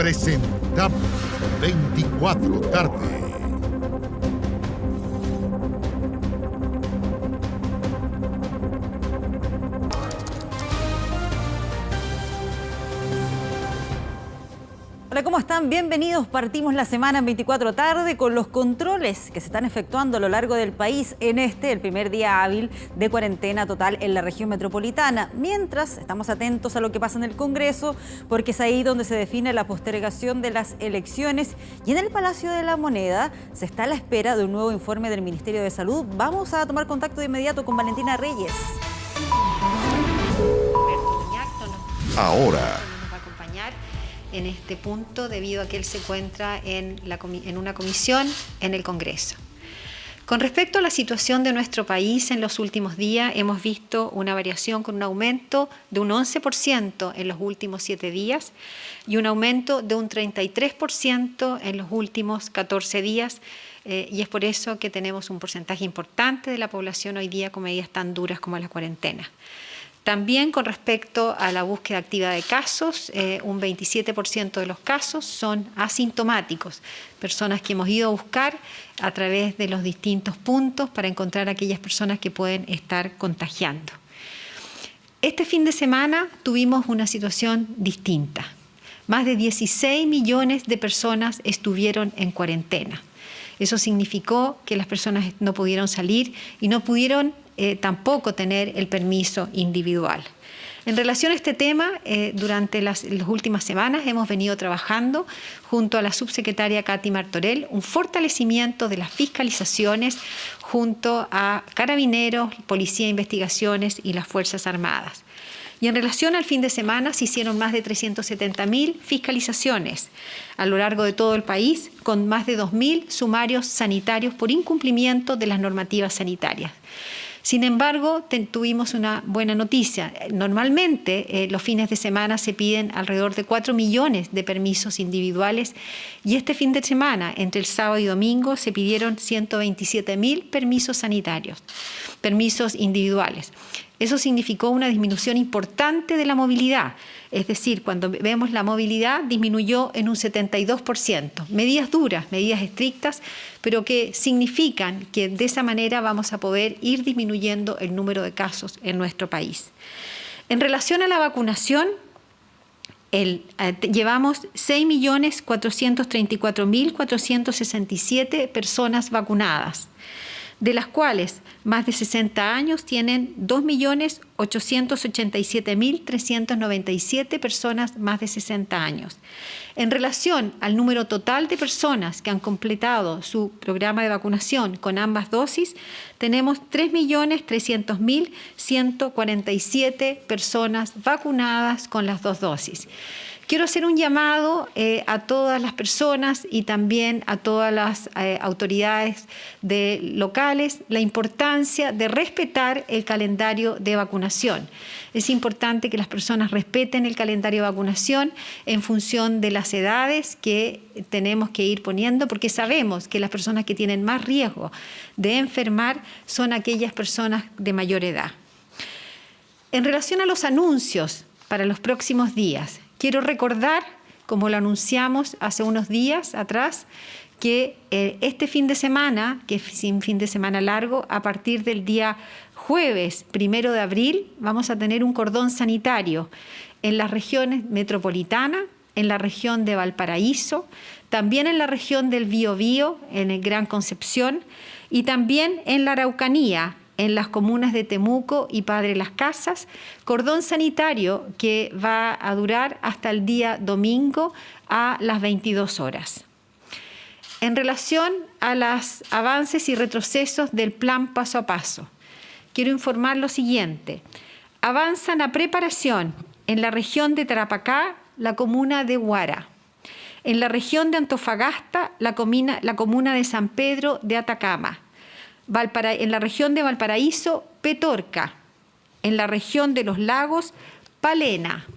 Presentamos 24 tarde. Hola, ¿cómo están? Bienvenidos. Partimos la semana en 24 tarde con los controles que se están efectuando a lo largo del país en el primer día hábil de cuarentena total en la región metropolitana. Mientras, estamos atentos a lo que pasa en el Congreso, porque es ahí donde se define la postergación de las elecciones. Y en el Palacio de la Moneda se está a la espera de un nuevo informe del Ministerio de Salud. Vamos a tomar contacto de inmediato con Valentina Reyes. Ahora en este punto debido a que él se encuentra en una comisión en el Congreso. Con respecto a la situación de nuestro país en los últimos días, hemos visto una variación con un aumento de un 11% en los últimos 7 días y un aumento de un 33% en los últimos 14 días. Y es por eso que tenemos un porcentaje importante de la población hoy día con medidas tan duras como la cuarentena. También con respecto a la búsqueda activa de casos, un 27% de los casos son asintomáticos, personas que hemos ido a buscar a través de los distintos puntos para encontrar a aquellas personas que pueden estar contagiando. Este fin de semana tuvimos una situación distinta. Más de 16 millones de personas estuvieron en cuarentena. Eso significó que las personas no pudieron salir y no pudieron tampoco tener el permiso individual. En relación a este tema, durante las últimas semanas hemos venido trabajando junto a la subsecretaria Katy Martorell un fortalecimiento de las fiscalizaciones junto a Carabineros, Policía de Investigaciones y las Fuerzas Armadas. Y en relación al fin de semana se hicieron más de 370.000 fiscalizaciones a lo largo de todo el país, con más de 2.000 sumarios sanitarios por incumplimiento de las normativas sanitarias. Sin embargo, tuvimos una buena noticia. Normalmente los fines de semana se piden alrededor de 4 millones de permisos individuales y este fin de semana, entre el sábado y domingo, se pidieron 127.000 permisos sanitarios, permisos individuales. Eso significó una disminución importante de la movilidad. Es decir, cuando vemos la movilidad disminuyó en un 72%. Medidas duras, medidas estrictas, pero que significan que de esa manera vamos a poder ir disminuyendo el número de casos en nuestro país. En relación a la vacunación, llevamos 6.434.467 personas vacunadas, de las cuales más de 60 años tienen 2.887.397 personas más de 60 años. En relación al número total de personas que han completado su programa de vacunación con ambas dosis, tenemos 3.300.147 personas vacunadas con las 2 dosis. Quiero hacer un llamado a todas las personas y también a todas las autoridades locales, la importancia de respetar el calendario de vacunación. Es importante que las personas respeten el calendario de vacunación en función de las edades que tenemos que ir poniendo, porque sabemos que las personas que tienen más riesgo de enfermar son aquellas personas de mayor edad. En relación a los anuncios para los próximos días, quiero recordar, como lo anunciamos hace unos días atrás, que este fin de semana, que es un fin de semana largo, a partir del día jueves 1 de abril, vamos a tener un cordón sanitario en las regiones metropolitana, en la región de Valparaíso, también en la región del Biobío, en el Gran Concepción, y también en la Araucanía, en las comunas de Temuco y Padre Las Casas, cordón sanitario que va a durar hasta el día domingo a las 22 horas. En relación a los avances y retrocesos del plan paso a paso, quiero informar lo siguiente. Avanzan a preparación en la región de Tarapacá, la comuna de Huara. En la región de Antofagasta, la comuna de San Pedro de Atacama. En la región de Valparaíso, Petorca. En la región de Los Lagos, Palena.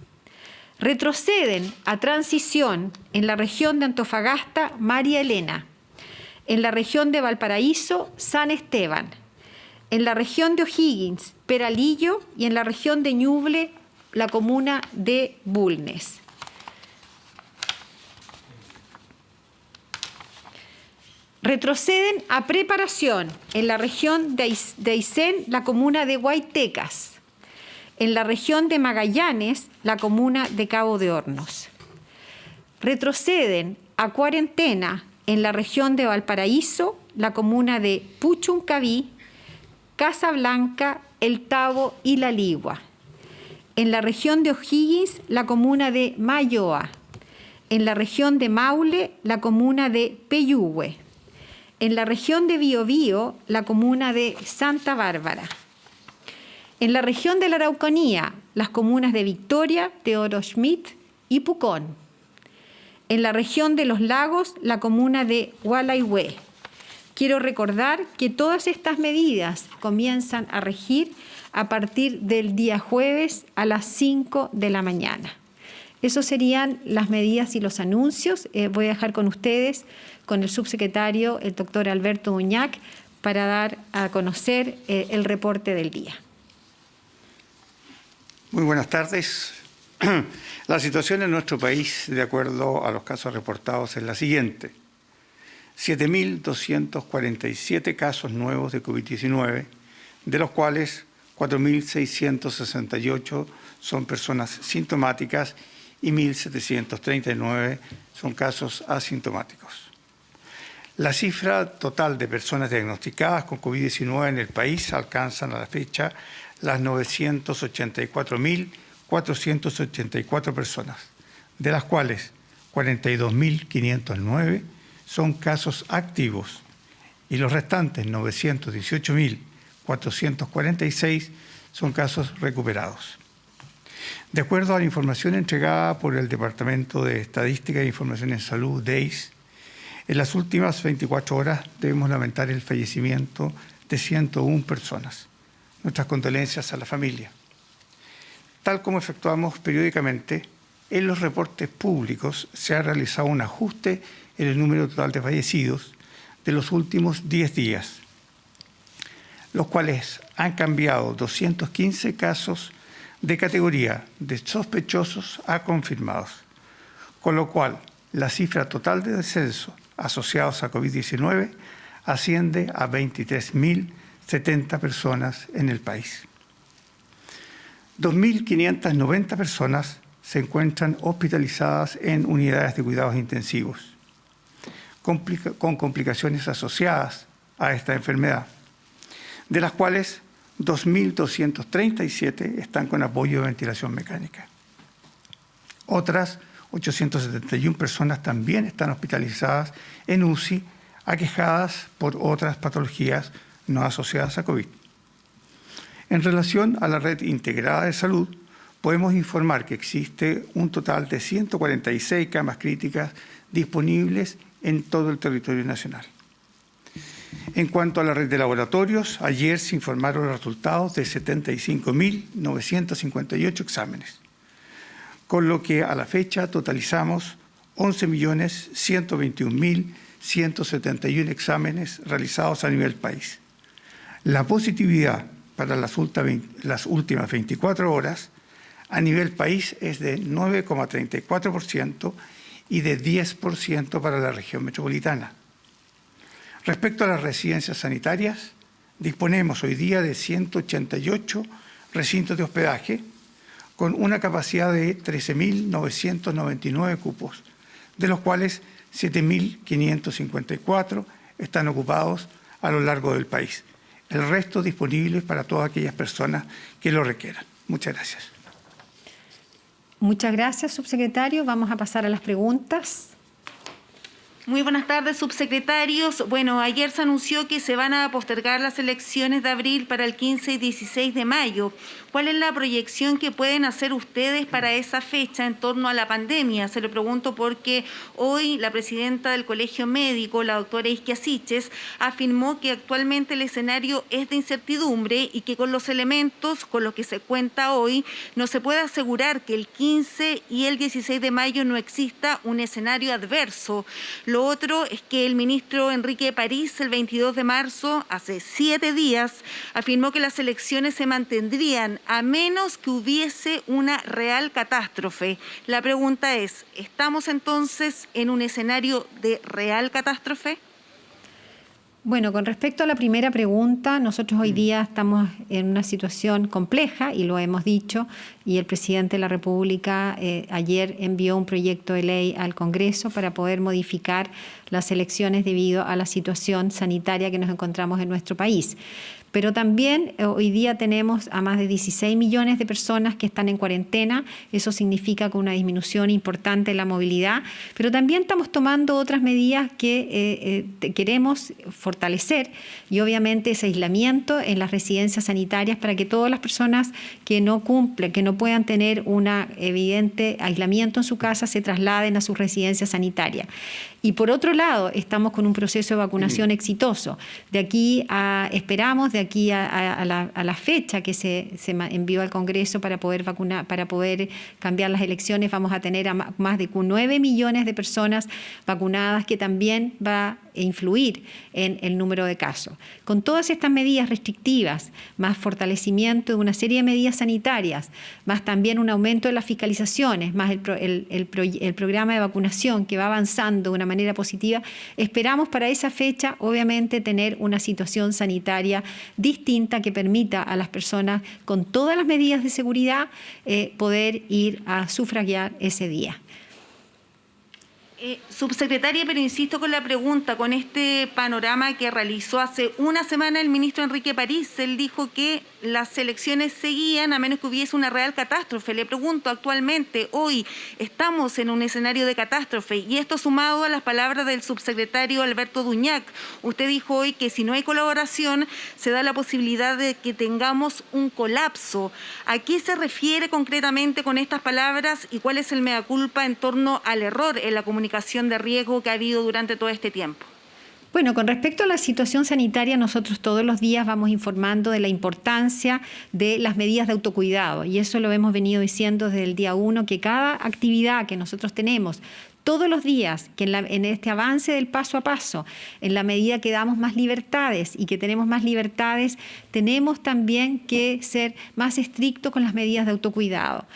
Retroceden a transición en la región de Antofagasta, María Elena. En la región de Valparaíso, San Esteban. En la región de O'Higgins, Peralillo. Y en la región de Ñuble, la comuna de Bulnes. Retroceden a preparación en la región de Aysén, la comuna de Huaytecas. En la región de Magallanes, la comuna de Cabo de Hornos. Retroceden a cuarentena en la región de Valparaíso, la comuna de Puchuncaví, Casablanca, El Tabo y La Ligua. En la región de O'Higgins, la comuna de Mayoa. En la región de Maule, la comuna de Peyúgue. En la región de Biobío, la comuna de Santa Bárbara. En la región de la Araucanía, las comunas de Victoria, Teodoro Schmidt y Pucón. En la región de los lagos, la comuna de Gualeguay. Quiero recordar que todas estas medidas comienzan a regir a partir del día jueves a las 5 de la mañana. Esas serían las medidas y los anuncios. Voy a dejar con ustedes, con el subsecretario, el doctor Alberto Uñac, para dar a conocer el reporte del día. Muy buenas tardes. La situación en nuestro país, de acuerdo a los casos reportados, es la siguiente. 7.247 casos nuevos de COVID-19, de los cuales 4.668 son personas sintomáticas y 1.739 son casos asintomáticos. La cifra total de personas diagnosticadas con COVID-19 en el país alcanzan a la fecha las 984.484 personas, de las cuales 42.509 son casos activos y los restantes 918.446 son casos recuperados. De acuerdo a la información entregada por el Departamento de Estadística e Información en Salud, DEIS, en las últimas 24 horas debemos lamentar el fallecimiento de 101 personas. Nuestras condolencias a la familia. Tal como efectuamos periódicamente, en los reportes públicos se ha realizado un ajuste en el número total de fallecidos de los últimos 10 días, los cuales han cambiado 215 casos de categoría de sospechosos a confirmados, con lo cual la cifra total de descensos asociados a COVID-19 asciende a 23.070 personas en el país. 2.590 personas se encuentran hospitalizadas en unidades de cuidados intensivos, con complicaciones asociadas a esta enfermedad, de las cuales 2.237 están con apoyo de ventilación mecánica. Otras 871 personas también están hospitalizadas en UCI, aquejadas por otras patologías no asociadas a COVID. En relación a la red integrada de salud, podemos informar que existe un total de 146 camas críticas disponibles en todo el territorio nacional. En cuanto a la red de laboratorios, ayer se informaron los resultados de 75.958 exámenes, con lo que a la fecha totalizamos 11.121.171 exámenes realizados a nivel país. La positividad para las últimas 24 horas a nivel país es de 9,34% y de 10% para la región metropolitana. Respecto a las residencias sanitarias, disponemos hoy día de 188 recintos de hospedaje con una capacidad de 13.999 cupos, de los cuales 7.554 están ocupados a lo largo del país. El resto disponible para todas aquellas personas que lo requieran. Muchas gracias. Muchas gracias, subsecretario. Vamos a pasar a las preguntas. Muy buenas tardes, subsecretarios. Bueno, ayer se anunció que se van a postergar las elecciones de abril para el 15 y 16 de mayo. ¿Cuál es la proyección que pueden hacer ustedes para esa fecha en torno a la pandemia? Se lo pregunto porque hoy la presidenta del Colegio Médico, la doctora Isquia Siches, afirmó que actualmente el escenario es de incertidumbre y que con los elementos con los que se cuenta hoy no se puede asegurar que el 15 y el 16 de mayo no exista un escenario adverso. Lo otro es que el ministro Enrique París, el 22 de marzo, hace 7 días, afirmó que las elecciones se mantendrían a menos que hubiese una real catástrofe. La pregunta es, ¿estamos entonces en un escenario de real catástrofe? Bueno, con respecto a la primera pregunta, nosotros hoy día estamos en una situación compleja y lo hemos dicho, y el presidente de la República ayer envió un proyecto de ley al Congreso para poder modificar las elecciones debido a la situación sanitaria que nos encontramos en nuestro país. Pero también hoy día tenemos a más de 16 millones de personas que están en cuarentena. Eso significa con una disminución importante en la movilidad. Pero también estamos tomando otras medidas que queremos fortalecer, y obviamente ese aislamiento en las residencias sanitarias para que todas las personas que no cumplen, que no puedan tener un evidente aislamiento en su casa, se trasladen a sus residencias sanitarias. Y por otro lado, estamos con un proceso de vacunación exitoso. De aquí esperamos, de aquí a la fecha que se envió al Congreso para poder vacunar, para poder cambiar las elecciones, vamos a tener a más de 9 millones de personas vacunadas, que también va a influir en el número de casos. Con todas estas medidas restrictivas, más fortalecimiento de una serie de medidas sanitarias, más también un aumento de las fiscalizaciones, más el programa de vacunación que va avanzando de una manera positiva, esperamos para esa fecha, obviamente, tener una situación sanitaria distinta que permita a las personas, con todas las medidas de seguridad, poder ir a sufragiar ese día. Subsecretaria, pero insisto con la pregunta, con este panorama que realizó hace una semana el ministro Enrique París. Él dijo que las elecciones seguían a menos que hubiese una real catástrofe. Le pregunto, actualmente, hoy, estamos en un escenario de catástrofe, y esto sumado a las palabras del subsecretario Alberto Duñac. Usted dijo hoy que si no hay colaboración, se da la posibilidad de que tengamos un colapso. ¿A qué se refiere concretamente con estas palabras y cuál es el mea culpa en torno al error en la comunicación de riesgo que ha habido durante todo este tiempo? Bueno, con respecto a la situación sanitaria, nosotros todos los días vamos informando de la importancia de las medidas de autocuidado, y eso lo hemos venido diciendo desde el día 1, que cada actividad que nosotros tenemos todos los días, que en este avance del paso a paso, en la medida que damos más libertades y que tenemos más libertades, tenemos también que ser más estrictos con las medidas de autocuidado.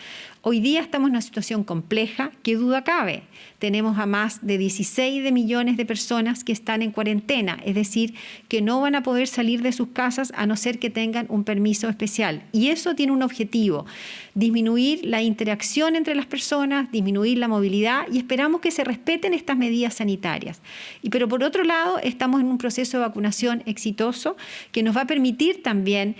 Hoy día estamos en una situación compleja, que duda cabe. Tenemos a más de 16 millones de personas que están en cuarentena, es decir, que no van a poder salir de sus casas a no ser que tengan un permiso especial. Y eso tiene un objetivo: disminuir la interacción entre las personas, disminuir la movilidad, y esperamos que se respeten estas medidas sanitarias. Pero por otro lado, estamos en un proceso de vacunación exitoso que nos va a permitir también,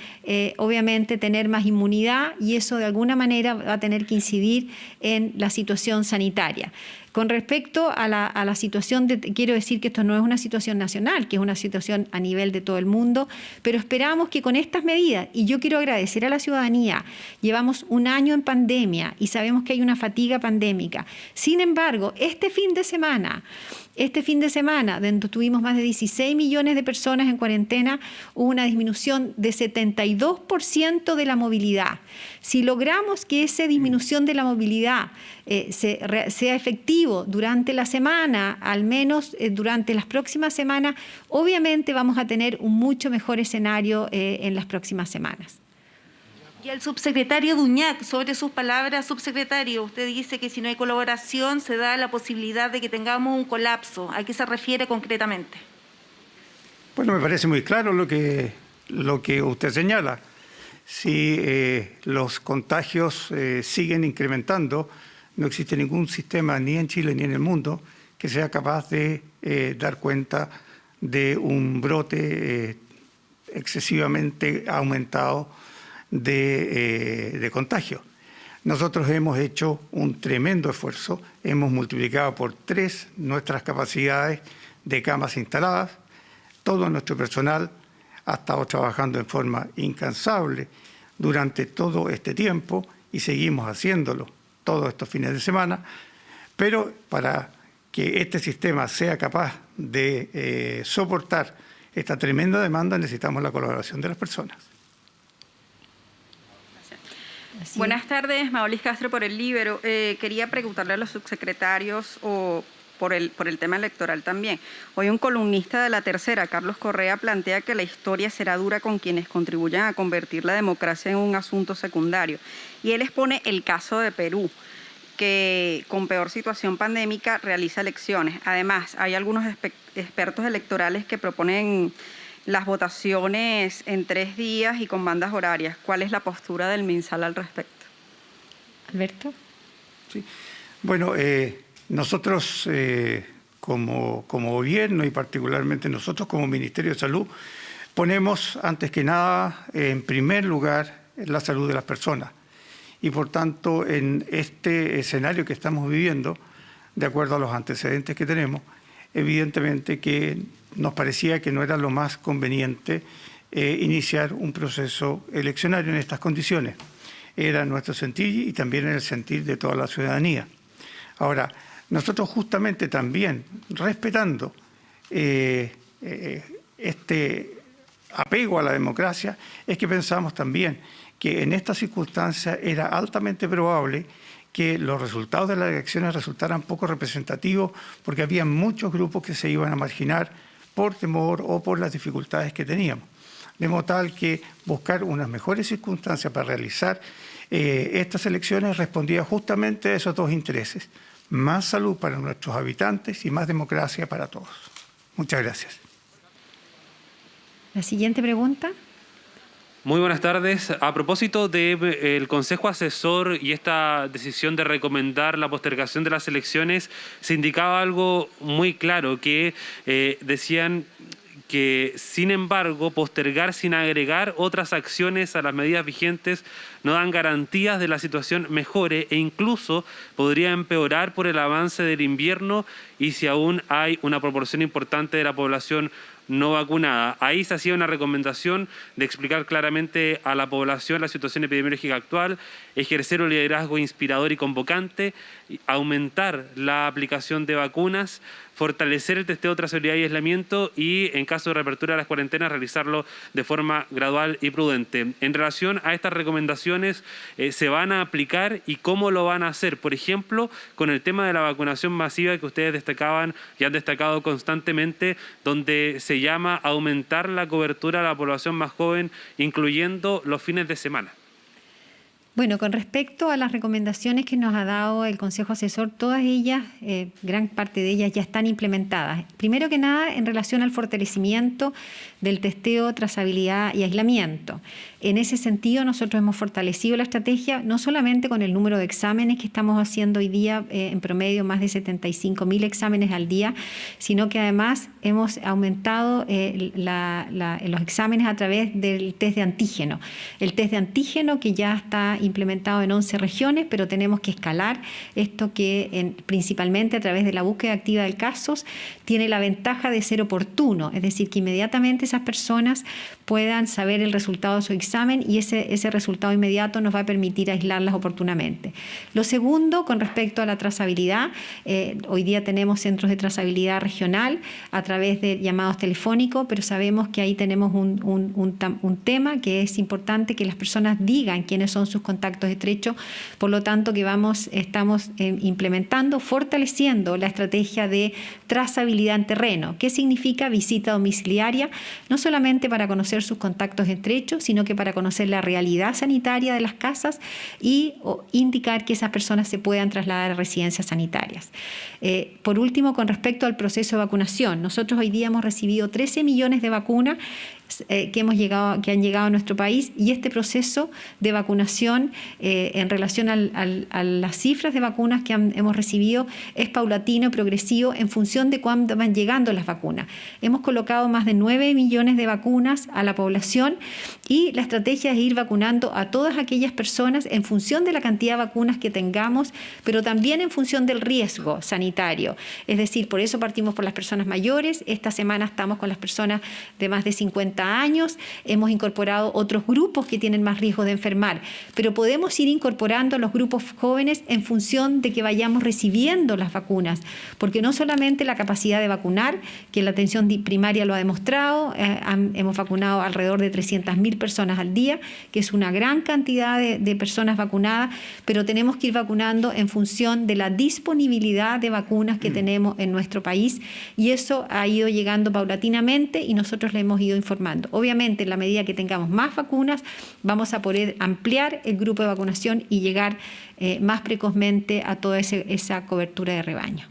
obviamente, tener más inmunidad, y eso de alguna manera va a tener que incidir en la situación sanitaria. Con respecto a la situación, quiero decir que esto no es una situación nacional, que es una situación a nivel de todo el mundo, pero esperamos que con estas medidas, y yo quiero agradecer a la ciudadanía, llevamos un año en pandemia y sabemos que hay una fatiga pandémica. Sin embargo, este fin de semana, donde tuvimos más de 16 millones de personas en cuarentena, hubo una disminución de 72% de la movilidad. Si logramos que esa disminución de la movilidad sea efectivo durante la semana, al menos durante las próximas semanas, obviamente vamos a tener un mucho mejor escenario en las próximas semanas. Y al subsecretario Duñac, sobre sus palabras, subsecretario, usted dice que si no hay colaboración se da la posibilidad de que tengamos un colapso. ¿A qué se refiere concretamente? Bueno, me parece muy claro lo que usted señala. Si los contagios siguen incrementando, no existe ningún sistema, ni en Chile ni en el mundo, que sea capaz de dar cuenta de un brote excesivamente aumentado de contagio. Nosotros hemos hecho un tremendo esfuerzo, hemos multiplicado por 3 nuestras capacidades de camas instaladas. Todo nuestro personal ha estado trabajando en forma incansable durante todo este tiempo, y seguimos haciéndolo todos estos fines de semana, pero para que este sistema sea capaz de soportar esta tremenda demanda, necesitamos la colaboración de las personas. Sí. Buenas tardes, Maolis Castro por El Líbero. Quería preguntarle a los subsecretarios por el tema electoral también. Hoy un columnista de La Tercera, Carlos Correa, plantea que la historia será dura con quienes contribuyan a convertir la democracia en un asunto secundario. Y él expone el caso de Perú. que con peor situación pandémica realiza elecciones. Además, hay algunos expertos electorales que proponen las votaciones en 3 días y con bandas horarias. ¿Cuál es la postura del MinSal al respecto? Alberto. Sí. Bueno, nosotros como gobierno y particularmente nosotros como Ministerio de Salud ponemos antes que nada en primer lugar la salud de las personas y por tanto en este escenario que estamos viviendo, de acuerdo a los antecedentes que tenemos, evidentemente que nos parecía que no era lo más conveniente iniciar un proceso eleccionario en estas condiciones. Era nuestro sentir y también en el sentir de toda la ciudadanía. Ahora, nosotros justamente también, respetando este apego a la democracia, es que pensamos también que en estas circunstancias era altamente probable que los resultados de las elecciones resultaran poco representativos porque había muchos grupos que se iban a marginar por temor o por las dificultades que teníamos. De modo tal que buscar unas mejores circunstancias para realizar estas elecciones respondía justamente a esos 2 intereses. Más salud para nuestros habitantes y más democracia para todos. Muchas gracias. La siguiente pregunta. Muy buenas tardes. A propósito del Consejo Asesor y esta decisión de recomendar la postergación de las elecciones, se indicaba algo muy claro, que decían que, sin embargo, postergar sin agregar otras acciones a las medidas vigentes no dan garantías de la situación mejore e incluso podría empeorar por el avance del invierno y si aún hay una proporción importante de la población no vacunada. Ahí se hacía una recomendación de explicar claramente a la población la situación epidemiológica actual, ejercer un liderazgo inspirador y convocante, aumentar la aplicación de vacunas, fortalecer el testeo, trazabilidad y aislamiento y, en caso de reapertura de las cuarentenas, realizarlo de forma gradual y prudente. En relación a estas recomendaciones, ¿se van a aplicar y cómo lo van a hacer? Por ejemplo, con el tema de la vacunación masiva que ustedes destacaban y han destacado constantemente, donde se llama a aumentar la cobertura a la población más joven, incluyendo los fines de semana. Bueno, con respecto a las recomendaciones que nos ha dado el Consejo Asesor, todas ellas, gran parte de ellas ya están implementadas. Primero que nada, en relación al fortalecimiento del testeo, trazabilidad y aislamiento. En ese sentido, nosotros hemos fortalecido la estrategia, no solamente con el número de exámenes que estamos haciendo hoy día, en promedio más de 75.000 exámenes al día, sino que además hemos aumentado los exámenes a través del test de antígeno. El test de antígeno que ya está implementado en 11 regiones, pero tenemos que escalar esto que principalmente a través de la búsqueda activa de casos tiene la ventaja de ser oportuno, es decir, que inmediatamente esas personas puedan saber el resultado de su examen y ese resultado inmediato nos va a permitir aislarlas oportunamente. Lo segundo, con respecto a la trazabilidad, hoy día tenemos centros de trazabilidad regional a través de llamados telefónicos, pero sabemos que ahí tenemos un tema que es importante que las personas digan quiénes son sus contactos estrechos, por lo tanto que estamos implementando, fortaleciendo la estrategia de trazabilidad en terreno. ¿Qué significa visita domiciliaria? No solamente para conocer sus contactos estrechos, sino que para conocer la realidad sanitaria de las casas y indicar que esas personas se puedan trasladar a residencias sanitarias. Por último, con respecto al proceso de vacunación, nosotros hoy día hemos recibido 13 millones de vacunas que han llegado a nuestro país y este proceso de vacunación en relación a las cifras de vacunas que hemos recibido es paulatino y progresivo en función de cuándo van llegando las vacunas. Hemos colocado más de 9 millones de vacunas a la población y la estrategia es ir vacunando a todas aquellas personas en función de la cantidad de vacunas que tengamos, pero también en función del riesgo sanitario. Es decir, por eso partimos por las personas mayores. Esta semana estamos con las personas de más de 50 años, hemos incorporado otros grupos que tienen más riesgo de enfermar, pero podemos ir incorporando a los grupos jóvenes en función de que vayamos recibiendo las vacunas, porque no solamente la capacidad de vacunar, que la atención primaria lo ha demostrado, hemos vacunado alrededor de 300.000 personas al día, que es una gran cantidad de personas vacunadas, pero tenemos que ir vacunando en función de la disponibilidad de vacunas que tenemos en nuestro país y eso ha ido llegando paulatinamente y nosotros le hemos ido informando informando. Obviamente, en la medida que tengamos más vacunas, vamos a poder ampliar el grupo de vacunación y llegar más precozmente a toda esa cobertura de rebaño.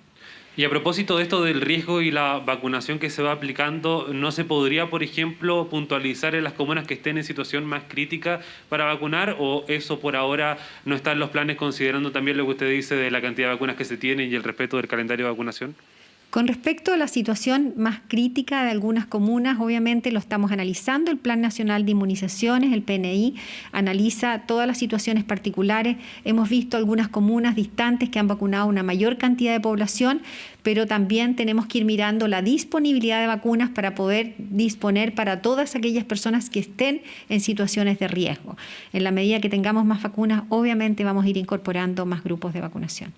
Y a propósito de esto del riesgo y la vacunación que se va aplicando, ¿no se podría, por ejemplo, puntualizar en las comunas que estén en situación más crítica para vacunar, o eso por ahora no está en los planes, considerando también lo que usted dice de la cantidad de vacunas que se tienen y el respeto del calendario de vacunación? Con respecto a la situación más crítica de algunas comunas, obviamente lo estamos analizando. El Plan Nacional de Inmunizaciones, el PNI, analiza todas las situaciones particulares. Hemos visto algunas comunas distantes que han vacunado una mayor cantidad de población, pero también tenemos que ir mirando la disponibilidad de vacunas para poder disponer para todas aquellas personas que estén en situaciones de riesgo. En la medida que tengamos más vacunas, obviamente vamos a ir incorporando más grupos de vacunación.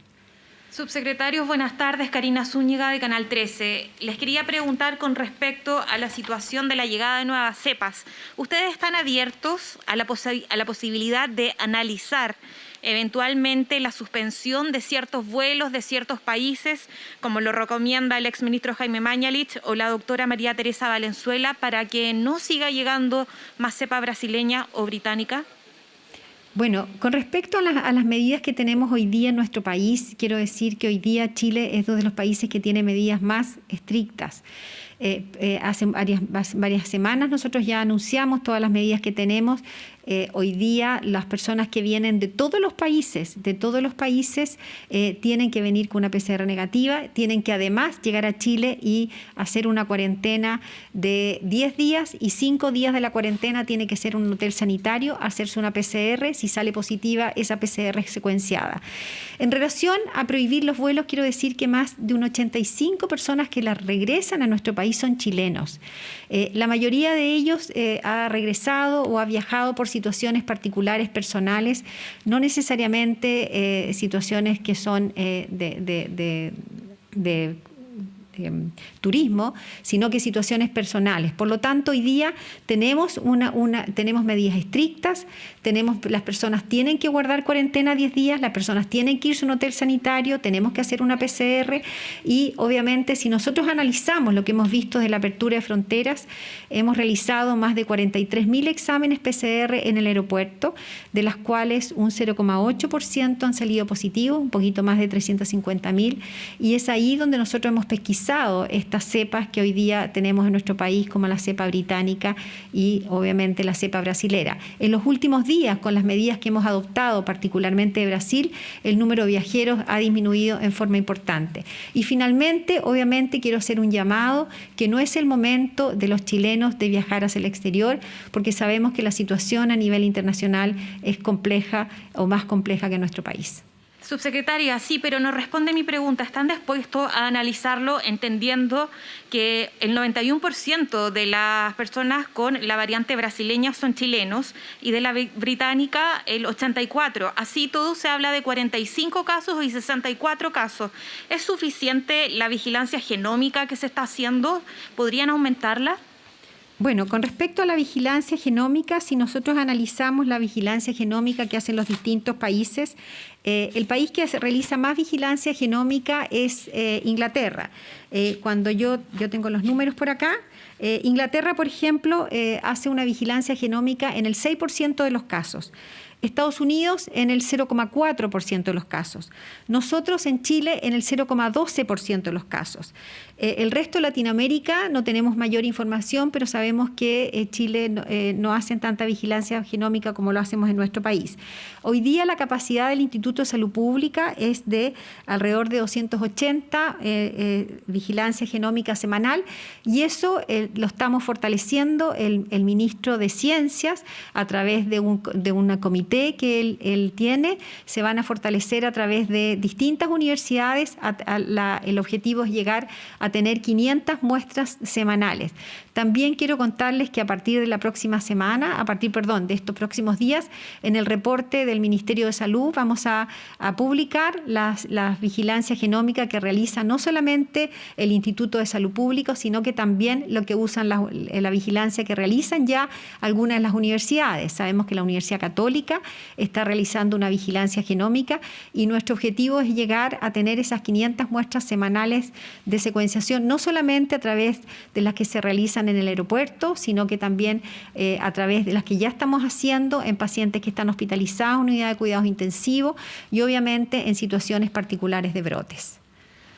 Subsecretarios, buenas tardes. Karina Zúñiga, de Canal 13. Les quería preguntar con respecto a la situación de la llegada de nuevas cepas. ¿Ustedes están abiertos a la posibilidad de analizar eventualmente la suspensión de ciertos vuelos de ciertos países, como lo recomienda el exministro Jaime Mañalich o la doctora María Teresa Valenzuela, para que no siga llegando más cepa brasileña o británica? Bueno, con respecto a las medidas que tenemos hoy día en nuestro país, quiero decir que hoy día Chile es uno de los países que tiene medidas más estrictas. Hace varias semanas nosotros ya anunciamos todas las medidas que tenemos. Hoy día las personas que vienen de todos los países tienen que venir con una PCR negativa, tienen que además llegar a Chile y hacer una cuarentena de 10 días y 5 días de la cuarentena tiene que ser un hotel sanitario, hacerse una PCR, si sale positiva esa PCR es secuenciada. En relación a prohibir los vuelos, quiero decir que más de un 85 personas que las regresan a nuestro país son chilenos. La mayoría de ellos ha regresado o ha viajado por situaciones particulares, personales, no necesariamente situaciones que son de turismo, sino que situaciones personales. Por lo tanto, hoy día tenemos medidas estrictas, las personas tienen que guardar cuarentena 10 días, las personas tienen que irse a un hotel sanitario, tenemos que hacer una PCR y obviamente si nosotros analizamos lo que hemos visto de la apertura de fronteras, hemos realizado más de 43.000 exámenes PCR en el aeropuerto, de las cuales un 0,8% han salido positivos, un poquito más de 350.000, y es ahí donde nosotros hemos pesquisado estas cepas que hoy día tenemos en nuestro país, como la cepa británica y obviamente la cepa brasilera. En los últimos días, con las medidas que hemos adoptado, particularmente de Brasil, el número de viajeros ha disminuido en forma importante. Y finalmente, obviamente, quiero hacer un llamado que no es el momento de los chilenos de viajar hacia el exterior, porque sabemos que la situación a nivel internacional es compleja o más compleja que en nuestro país. Subsecretaria, sí, pero no responde mi pregunta. ¿Están dispuestos a analizarlo entendiendo que el 91% de las personas con la variante brasileña son chilenos y de la británica el 84%? Así todo se habla de 45 casos y 64 casos. ¿Es suficiente la vigilancia genómica que se está haciendo? ¿Podrían aumentarla? Bueno, con respecto a la vigilancia genómica, si nosotros analizamos la vigilancia genómica que hacen los distintos países, el país que realiza más vigilancia genómica es Inglaterra. Cuando yo tengo los números por acá, Inglaterra, por ejemplo, hace una vigilancia genómica en el 6% de los casos. Estados Unidos en el 0,4% de los casos. Nosotros en Chile en el 0,12% de los casos. El resto de Latinoamérica no tenemos mayor información, pero sabemos que Chile no hacen tanta vigilancia genómica como lo hacemos en nuestro país. Hoy día la capacidad del Instituto de Salud Pública es de alrededor de 280 vigilancia genómica semanal y eso lo estamos fortaleciendo el ministro de Ciencias a través de una comité que él tiene, se van a fortalecer a través de distintas universidades. El objetivo es llegar a tener 500 muestras semanales. También quiero contarles que a partir de la próxima semana, de estos próximos días, en el reporte del Ministerio de Salud vamos a publicar las vigilancias genómicas que realiza no solamente el Instituto de Salud Pública, sino que también lo que usan la vigilancia que realizan ya algunas de las universidades. Sabemos que la Universidad Católica genómica, está realizando una vigilancia genómica y nuestro objetivo es llegar a tener esas 500 muestras semanales de secuenciación, no solamente a través de las que se realizan en el aeropuerto, sino que también a través de las que ya estamos haciendo en pacientes que están hospitalizados en unidad de cuidados intensivos y obviamente en situaciones particulares de brotes.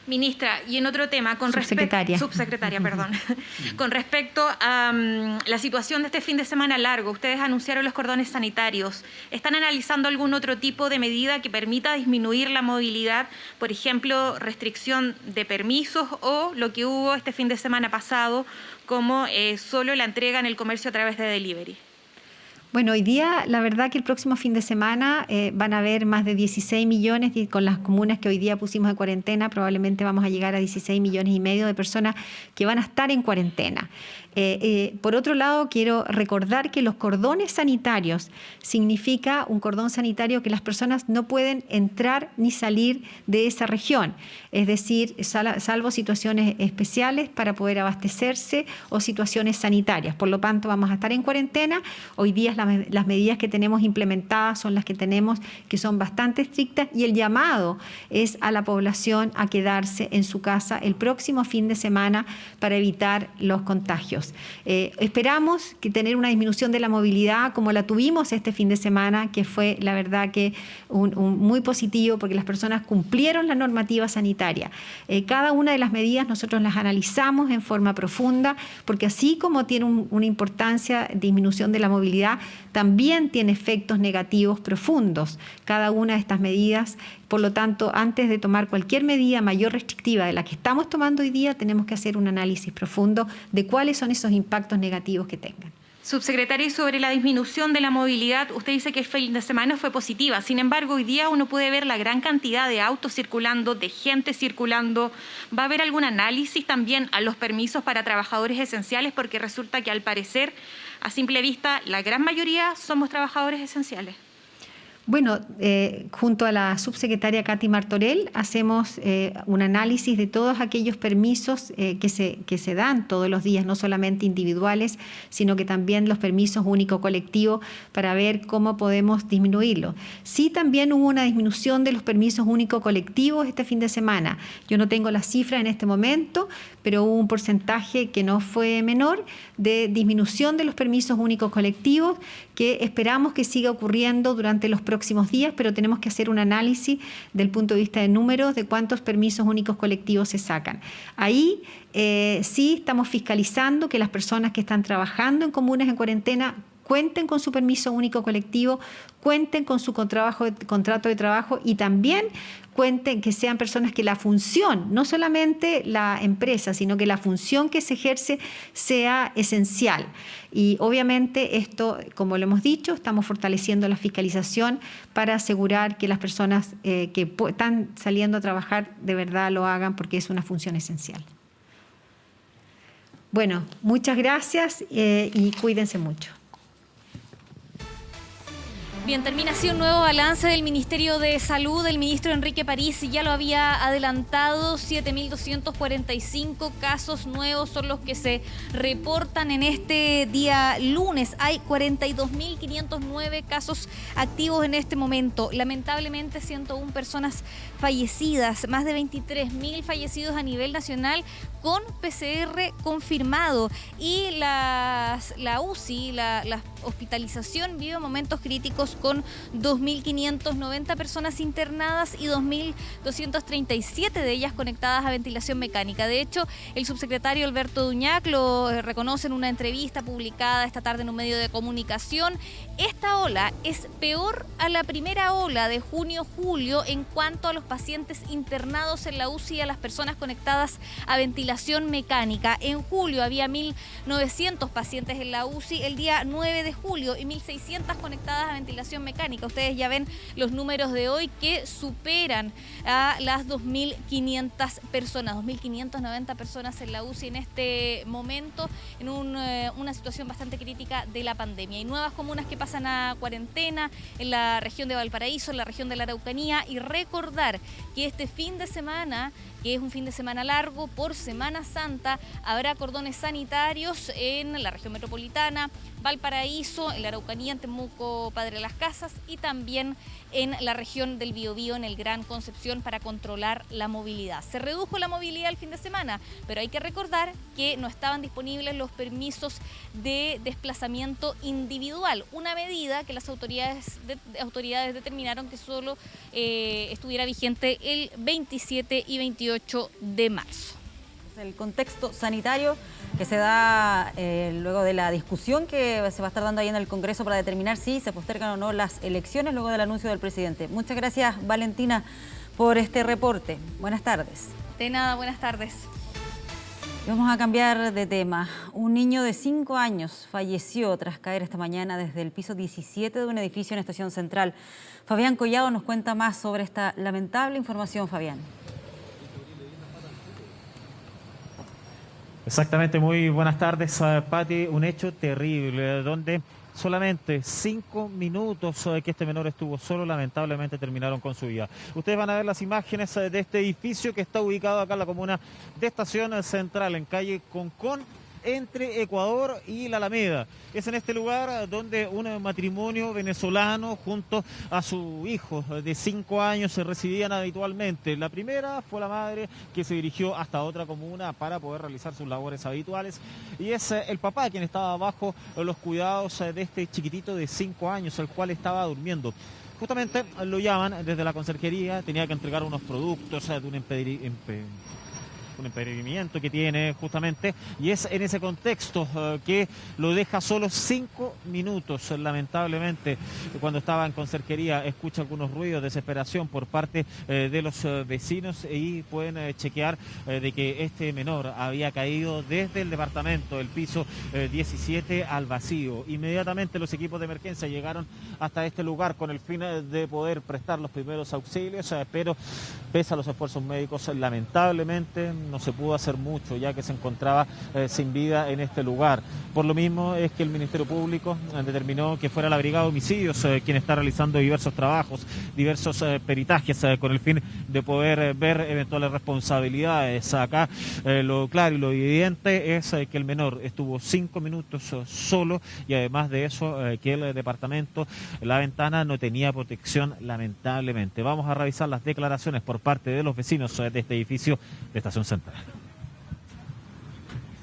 Ministra, y en otro tema, subsecretaria, perdón. Con respecto a la situación de este fin de semana largo, ustedes anunciaron los cordones sanitarios. ¿Están analizando algún otro tipo de medida que permita disminuir la movilidad? Por ejemplo, restricción de permisos o lo que hubo este fin de semana pasado, como solo la entrega en el comercio a través de delivery. Bueno, hoy día, la verdad que el próximo fin de semana van a haber más de 16 millones, y con las comunas que hoy día pusimos en cuarentena, probablemente vamos a llegar a 16 millones y medio de personas que van a estar en cuarentena. Por otro lado, quiero recordar que los cordones sanitarios significa un cordón sanitario que las personas no pueden entrar ni salir de esa región, es decir, salvo situaciones especiales para poder abastecerse o situaciones sanitarias. Por lo tanto, vamos a estar en cuarentena. Hoy día las medidas que tenemos implementadas son las que tenemos, que son bastante estrictas, y el llamado es a la población a quedarse en su casa el próximo fin de semana para evitar los contagios. Esperamos que tener una disminución de la movilidad como la tuvimos este fin de semana, que fue la verdad que muy positivo, porque las personas cumplieron la normativa sanitaria. Cada una de las medidas nosotros las analizamos en forma profunda, porque así como tiene una importancia disminución de la movilidad, también tiene efectos negativos profundos cada una de estas medidas. Por lo tanto, antes de tomar cualquier medida mayor restrictiva de la que estamos tomando hoy día, tenemos que hacer un análisis profundo de cuáles son esos impactos negativos que tengan. Subsecretaria, sobre la disminución de la movilidad, usted dice que el fin de semana fue positiva. Sin embargo, hoy día uno puede ver la gran cantidad de autos circulando, de gente circulando. ¿Va a haber algún análisis también a los permisos para trabajadores esenciales? Porque resulta que, al parecer, a simple vista, la gran mayoría somos trabajadores esenciales. Bueno, junto a la subsecretaria Katy Martorell hacemos un análisis de todos aquellos permisos que se dan todos los días, no solamente individuales, sino que también los permisos único colectivo, para ver cómo podemos disminuirlo. Sí, también hubo una disminución de los permisos único colectivos este fin de semana. Yo no tengo la cifra en este momento, pero hubo un porcentaje que no fue menor de disminución de los permisos únicos colectivos, que esperamos que siga ocurriendo durante los próximos días, pero tenemos que hacer un análisis del punto de vista de números de cuántos permisos únicos colectivos se sacan. Ahí sí estamos fiscalizando que las personas que están trabajando en comunas en cuarentena cuenten con su permiso único colectivo, cuenten con su contrato de trabajo, y también cuenten que sean personas que la función, no solamente la empresa, sino que la función que se ejerce sea esencial. Y obviamente esto, como lo hemos dicho, estamos fortaleciendo la fiscalización para asegurar que las personas que están saliendo a trabajar de verdad lo hagan, porque es una función esencial. Bueno, muchas gracias y cuídense mucho. Bien, termina así un nuevo balance del Ministerio de Salud. El ministro Enrique París ya lo había adelantado. 7.245 casos nuevos son los que se reportan en este día lunes. Hay 42.509 casos activos en este momento. Lamentablemente, 101 personas fallecidas, más de 23.000 fallecidos a nivel nacional con PCR confirmado. Y la UCI, la hospitalización, vive momentos críticos con 2.590 personas internadas y 2.237 de ellas conectadas a ventilación mecánica. De hecho, el subsecretario Alberto Duñac lo reconoce en una entrevista publicada esta tarde en un medio de comunicación. Esta ola es peor a la primera ola de junio-julio en cuanto a los pacientes internados en la UCI y a las personas conectadas a ventilación mecánica. En julio había 1.900 pacientes en la UCI el día 9 de julio y 1.600 conectadas a ventilación mecánica. Ustedes ya ven los números de hoy que superan a las 2.500 personas, 2.590 personas en la UCI en este momento, en una situación bastante crítica de la pandemia. Hay nuevas comunas que pasan a cuarentena en la región de Valparaíso, en la región de la Araucanía, y recordar que este fin de semana, que es un fin de semana largo por Semana Santa, habrá cordones sanitarios en la región metropolitana, Valparaíso, en la Araucanía, en Temuco, Padre Las Casas y también en la región del Biobío, en el Gran Concepción, para controlar la movilidad. Se redujo la movilidad el fin de semana, pero hay que recordar que no estaban disponibles los permisos de desplazamiento individual, una medida que las autoridades determinaron que solo estuviera vigente el 27 y 28 de marzo. El contexto sanitario que se da luego de la discusión que se va a estar dando ahí en el Congreso para determinar si se postergan o no las elecciones luego del anuncio del presidente. Muchas gracias, Valentina, por este reporte. Buenas tardes. De nada, buenas tardes. Vamos a cambiar de tema. Un niño de 5 años falleció tras caer esta mañana desde el piso 17 de un edificio en Estación Central. Fabián Collado nos cuenta más sobre esta lamentable información. Fabián. Exactamente, muy buenas tardes, Pati. Un hecho terrible, donde solamente 5 minutos que este menor estuvo solo, lamentablemente terminaron con su vida. Ustedes van a ver las imágenes de este edificio que está ubicado acá en la comuna de Estación Central, en calle Concón, entre Ecuador y La Alameda. Es en este lugar donde un matrimonio venezolano junto a su hijo de 5 años se residían habitualmente. La primera fue la madre, que se dirigió hasta otra comuna para poder realizar sus labores habituales, y es el papá quien estaba bajo los cuidados de este chiquitito de 5 años, el cual estaba durmiendo. Justamente lo llaman desde la conserjería, tenía que entregar unos productos de un impedimento que tiene justamente, y es en ese contexto que lo deja solo 5 minutos. Lamentablemente, cuando estaba en conserjería, escucha algunos ruidos de desesperación por parte de los vecinos, y pueden chequear de que este menor había caído desde el departamento, el piso 17, al vacío. Inmediatamente los equipos de emergencia llegaron hasta este lugar con el fin de poder prestar los primeros auxilios, pero pese a los esfuerzos médicos, lamentablemente no se pudo hacer mucho, ya que se encontraba sin vida en este lugar. Por lo mismo es que el Ministerio Público determinó que fuera la Brigada de Homicidios quien está realizando diversos trabajos, diversos peritajes, con el fin de poder ver eventuales responsabilidades. Acá lo claro y lo evidente es que el menor estuvo 5 minutos solo, y además de eso que el departamento, la ventana, no tenía protección, lamentablemente. Vamos a revisar las declaraciones por parte de los vecinos de este edificio de Estación Central.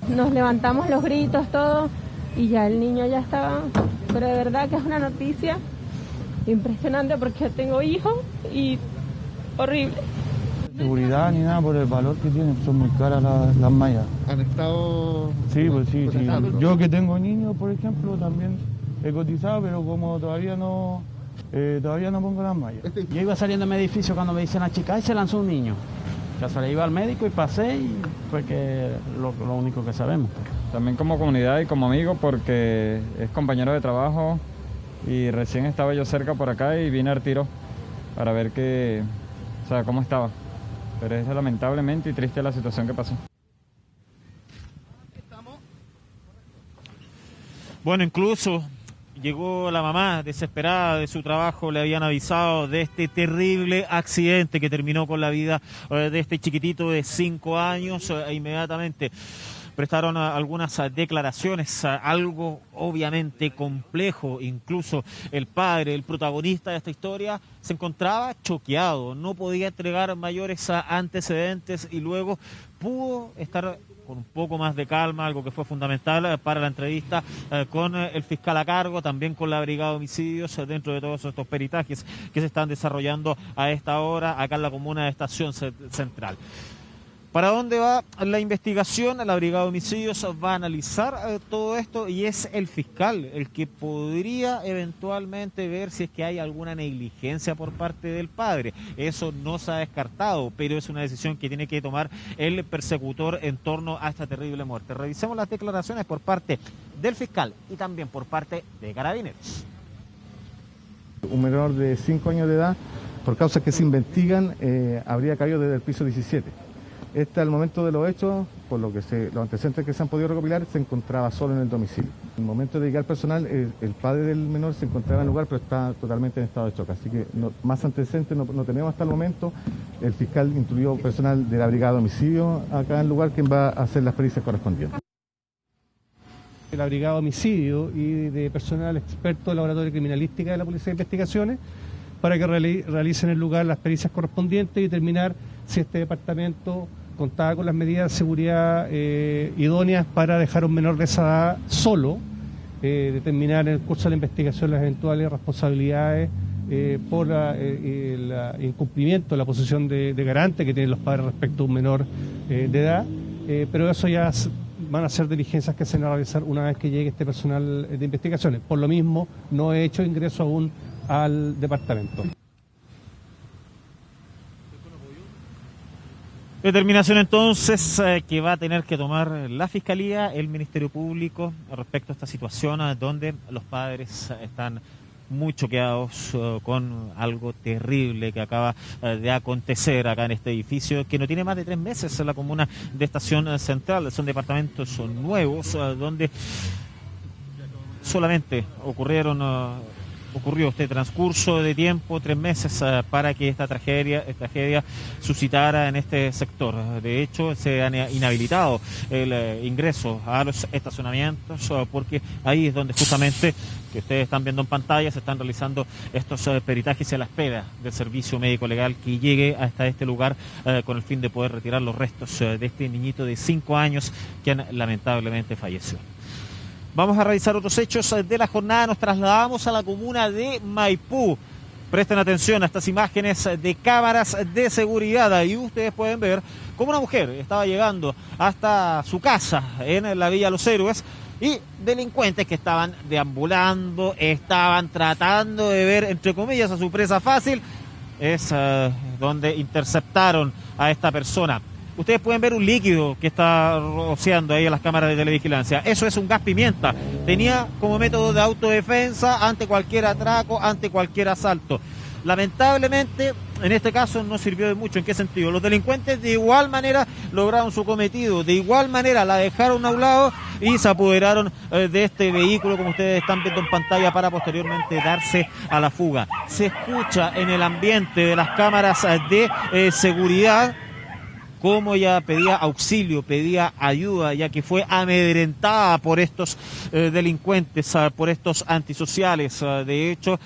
Nos levantamos los gritos, todo, y ya el niño ya estaba, pero de verdad que es una noticia impresionante, porque yo tengo hijos y horrible. Seguridad ni nada por el valor que tienen, son muy caras las mallas. ¿Han estado...? Sí, pues sí. Yo que tengo niños, por ejemplo, también he cotizado, pero como todavía no pongo las mallas. Yo iba saliendo de mi edificio cuando me dicen a chica, y se lanzó un niño. Casualidad, iba al médico y pasé, y fue que lo único que sabemos. También como comunidad y como amigo, porque es compañero de trabajo y recién estaba yo cerca por acá y vine al tiro para ver cómo estaba. Pero es lamentablemente y triste la situación que pasó. Bueno, incluso llegó la mamá desesperada de su trabajo, le habían avisado de este terrible accidente que terminó con la vida de este chiquitito de 5 años, e inmediatamente prestaron algunas declaraciones, algo obviamente complejo. Incluso el padre, el protagonista de esta historia, se encontraba choqueado, no podía entregar mayores antecedentes, y luego pudo estar con un poco más de calma, algo que fue fundamental para la entrevista con el fiscal a cargo, también con la Brigada de Homicidios, dentro de todos estos peritajes que se están desarrollando a esta hora acá en la comuna de Estación Central. ¿Para dónde va la investigación? La Brigada de Homicidios va a analizar todo esto, y es el fiscal el que podría eventualmente ver si es que hay alguna negligencia por parte del padre. Eso no se ha descartado, pero es una decisión que tiene que tomar el persecutor en torno a esta terrible muerte. Revisemos las declaraciones por parte del fiscal y también por parte de Carabineros. Un menor de 5 años de edad, por causas que se investigan, habría caído desde el piso 17. Al momento de los hechos, por lo que los antecedentes que se han podido recopilar, se encontraba solo en el domicilio. En el momento de llegar personal, el padre del menor se encontraba en el lugar, pero está totalmente en estado de shock. Así que más antecedentes no tenemos hasta el momento. El fiscal incluyó personal de la Brigada de Homicidio acá en el lugar, quien va a hacer las pericias correspondientes. la Brigada de Homicidio y de personal experto del Laboratorio de Criminalística de la Policía de Investigaciones para que realicen en el lugar las pericias correspondientes y determinar si este departamento contaba con las medidas de seguridad idóneas para dejar a un menor de esa edad solo, determinar en el curso de la investigación las eventuales responsabilidades por el incumplimiento de la posición de garante que tienen los padres respecto a un menor de edad, pero eso ya van a ser diligencias que se van a realizar una vez que llegue este personal de investigaciones. Por lo mismo, no he hecho ingreso aún al departamento. Determinación entonces que va a tener que tomar la Fiscalía, el Ministerio Público respecto a esta situación donde los padres están muy choqueados con algo terrible que acaba de acontecer acá en este edificio, que no tiene más de 3 meses en la comuna de Estación Central. Son departamentos nuevos donde solamente ocurrió este transcurso de tiempo, 3 meses, para que esta tragedia suscitara en este sector. De hecho, se han inhabilitado el ingreso a los estacionamientos porque ahí es donde justamente, que ustedes están viendo en pantalla, se están realizando estos peritajes a la espera del servicio médico legal que llegue hasta este lugar con el fin de poder retirar los restos de este niñito de 5 años que lamentablemente falleció. Vamos a revisar otros hechos de la jornada. Nos trasladamos a la comuna de Maipú. Presten atención a estas imágenes de cámaras de seguridad. Ahí ustedes pueden ver cómo una mujer estaba llegando hasta su casa en la Villa Los Héroes y delincuentes que estaban deambulando, estaban tratando de ver, entre comillas, a su presa fácil. Es donde interceptaron a esta persona. Ustedes pueden ver un líquido que está rociando ahí en las cámaras de televigilancia. Eso es un gas pimienta. Tenía como método de autodefensa ante cualquier atraco, ante cualquier asalto. Lamentablemente, en este caso no sirvió de mucho. ¿En qué sentido? Los delincuentes de igual manera lograron su cometido, de igual manera la dejaron a un lado y se apoderaron de este vehículo, como ustedes están viendo en pantalla, para posteriormente darse a la fuga. Se escucha en el ambiente de las cámaras de seguridad cómo ella pedía auxilio, pedía ayuda, ya que fue amedrentada por estos delincuentes, por estos antisociales. De hecho,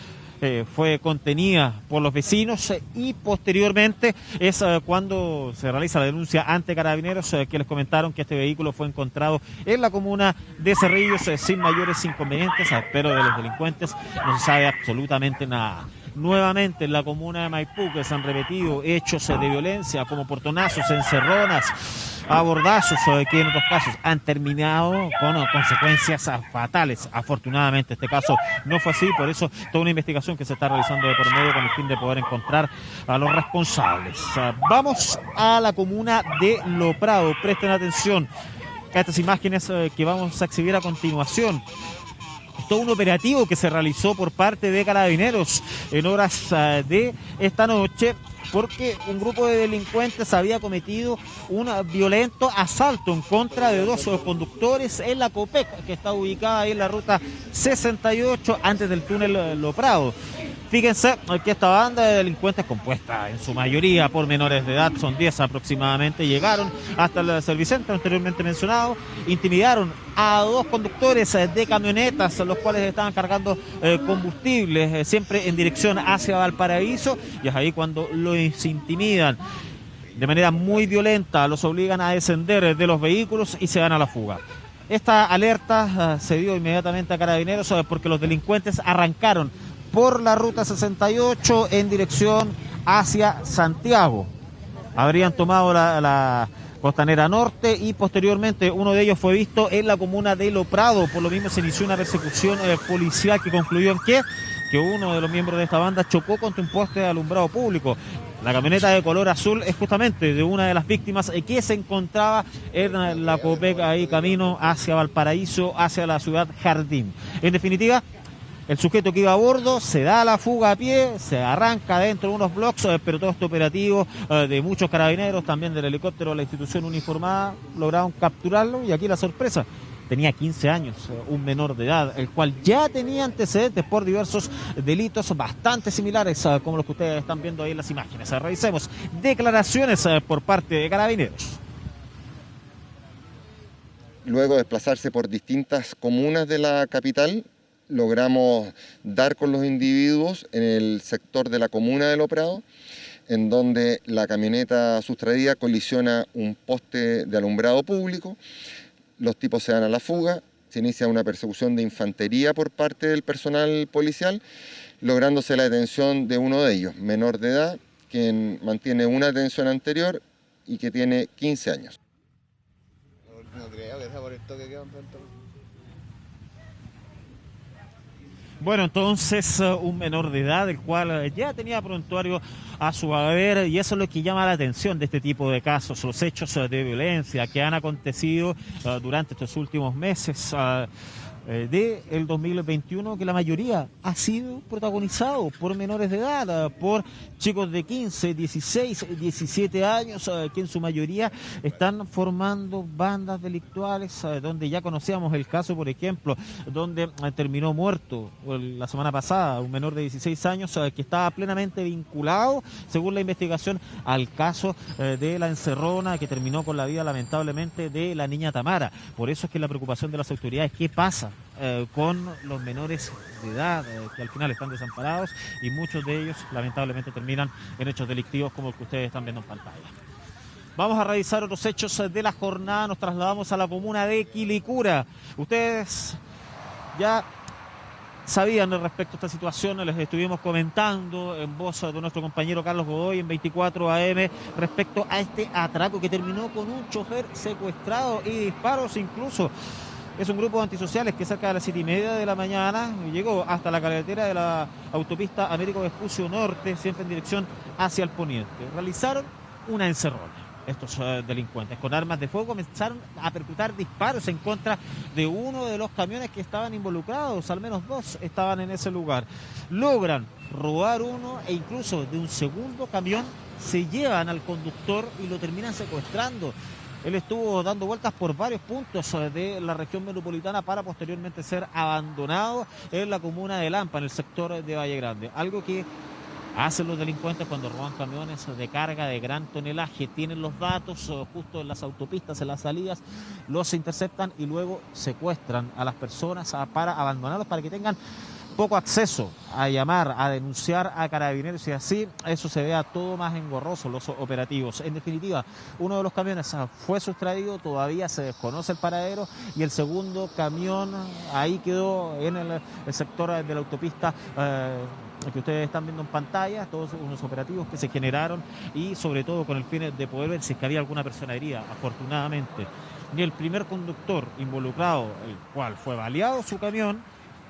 fue contenida por los vecinos y posteriormente es cuando se realiza la denuncia ante Carabineros, que les comentaron que este vehículo fue encontrado en la comuna de Cerrillos sin mayores inconvenientes, pero de los delincuentes no se sabe absolutamente nada. Nuevamente en la comuna de Maipú, que se han repetido hechos de violencia como portonazos, encerronas, abordazos, que en otros casos han terminado con consecuencias fatales. Afortunadamente este caso no fue así, por eso toda una investigación que se está realizando de por medio con el fin de poder encontrar a los responsables. Vamos a la comuna de Lo Prado. Presten atención a estas imágenes que vamos a exhibir a continuación. Todo un operativo que se realizó por parte de Carabineros en horas de esta noche, porque un grupo de delincuentes había cometido un violento asalto en contra de 2 conductores en la Copec, que está ubicada ahí en la ruta 68 antes del túnel Lo Prado. Fíjense que esta banda de delincuentes, compuesta en su mayoría por menores de edad, son 10 aproximadamente, llegaron hasta el servicentro anteriormente mencionado, intimidaron a 2 conductores de camionetas, los cuales estaban cargando combustible, siempre en dirección hacia Valparaíso, y es ahí cuando los intimidan de manera muy violenta, los obligan a descender de los vehículos y se van a la fuga. Esta alerta se dio inmediatamente a Carabineros porque los delincuentes arrancaron por la ruta 68 en dirección hacia Santiago. Habrían tomado la Costanera Norte y posteriormente uno de ellos fue visto en la comuna de Lo Prado. Por lo mismo se inició una persecución policial que concluyó en que uno de los miembros de esta banda chocó contra un poste de alumbrado público. La camioneta de color azul es justamente de una de las víctimas que se encontraba en la Copec, ahí camino hacia Valparaíso, hacia la ciudad Jardín. En definitiva, el sujeto que iba a bordo se da a la fuga a pie, se arranca dentro de unos bloques, pero todo este operativo de muchos carabineros, también del helicóptero de la institución uniformada, lograron capturarlo. Y aquí la sorpresa: tenía 15 años, un menor de edad, el cual ya tenía antecedentes por diversos delitos bastante similares como los que ustedes están viendo ahí en las imágenes. Revisemos declaraciones por parte de Carabineros. luego de desplazarse por distintas comunas de la capital, logramos dar con los individuos en el sector de la comuna de Lo Prado, en donde la camioneta sustraída colisiona un poste de alumbrado público, los tipos se dan a la fuga, se inicia una persecución de infantería por parte del personal policial, lográndose la detención de uno de ellos, menor de edad, quien mantiene una detención anterior y que tiene 15 años. No creo que sea por esto que quedan tanto. Bueno, entonces un menor de edad, el cual ya tenía prontuario a su haber, y eso es lo que llama la atención de este tipo de casos, los hechos de violencia que han acontecido durante estos últimos meses del 2021, que la mayoría ha sido protagonizado por menores de edad, por chicos de 15, 16, 17 años, que en su mayoría están formando bandas delictuales, donde ya conocíamos el caso, por ejemplo, donde terminó muerto la semana pasada un menor de 16 años que estaba plenamente vinculado, según la investigación, al caso de la encerrona que terminó con la vida, lamentablemente, de la niña Tamara. Por eso es que la preocupación de las autoridades, ¿qué pasa con los menores de edad que al final están desamparados, y muchos de ellos lamentablemente terminan en hechos delictivos como el que ustedes están viendo en pantalla? Vamos a revisar otros hechos de la jornada. Nos trasladamos a la comuna de Quilicura. Ustedes ya sabían respecto a esta situación, les estuvimos comentando en voz de nuestro compañero Carlos Godoy en 24 AM respecto a este atraco que terminó con un chofer secuestrado y disparos incluso. Es un grupo de antisociales que cerca de las 7:30 de la mañana llegó hasta la carretera de la autopista Américo Vespucio Norte, siempre en dirección hacia el poniente. Realizaron una encerrona. Estos delincuentes con armas de fuego comenzaron a perpetrar disparos en contra de uno de los camiones que estaban involucrados, al menos dos estaban en ese lugar. Logran robar uno e incluso de un segundo camión se llevan al conductor y lo terminan secuestrando. Él estuvo dando vueltas por varios puntos de la región metropolitana para posteriormente ser abandonado en la comuna de Lampa, en el sector de Valle Grande. Algo que hacen los delincuentes cuando roban camiones de carga de gran tonelaje. Tienen los datos justo en las autopistas, en las salidas, los interceptan y luego secuestran a las personas para abandonarlos, para que tengan poco acceso a llamar, a denunciar a carabineros, y así eso se vea todo más engorroso, los operativos. En definitiva, uno de los camiones fue sustraído, todavía se desconoce el paradero, y el segundo camión ahí quedó en el sector de la autopista que ustedes están viendo en pantalla, todos unos operativos que se generaron y sobre todo con el fin de poder ver si es que había alguna persona herida. Afortunadamente, ni el primer conductor involucrado, el cual fue baleado su camión,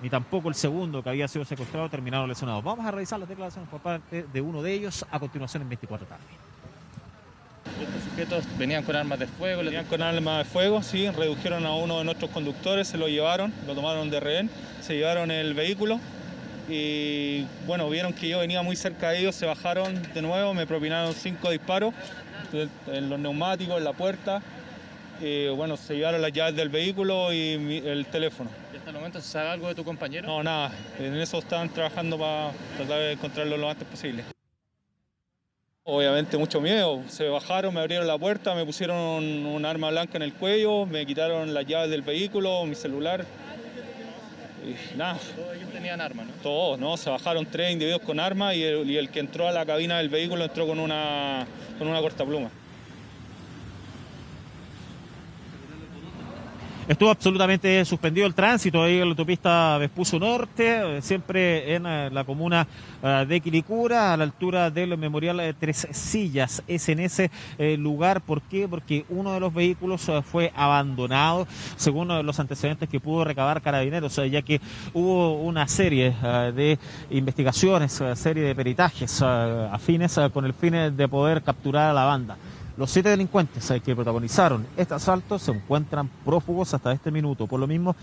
ni tampoco el segundo, que había sido secuestrado, terminaron lesionados. Vamos a revisar las declaraciones por parte de uno de ellos a continuación en 24 tarde. Estos sujetos venían con armas de fuego. Venían con armas de fuego, sí, redujeron a uno de nuestros conductores, se lo llevaron, lo tomaron de rehén, se llevaron el vehículo y bueno, vieron que yo venía muy cerca de ellos, se bajaron de nuevo, me propinaron 5 disparos en los neumáticos, en la puerta. Bueno, se llevaron las llaves del vehículo y el teléfono. ¿Y hasta el momento se sabe algo de tu compañero? No, nada. En eso estaban trabajando para tratar de encontrarlo lo antes posible. Obviamente mucho miedo. Se bajaron, me abrieron la puerta, me pusieron un arma blanca en el cuello, me quitaron las llaves del vehículo, mi celular. Y nada. Todos ellos tenían armas, ¿no? Todos, ¿no? Se bajaron 3 individuos con armas y el que entró a la cabina del vehículo entró con una cortapluma. Estuvo absolutamente suspendido el tránsito ahí en la autopista Vespucio Norte, siempre en la comuna de Quilicura, a la altura del Memorial Tres Sillas. Es en ese lugar. ¿Por qué? Porque uno de los vehículos fue abandonado, según los antecedentes que pudo recabar Carabineros, ya que hubo una serie de investigaciones, serie de peritajes afines con el fin de poder capturar a la banda. Los 7 delincuentes que protagonizaron este asalto se encuentran prófugos hasta este minuto. Por lo mismo,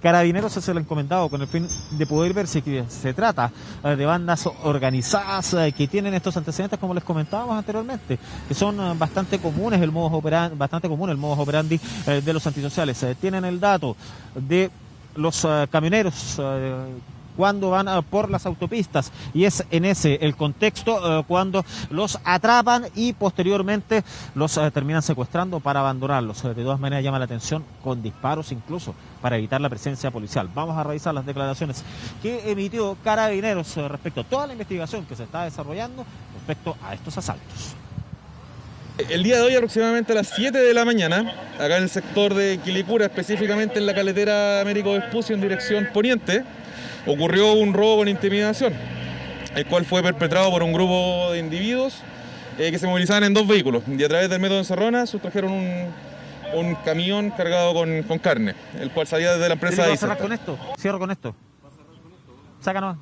Carabineros se le han encomendado con el fin de poder ver si se trata de bandas organizadas que tienen estos antecedentes, como les comentábamos anteriormente, que son bastante comunes el modus operandi de los antisociales. Tienen el dato de los camioneros cuando van por las autopistas, y es en ese el contexto cuando los atrapan y posteriormente los terminan secuestrando para abandonarlos. De todas maneras llama la atención, con disparos incluso para evitar la presencia policial. Vamos a revisar las declaraciones que emitió Carabineros respecto a toda la investigación que se está desarrollando respecto a estos asaltos. El día de hoy, aproximadamente a las 7 de la mañana, acá en el sector de Quilicura, específicamente en la carretera Américo Vespucio en dirección poniente, ocurrió un robo con intimidación, el cual fue perpetrado por un grupo de individuos que se movilizaban en 2 vehículos, y a través del método Encerrona sustrajeron un camión cargado con carne, el cual salía desde la empresa de cerrar con esto. Cierro con esto. Sácanos.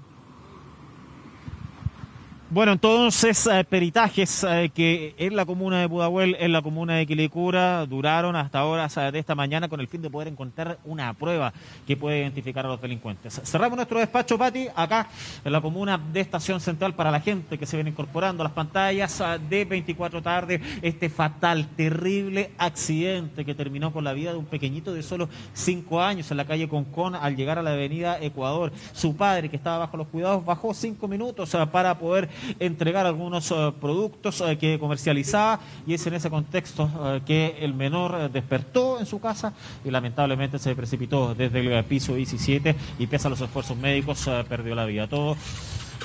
Bueno, entonces, peritajes que en la comuna de Pudahuel, en la comuna de Quilicura, duraron hasta horas de esta mañana con el fin de poder encontrar una prueba que puede identificar a los delincuentes. Cerramos nuestro despacho, Pati, acá en la comuna de Estación Central, para la gente que se viene incorporando a las pantallas de 24 tarde, este fatal, terrible accidente que terminó con la vida de un pequeñito de solo 5 años en la calle Concón al llegar a la avenida Ecuador. Su padre, que estaba bajo los cuidados, bajó 5 minutos para poder entregar algunos productos que comercializaba, y es en ese contexto que el menor despertó en su casa y lamentablemente se precipitó desde el piso 17 y pese a los esfuerzos médicos perdió la vida. Todo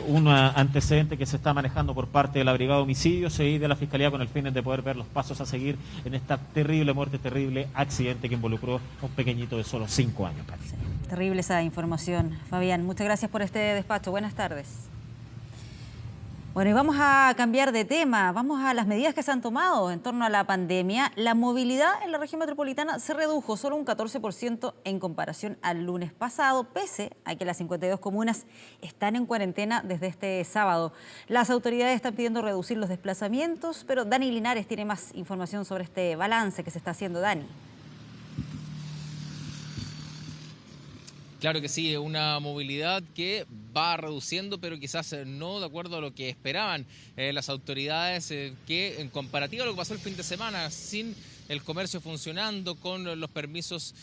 un antecedente que se está manejando por parte de la Brigada de Homicidios y de la Fiscalía con el fin de poder ver los pasos a seguir en esta terrible muerte, terrible accidente que involucró a un pequeñito de solo 5 años. Sí, terrible esa información, Fabián. Muchas gracias por este despacho. Buenas tardes. Bueno, y vamos a cambiar de tema, vamos a las medidas que se han tomado en torno a la pandemia. La movilidad en la región metropolitana se redujo solo un 14% en comparación al lunes pasado, pese a que las 52 comunas están en cuarentena desde este sábado. Las autoridades están pidiendo reducir los desplazamientos, pero Dani Linares tiene más información sobre este balance que se está haciendo. Dani. Claro que sí, una movilidad que va reduciendo, pero quizás no de acuerdo a lo que esperaban las autoridades, que en comparativa a lo que pasó el fin de semana, sin el comercio funcionando, con los permisos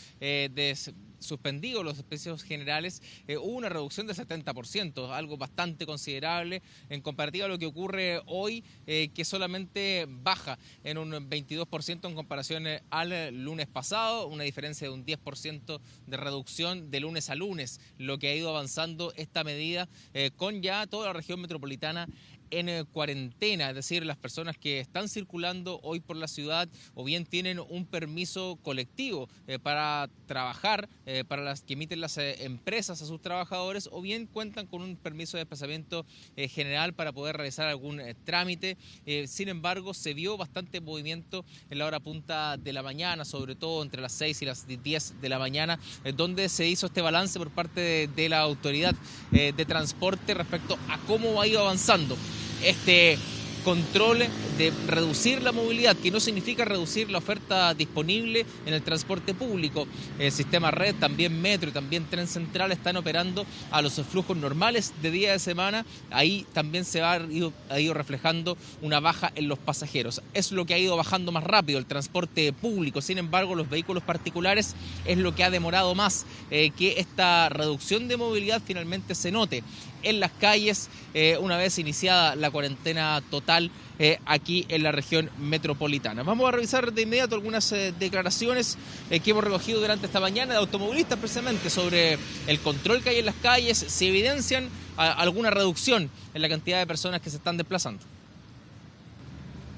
suspendidos, los permisos generales, hubo una reducción del 70%, algo bastante considerable en comparativa a lo que ocurre hoy, que solamente baja en un 22% en comparación al lunes pasado, una diferencia de un 10% de reducción de lunes a lunes, lo que ha ido avanzando esta medida con ya toda la región metropolitana en cuarentena, es decir, las personas que están circulando hoy por la ciudad o bien tienen un permiso colectivo para trabajar, para las que emiten las empresas a sus trabajadores, o bien cuentan con un permiso de desplazamiento general para poder realizar algún trámite. Sin embargo, se vio bastante movimiento en la hora punta de la mañana, sobre todo entre las 6 y las 10 de la mañana, donde se hizo este balance por parte de la autoridad de transporte respecto a cómo ha ido avanzando este control de reducir la movilidad, que no significa reducir la oferta disponible en el transporte público. El sistema red, también metro y también tren central están operando a los flujos normales de día de semana. Ahí también se ha ido reflejando una baja en los pasajeros. Es lo que ha ido bajando más rápido el transporte público. Sin embargo, los vehículos particulares es lo que ha demorado más que esta reducción de movilidad finalmente se note en las calles una vez iniciada la cuarentena total aquí en la región metropolitana. Vamos a revisar de inmediato algunas declaraciones que hemos recogido durante esta mañana de automovilistas precisamente sobre el control que hay en las calles, si evidencian alguna reducción en la cantidad de personas que se están desplazando.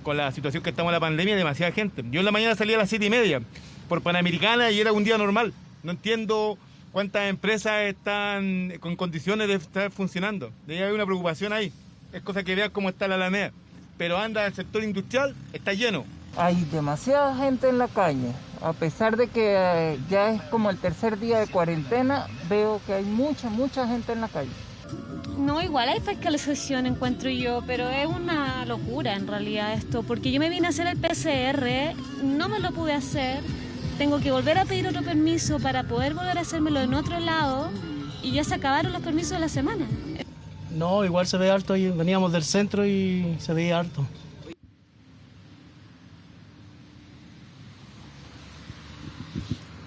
Con la situación que estamos en la pandemia, demasiada gente. Yo en la mañana salí a las 7:30 por Panamericana y era un día normal. No entiendo cuántas empresas están con condiciones de estar funcionando. Debe haber una preocupación ahí. Es cosa que vean cómo está la Alameda. Pero anda el sector industrial, está lleno. Hay demasiada gente en la calle. A pesar de que ya es como el tercer día de cuarentena, veo que hay mucha gente en la calle. No, igual hay fiscalización, encuentro yo, pero es una locura en realidad esto, porque yo me vine a hacer el PCR, no me lo pude hacer. Tengo que volver a pedir otro permiso para poder volver a hacérmelo en otro lado y ya se acabaron los permisos de la semana. No, igual se ve harto, veníamos del centro y se veía harto.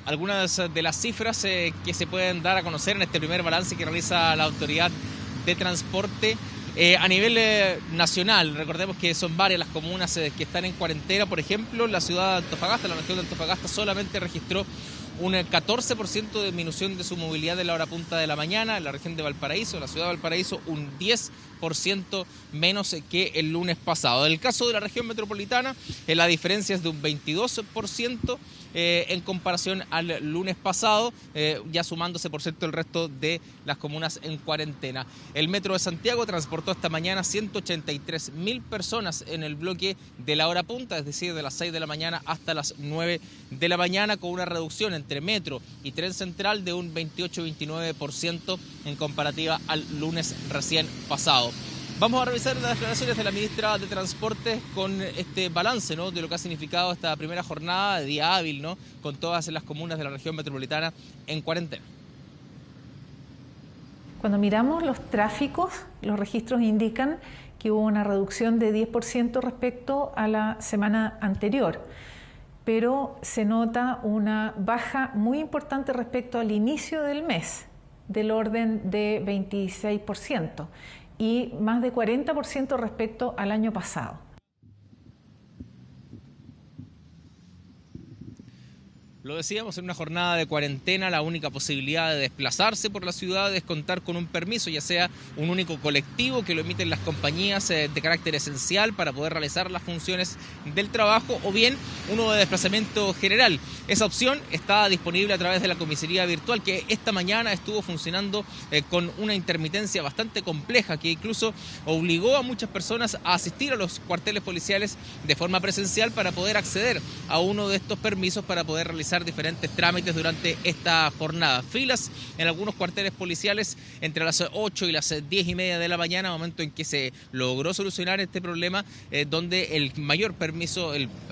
algunas de las cifras que se pueden dar a conocer en este primer balance que realiza la Autoridad de Transporte. A nivel nacional, recordemos que son varias las comunas que están en cuarentena. Por ejemplo, la ciudad de Antofagasta, la región de Antofagasta, solamente registró un 14% de disminución de su movilidad en la hora punta de la mañana. En la región de Valparaíso, la ciudad de Valparaíso, un 10% menos que el lunes pasado. En el caso de la región metropolitana, la diferencia es de un 22% en comparación al lunes pasado, ya sumándose, por cierto, el resto de las comunas en cuarentena. El Metro de Santiago transportó esta mañana 183.000 personas en el bloque de la hora punta, es decir, de las 6 de la mañana hasta las 9 de la mañana, con una reducción entre Metro y Tren Central de un 28-29% en comparativa al lunes recién pasado. Vamos a revisar las declaraciones de la ministra de Transporte con este balance, ¿no?, de lo que ha significado esta primera jornada de día hábil, ¿no?, con todas las comunas de la región metropolitana en cuarentena. Cuando miramos los tráficos, los registros indican que hubo una reducción de 10% respecto a la semana anterior, pero se nota una baja muy importante respecto al inicio del mes, del orden de 26%, y más de 40% respecto al año pasado. Lo decíamos, en una jornada de cuarentena la única posibilidad de desplazarse por la ciudad es contar con un permiso, ya sea un único colectivo que lo emiten las compañías de carácter esencial para poder realizar las funciones del trabajo, o bien uno de desplazamiento general. Esa opción está disponible a través de la comisaría virtual, que esta mañana estuvo funcionando con una intermitencia bastante compleja, que incluso obligó a muchas personas a asistir a los cuarteles policiales de forma presencial para poder acceder a uno de estos permisos para poder realizar diferentes trámites durante esta jornada. Filas en algunos cuarteles policiales entre las 8 y las 10:30 de la mañana, momento en que se logró solucionar este problema, donde el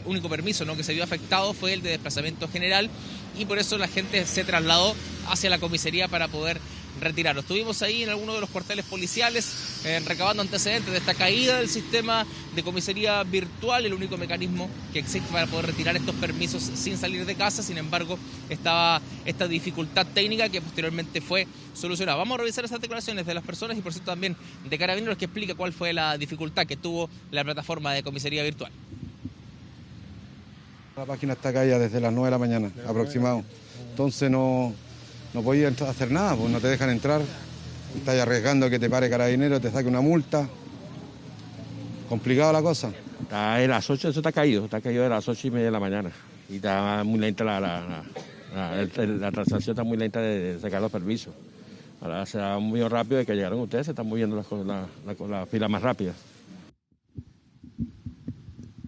único permiso, ¿no?, que se vio afectado fue el de desplazamiento general, y por eso la gente se trasladó hacia la comisaría para poder retirarlo. Estuvimos ahí en algunos de los cuarteles policiales recabando antecedentes de esta caída del sistema de comisaría virtual, el único mecanismo que existe para poder retirar estos permisos sin salir de casa. Sin embargo, estaba esta dificultad técnica que posteriormente fue solucionada. Vamos a revisar esas declaraciones de las personas y, por cierto, también de Carabineros, que explica cuál fue la dificultad que tuvo la plataforma de comisaría virtual. La página está caída desde las 9 de la mañana aproximado, entonces no podía hacer nada, pues no te dejan entrar, estás arriesgando que te pare Carabineros, te saque una multa, complicada la cosa. Está en las 8, eso está caído de las 8:30 de la mañana, y está muy lenta la transacción, está muy lenta de sacar los permisos. Ahora se ha movido rápido, de que llegaron ustedes, se están moviendo las filas más rápidas.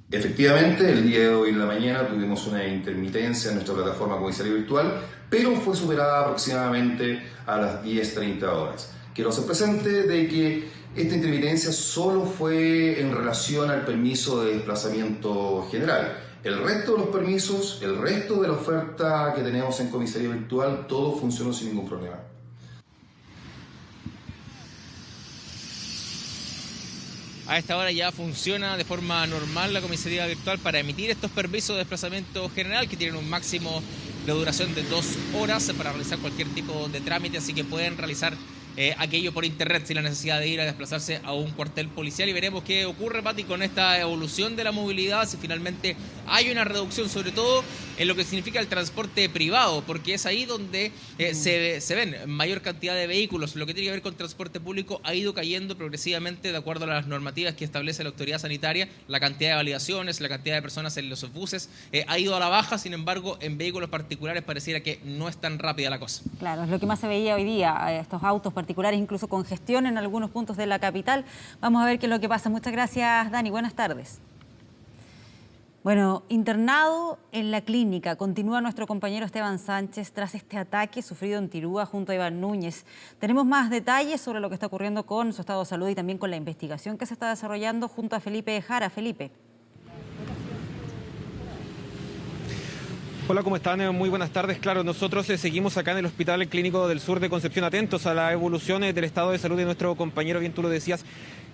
Efectivamente, el día de hoy en la mañana tuvimos una intermitencia en nuestra plataforma comisaría virtual, pero fue superada aproximadamente a las 10:30 horas. Quiero hacer presente de que esta intermitencia solo fue en relación al permiso de desplazamiento general. El resto de los permisos, el resto de la oferta que tenemos en comisaría virtual, todo funcionó sin ningún problema. A esta hora ya funciona de forma normal la comisaría virtual para emitir estos permisos de desplazamiento general, que tienen un máximo de duración de 2 horas para realizar cualquier tipo de trámite, así que pueden realizar aquello por internet sin la necesidad de ir a desplazarse a un cuartel policial. Y veremos qué ocurre, Pati, con esta evolución de la movilidad, si finalmente hay una reducción, sobre todo en lo que significa el transporte privado, porque es ahí donde se ven mayor cantidad de vehículos. Lo que tiene que ver con transporte público ha ido cayendo progresivamente de acuerdo a las normativas que establece la autoridad sanitaria. La cantidad de validaciones, la cantidad de personas en los buses ha ido a la baja. Sin embargo, en vehículos particulares pareciera que no es tan rápida la cosa. Claro, es lo que más se veía hoy día, estos autos particulares, incluso congestión en algunos puntos de la capital. Vamos a ver qué es lo que pasa. Muchas gracias, Dani. Buenas tardes. Bueno, internado en la clínica continúa nuestro compañero Esteban Sánchez tras este ataque sufrido en Tirúa junto a Iván Núñez. Tenemos más detalles sobre lo que está ocurriendo con su estado de salud y también con la investigación que se está desarrollando junto a Felipe Jara. Felipe. Hola, ¿cómo están? Muy buenas tardes. Claro, nosotros seguimos acá en el Hospital Clínico del Sur de Concepción, atentos a la evolución del estado de salud de nuestro compañero, bien tú lo decías,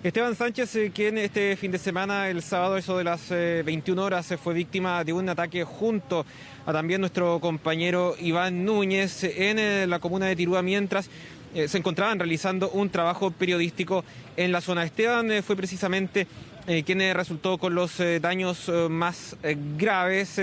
Esteban Sánchez, quien este fin de semana, el sábado, eso de las 21 horas, fue víctima de un ataque junto a también nuestro compañero Iván Núñez en la comuna de Tirúa, mientras se encontraban realizando un trabajo periodístico en la zona. Esteban fue precisamente quien resultó con los daños más graves.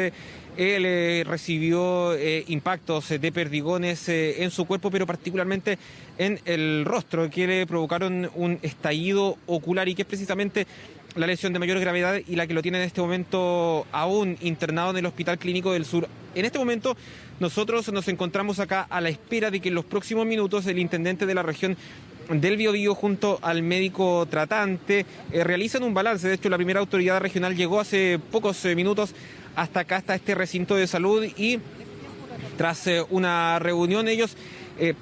Él recibió impactos de perdigones en su cuerpo, pero particularmente en el rostro, que le provocaron un estallido ocular y que es precisamente la lesión de mayor gravedad y la que lo tiene en este momento aún internado en el Hospital Clínico del Sur. En este momento nosotros nos encontramos acá a la espera de que en los próximos minutos el intendente de la región del Biobío junto al médico tratante realizan un balance. De hecho, la primera autoridad regional llegó hace pocos minutos hasta acá, hasta este recinto de salud, y tras una reunión ellos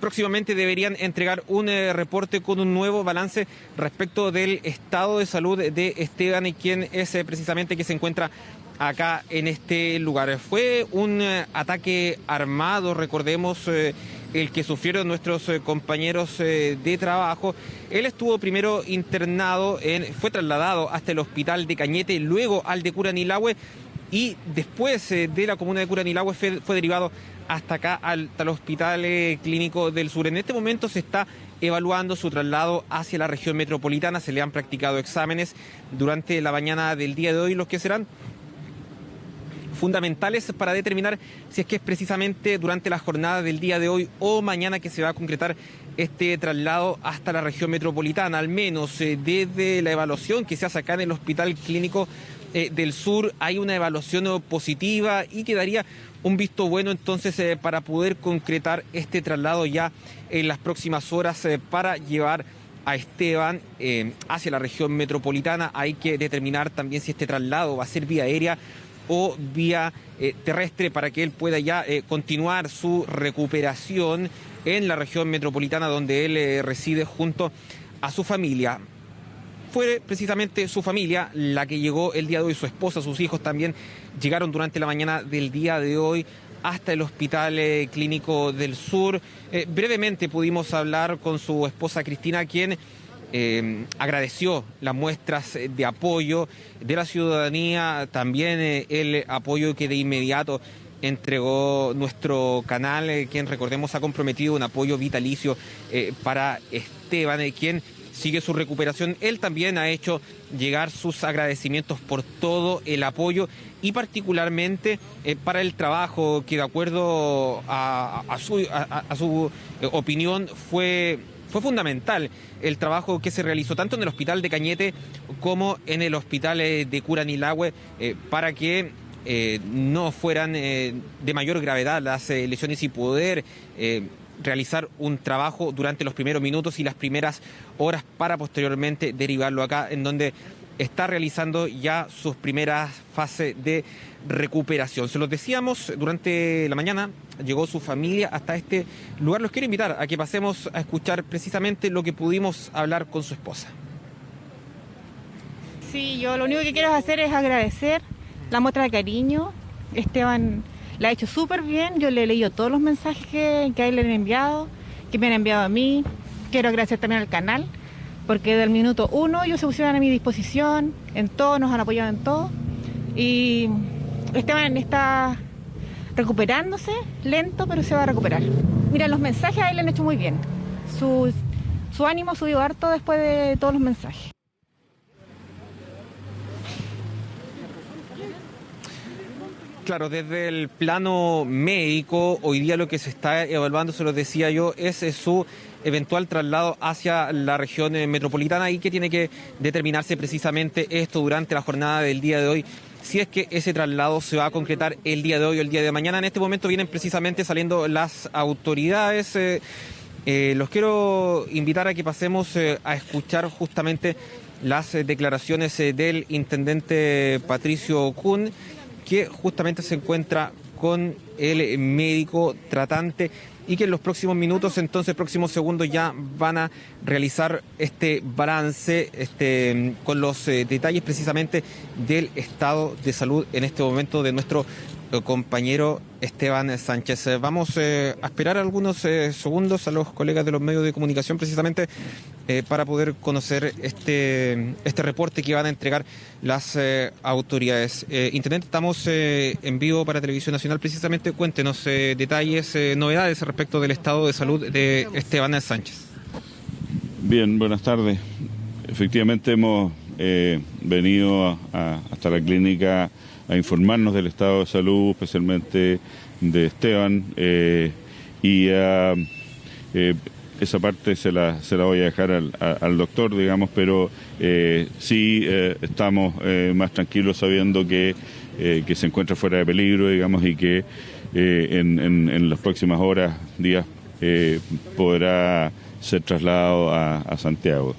próximamente deberían entregar un reporte con un nuevo balance respecto del estado de salud de Esteban, y quien es precisamente que se encuentra acá en este lugar. Fue un ataque armado, recordemos, el que sufrieron nuestros compañeros de trabajo. Él estuvo primero internado, fue trasladado hasta el hospital de Cañete, luego al de Curanilahue, y después de la comuna de Curanilahue fue derivado hasta acá al Hospital Clínico del Sur. En este momento se está evaluando su traslado hacia la región metropolitana. Se le han practicado exámenes durante la mañana del día de hoy, los que serán fundamentales para determinar si es que es precisamente durante la jornada del día de hoy o mañana que se va a concretar este traslado hasta la región metropolitana. Al menos desde la evaluación que se hace acá en el Hospital Clínico del Sur hay una evaluación positiva y que daría un visto bueno entonces para poder concretar este traslado ya en las próximas horas para llevar a Esteban hacia la región metropolitana. Hay que determinar también si este traslado va a ser vía aérea o vía terrestre para que él pueda ya continuar su recuperación en la región metropolitana, donde él reside junto a su familia. Fue precisamente su familia la que llegó el día de hoy, su esposa, sus hijos también llegaron durante la mañana del día de hoy hasta el Hospital Clínico del Sur. Brevemente pudimos hablar con su esposa Cristina, quien agradeció las muestras de apoyo de la ciudadanía, también el apoyo que de inmediato entregó nuestro canal, quien, recordemos, ha comprometido un apoyo vitalicio para Esteban, quien sigue su recuperación. Él también ha hecho llegar sus agradecimientos por todo el apoyo y particularmente para el trabajo que, de acuerdo a su opinión, fue fundamental el trabajo que se realizó tanto en el hospital de Cañete como en el hospital de Curanilahue para que no fueran de mayor gravedad las lesiones y poder realizar un trabajo durante los primeros minutos y las primeras horas para posteriormente derivarlo acá, en donde está realizando ya sus primeras fases de recuperación. Se los decíamos, durante la mañana llegó su familia hasta este lugar. Los quiero invitar a que pasemos a escuchar precisamente lo que pudimos hablar con su esposa. Sí, yo lo único que quiero hacer es agradecer la muestra de cariño. Esteban la ha hecho súper bien. Yo le he leído todos los mensajes que a él le han enviado, que me han enviado a mí. Quiero agradecer también al canal, porque del minuto 1 ellos se pusieron a mi disposición, en todo, nos han apoyado en todo. Y Esteban está recuperándose, lento, pero se va a recuperar. Mira, los mensajes a él le han hecho muy bien. Su ánimo subió harto después de todos los mensajes. Claro, desde el plano médico, hoy día lo que se está evaluando, se lo decía yo, es su eventual traslado hacia la región metropolitana, y que tiene que determinarse precisamente esto durante la jornada del día de hoy, si es que ese traslado se va a concretar el día de hoy o el día de mañana. En este momento vienen precisamente saliendo las autoridades. Los quiero invitar a que pasemos a escuchar justamente las declaraciones del intendente Patricio Kuhn, que justamente se encuentra con el médico tratante y que en los próximos minutos, entonces próximos segundos, ya van a realizar este balance con los detalles precisamente del estado de salud en este momento de nuestro compañero Esteban Sánchez. Vamos a esperar algunos segundos a los colegas de los medios de comunicación precisamente para poder conocer este reporte que van a entregar las autoridades. Intendente, estamos en vivo para Televisión Nacional. Precisamente, cuéntenos detalles, novedades respecto del estado de salud de Esteban Sánchez. Bien, buenas tardes. Efectivamente hemos venido hasta la clínica a informarnos del estado de salud, especialmente de Esteban, y esa parte se la voy a dejar al doctor, digamos, pero sí estamos más tranquilos sabiendo que se encuentra fuera de peligro, digamos, y que en las próximas horas, días, podrá ser trasladado a Santiago.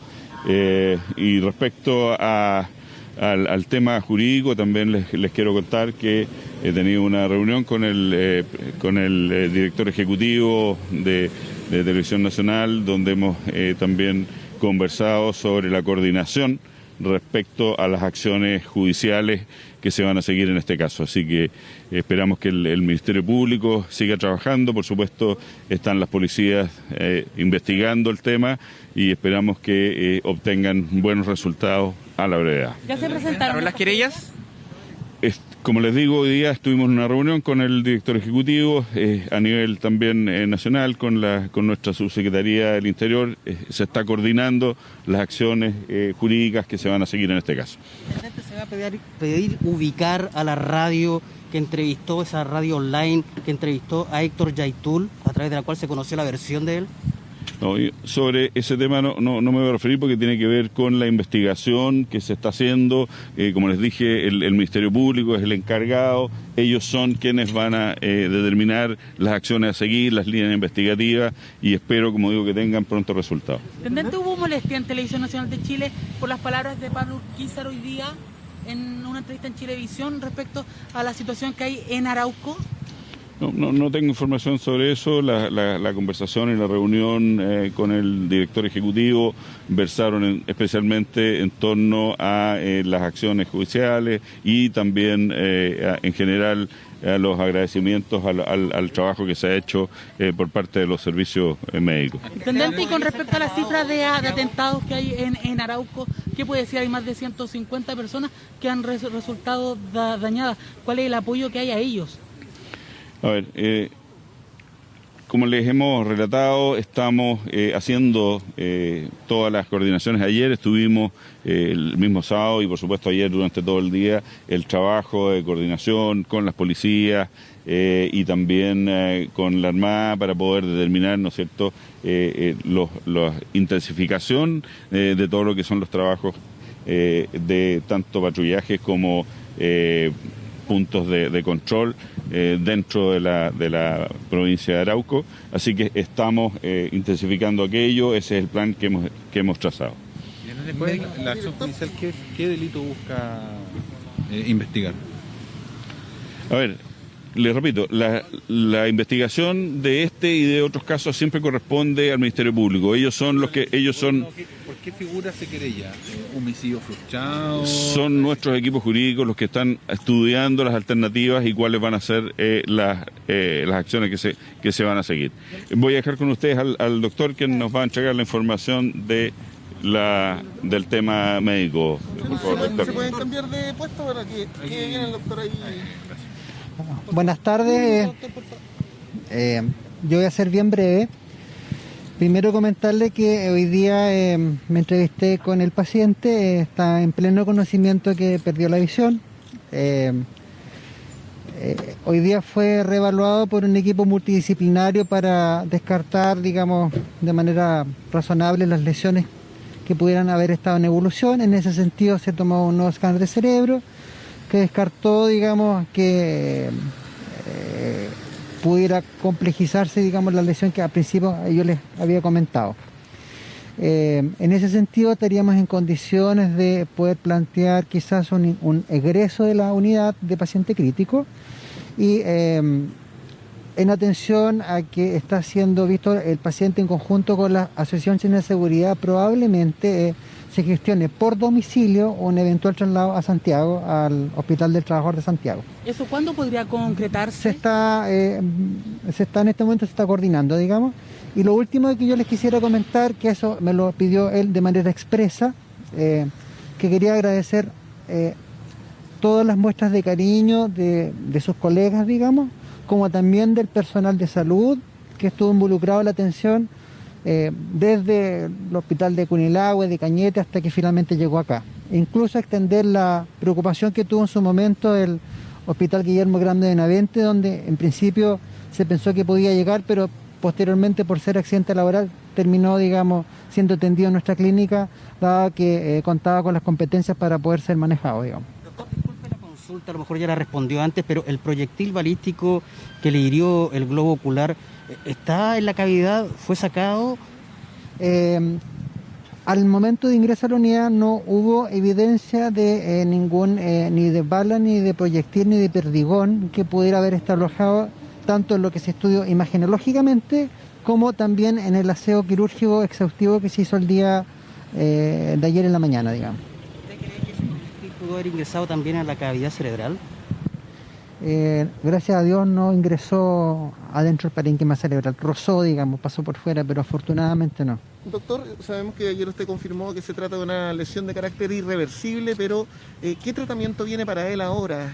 Y respecto al tema jurídico, también les quiero contar que he tenido una reunión con el director ejecutivo de Televisión Nacional, donde hemos también conversado sobre la coordinación respecto a las acciones judiciales que se van a seguir en este caso. Así que esperamos que el Ministerio Público siga trabajando. Por supuesto, están las policías investigando el tema y esperamos que obtengan buenos resultados a la brevedad. ¿Ya se presentaron las querellas? Como les digo, hoy día estuvimos en una reunión con el director ejecutivo, a nivel también nacional, con nuestra subsecretaría del Interior. Se está coordinando las acciones jurídicas que se van a seguir en este caso. ¿Se va a pedir ubicar a la radio que entrevistó, esa radio online que entrevistó a Héctor Yaitul, a través de la cual se conoció la versión de él? No, sobre ese tema no me voy a referir porque tiene que ver con la investigación que se está haciendo. Como les dije, el Ministerio Público es el encargado. Ellos son quienes van a determinar las acciones a seguir, las líneas investigativas, y espero, como digo, que tengan pronto resultados. Intendente, ¿hubo molestia en Televisión Nacional de Chile por las palabras de Pablo Urquizar hoy día en una entrevista en Chilevisión respecto a la situación que hay en Arauco? No tengo información sobre eso. La conversación y la reunión con el director ejecutivo versaron especialmente en torno a las acciones judiciales y también en general a los agradecimientos al trabajo que se ha hecho por parte de los servicios médicos. Intendente, y con respecto a las cifras de atentados que hay en Arauco, ¿qué puede decir? Hay más de 150 personas que han resultado dañadas. ¿Cuál es el apoyo que hay a ellos? A ver, como les hemos relatado, estamos haciendo todas las coordinaciones. Ayer estuvimos el mismo sábado y por supuesto ayer durante todo el día el trabajo de coordinación con las policías y también con la Armada para poder determinar, ¿no es cierto?, la intensificación de todo lo que son los trabajos de tanto patrullajes como puntos de control dentro de la provincia de Arauco, así que estamos intensificando aquello. Ese es el plan que hemos trazado. Después, la acción judicial, ¿qué delito busca investigar? A ver, les repito, la investigación de este y de otros casos siempre corresponde al Ministerio Público. Ellos son los que ¿Por qué figura se querella? ¿Homicidio frustrado? Son nuestros equipos jurídicos los que están estudiando las alternativas y cuáles van a ser las acciones que se van a seguir. Voy a dejar con ustedes al doctor, quien nos va a entregar la información del tema médico. Por favor, doctor. ¿Se pueden cambiar de puesto para que viene el doctor ahí? Buenas tardes. Yo voy a ser bien breve. Primero comentarle que hoy día me entrevisté con el paciente, está en pleno conocimiento que perdió la visión. Hoy día fue reevaluado por un equipo multidisciplinario para descartar, digamos, de manera razonable las lesiones que pudieran haber estado en evolución. En ese sentido se tomó un nuevo escáner de cerebro que descartó, digamos, que pudiera complejizarse, digamos, la lesión que al principio yo les había comentado. En ese sentido estaríamos en condiciones de poder plantear quizás un egreso de la unidad de paciente crítico y en atención a que está siendo visto el paciente en conjunto con la Asociación Chilena de Seguridad, probablemente se gestione por domicilio un eventual traslado a Santiago, al Hospital del Trabajador de Santiago. ¿Eso cuándo podría concretarse? Se está en este momento se está coordinando, digamos. Y lo último que yo les quisiera comentar, que eso me lo pidió él de manera expresa, que quería agradecer todas las muestras de cariño de sus colegas, digamos, como también del personal de salud que estuvo involucrado en la atención desde el hospital de Cunilahue, de Cañete, hasta que finalmente llegó acá. E incluso extender la preocupación que tuvo en su momento el hospital Guillermo Grande de Benavente, donde en principio se pensó que podía llegar, pero posteriormente, por ser accidente laboral, terminó, digamos, siendo atendido en nuestra clínica, dada que contaba con las competencias para poder ser manejado, digamos. Doctor, disculpe la consulta, a lo mejor ya la respondió antes, pero el proyectil balístico que le hirió el globo ocular, ¿está en la cavidad? ¿Fue sacado? Al momento de ingreso a la unidad no hubo evidencia de ni de bala, ni de proyectil, ni de perdigón que pudiera haber estado alojado tanto en lo que se estudió imagenológicamente como también en el aseo quirúrgico exhaustivo que se hizo el día de ayer en la mañana, digamos. ¿Usted cree que ese proyectil pudo haber ingresado también a la cavidad cerebral? Gracias a Dios no ingresó adentro del parénquima cerebral, rozó, digamos, pasó por fuera, pero afortunadamente no. Doctor, sabemos que ayer usted confirmó que se trata de una lesión de carácter irreversible, pero ¿qué tratamiento viene para él ahora?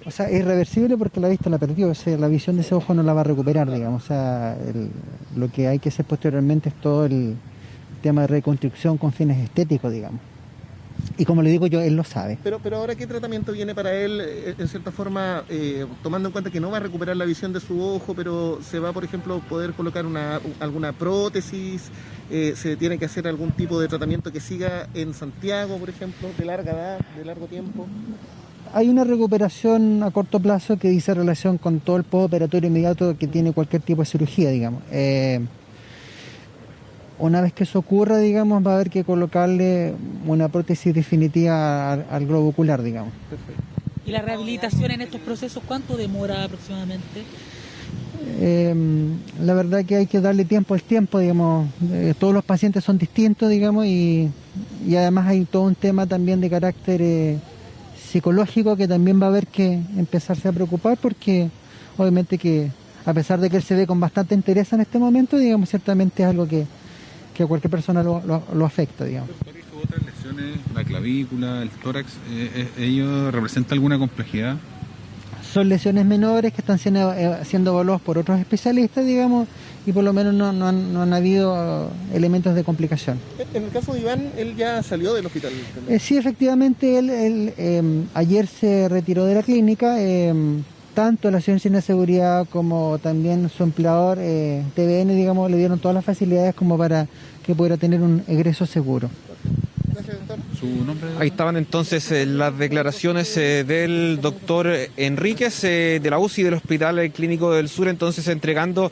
O sea, irreversible porque la vista la perdió, o sea, la visión de ese ojo no la va a recuperar, digamos. O sea, lo que hay que hacer posteriormente es todo el tema de reconstrucción con fines estéticos, digamos. Y como le digo yo, él lo sabe. Pero ahora, ¿qué tratamiento viene para él, en cierta forma, tomando en cuenta que no va a recuperar la visión de su ojo, pero se va, por ejemplo, poder colocar alguna prótesis? ¿Se tiene que hacer algún tipo de tratamiento que siga en Santiago, por ejemplo, de larga edad, de largo tiempo? Hay una recuperación a corto plazo que dice relación con todo el postoperatorio inmediato que tiene cualquier tipo de cirugía, digamos. Una vez que eso ocurra, digamos, va a haber que colocarle una prótesis definitiva al globo ocular, digamos. Perfecto. ¿Y la rehabilitación en estos procesos cuánto demora aproximadamente? La verdad que hay que darle tiempo al tiempo, digamos. Todos los pacientes son distintos, digamos, y además hay todo un tema también de carácter psicológico que también va a haber que empezarse a preocupar, porque obviamente que a pesar de que él se ve con bastante interés en este momento, digamos, ciertamente es algo que a cualquier persona lo afecta, digamos. Doctor, ¿y otras lesiones, la clavícula, el tórax, ello representa alguna complejidad? Son lesiones menores que están siendo evaluados por otros especialistas, digamos, y por lo menos no han habido elementos de complicación. En el caso de Iván, ¿él ya salió del hospital? Sí, efectivamente, él ayer se retiró de la clínica. Tanto la Ciencia de Seguridad como también su empleador, TVN, digamos, le dieron todas las facilidades como para que pudiera tener un egreso seguro. Gracias, doctor. ¿Su nombre? Ahí estaban entonces las declaraciones del doctor Enríquez de la UCI del Hospital Clínico del Sur, entonces entregando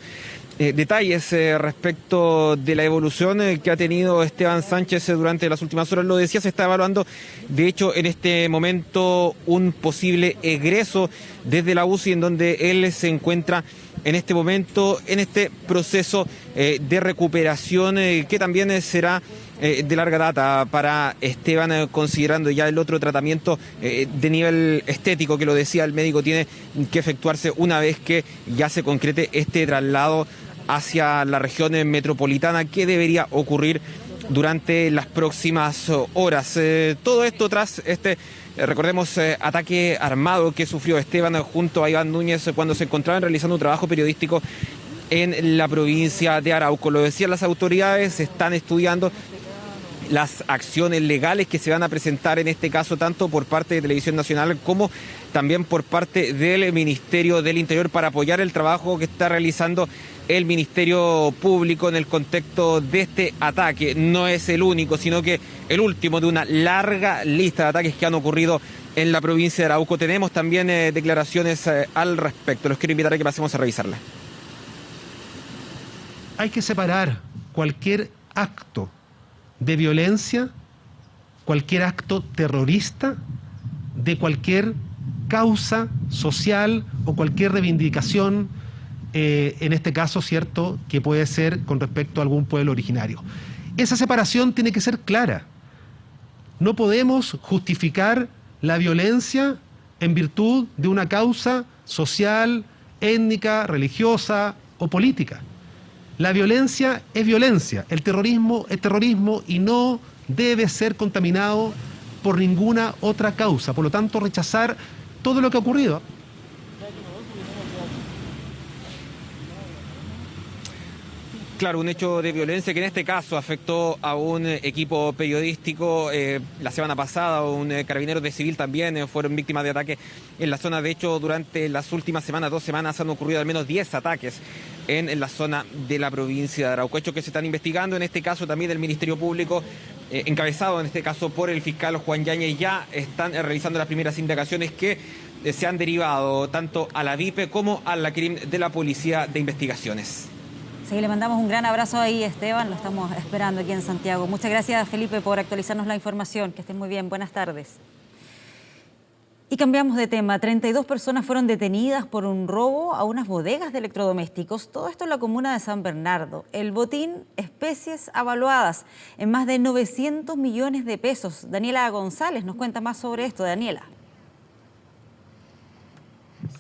detalles respecto de la evolución que ha tenido Esteban Sánchez durante las últimas horas. Lo decía, se está evaluando, de hecho, en este momento un posible egreso desde la UCI, en donde él se encuentra en este momento, en este proceso de recuperación que también será de larga data para Esteban, considerando ya el otro tratamiento de nivel estético, que lo decía el médico, tiene que efectuarse una vez que ya se concrete este traslado hacia la región metropolitana, que debería ocurrir durante las próximas horas. Todo esto tras recordemos, ataque armado que sufrió Esteban junto a Iván Núñez cuando se encontraban realizando un trabajo periodístico en la provincia de Arauco. Lo decían las autoridades, están estudiando las acciones legales que se van a presentar en este caso, tanto por parte de Televisión Nacional como también por parte del Ministerio del Interior, para apoyar el trabajo que está realizando el Ministerio Público en el contexto de este ataque. No es el único, sino que el último de una larga lista de ataques que han ocurrido en la provincia de Arauco. Tenemos también declaraciones al respecto. Los quiero invitar a que pasemos a revisarlas. Hay que separar cualquier acto de violencia, cualquier acto terrorista, de cualquier causa social o cualquier reivindicación, en este caso, cierto, que puede ser con respecto a algún pueblo originario. Esa separación tiene que ser clara. No podemos justificar la violencia en virtud de una causa social, étnica, religiosa o política. La violencia es violencia, el terrorismo es terrorismo y no debe ser contaminado por ninguna otra causa. Por lo tanto, rechazar todo lo que ha ocurrido. Claro, un hecho de violencia que en este caso afectó a un equipo periodístico. La semana pasada un carabinero de civil también fueron víctimas de ataques en la zona. De hecho, durante las últimas semanas, 2 semanas, han ocurrido al menos 10 ataques en la zona de la provincia de Arauco. Hechos que se están investigando, en este caso también del Ministerio Público, encabezado en este caso por el fiscal Juan Yáñez. Ya están realizando las primeras indagaciones que se han derivado tanto a la DIPE como a la CRIM de la Policía de Investigaciones. Sí, le mandamos un gran abrazo ahí, Esteban, lo estamos esperando aquí en Santiago. Muchas gracias, Felipe, por actualizarnos la información. Que estén muy bien, buenas tardes. Y cambiamos de tema. 32 personas fueron detenidas por un robo a unas bodegas de electrodomésticos. Todo esto en la comuna de San Bernardo. El botín, especies avaluadas en más de 900 millones de pesos. Daniela González nos cuenta más sobre esto. Daniela.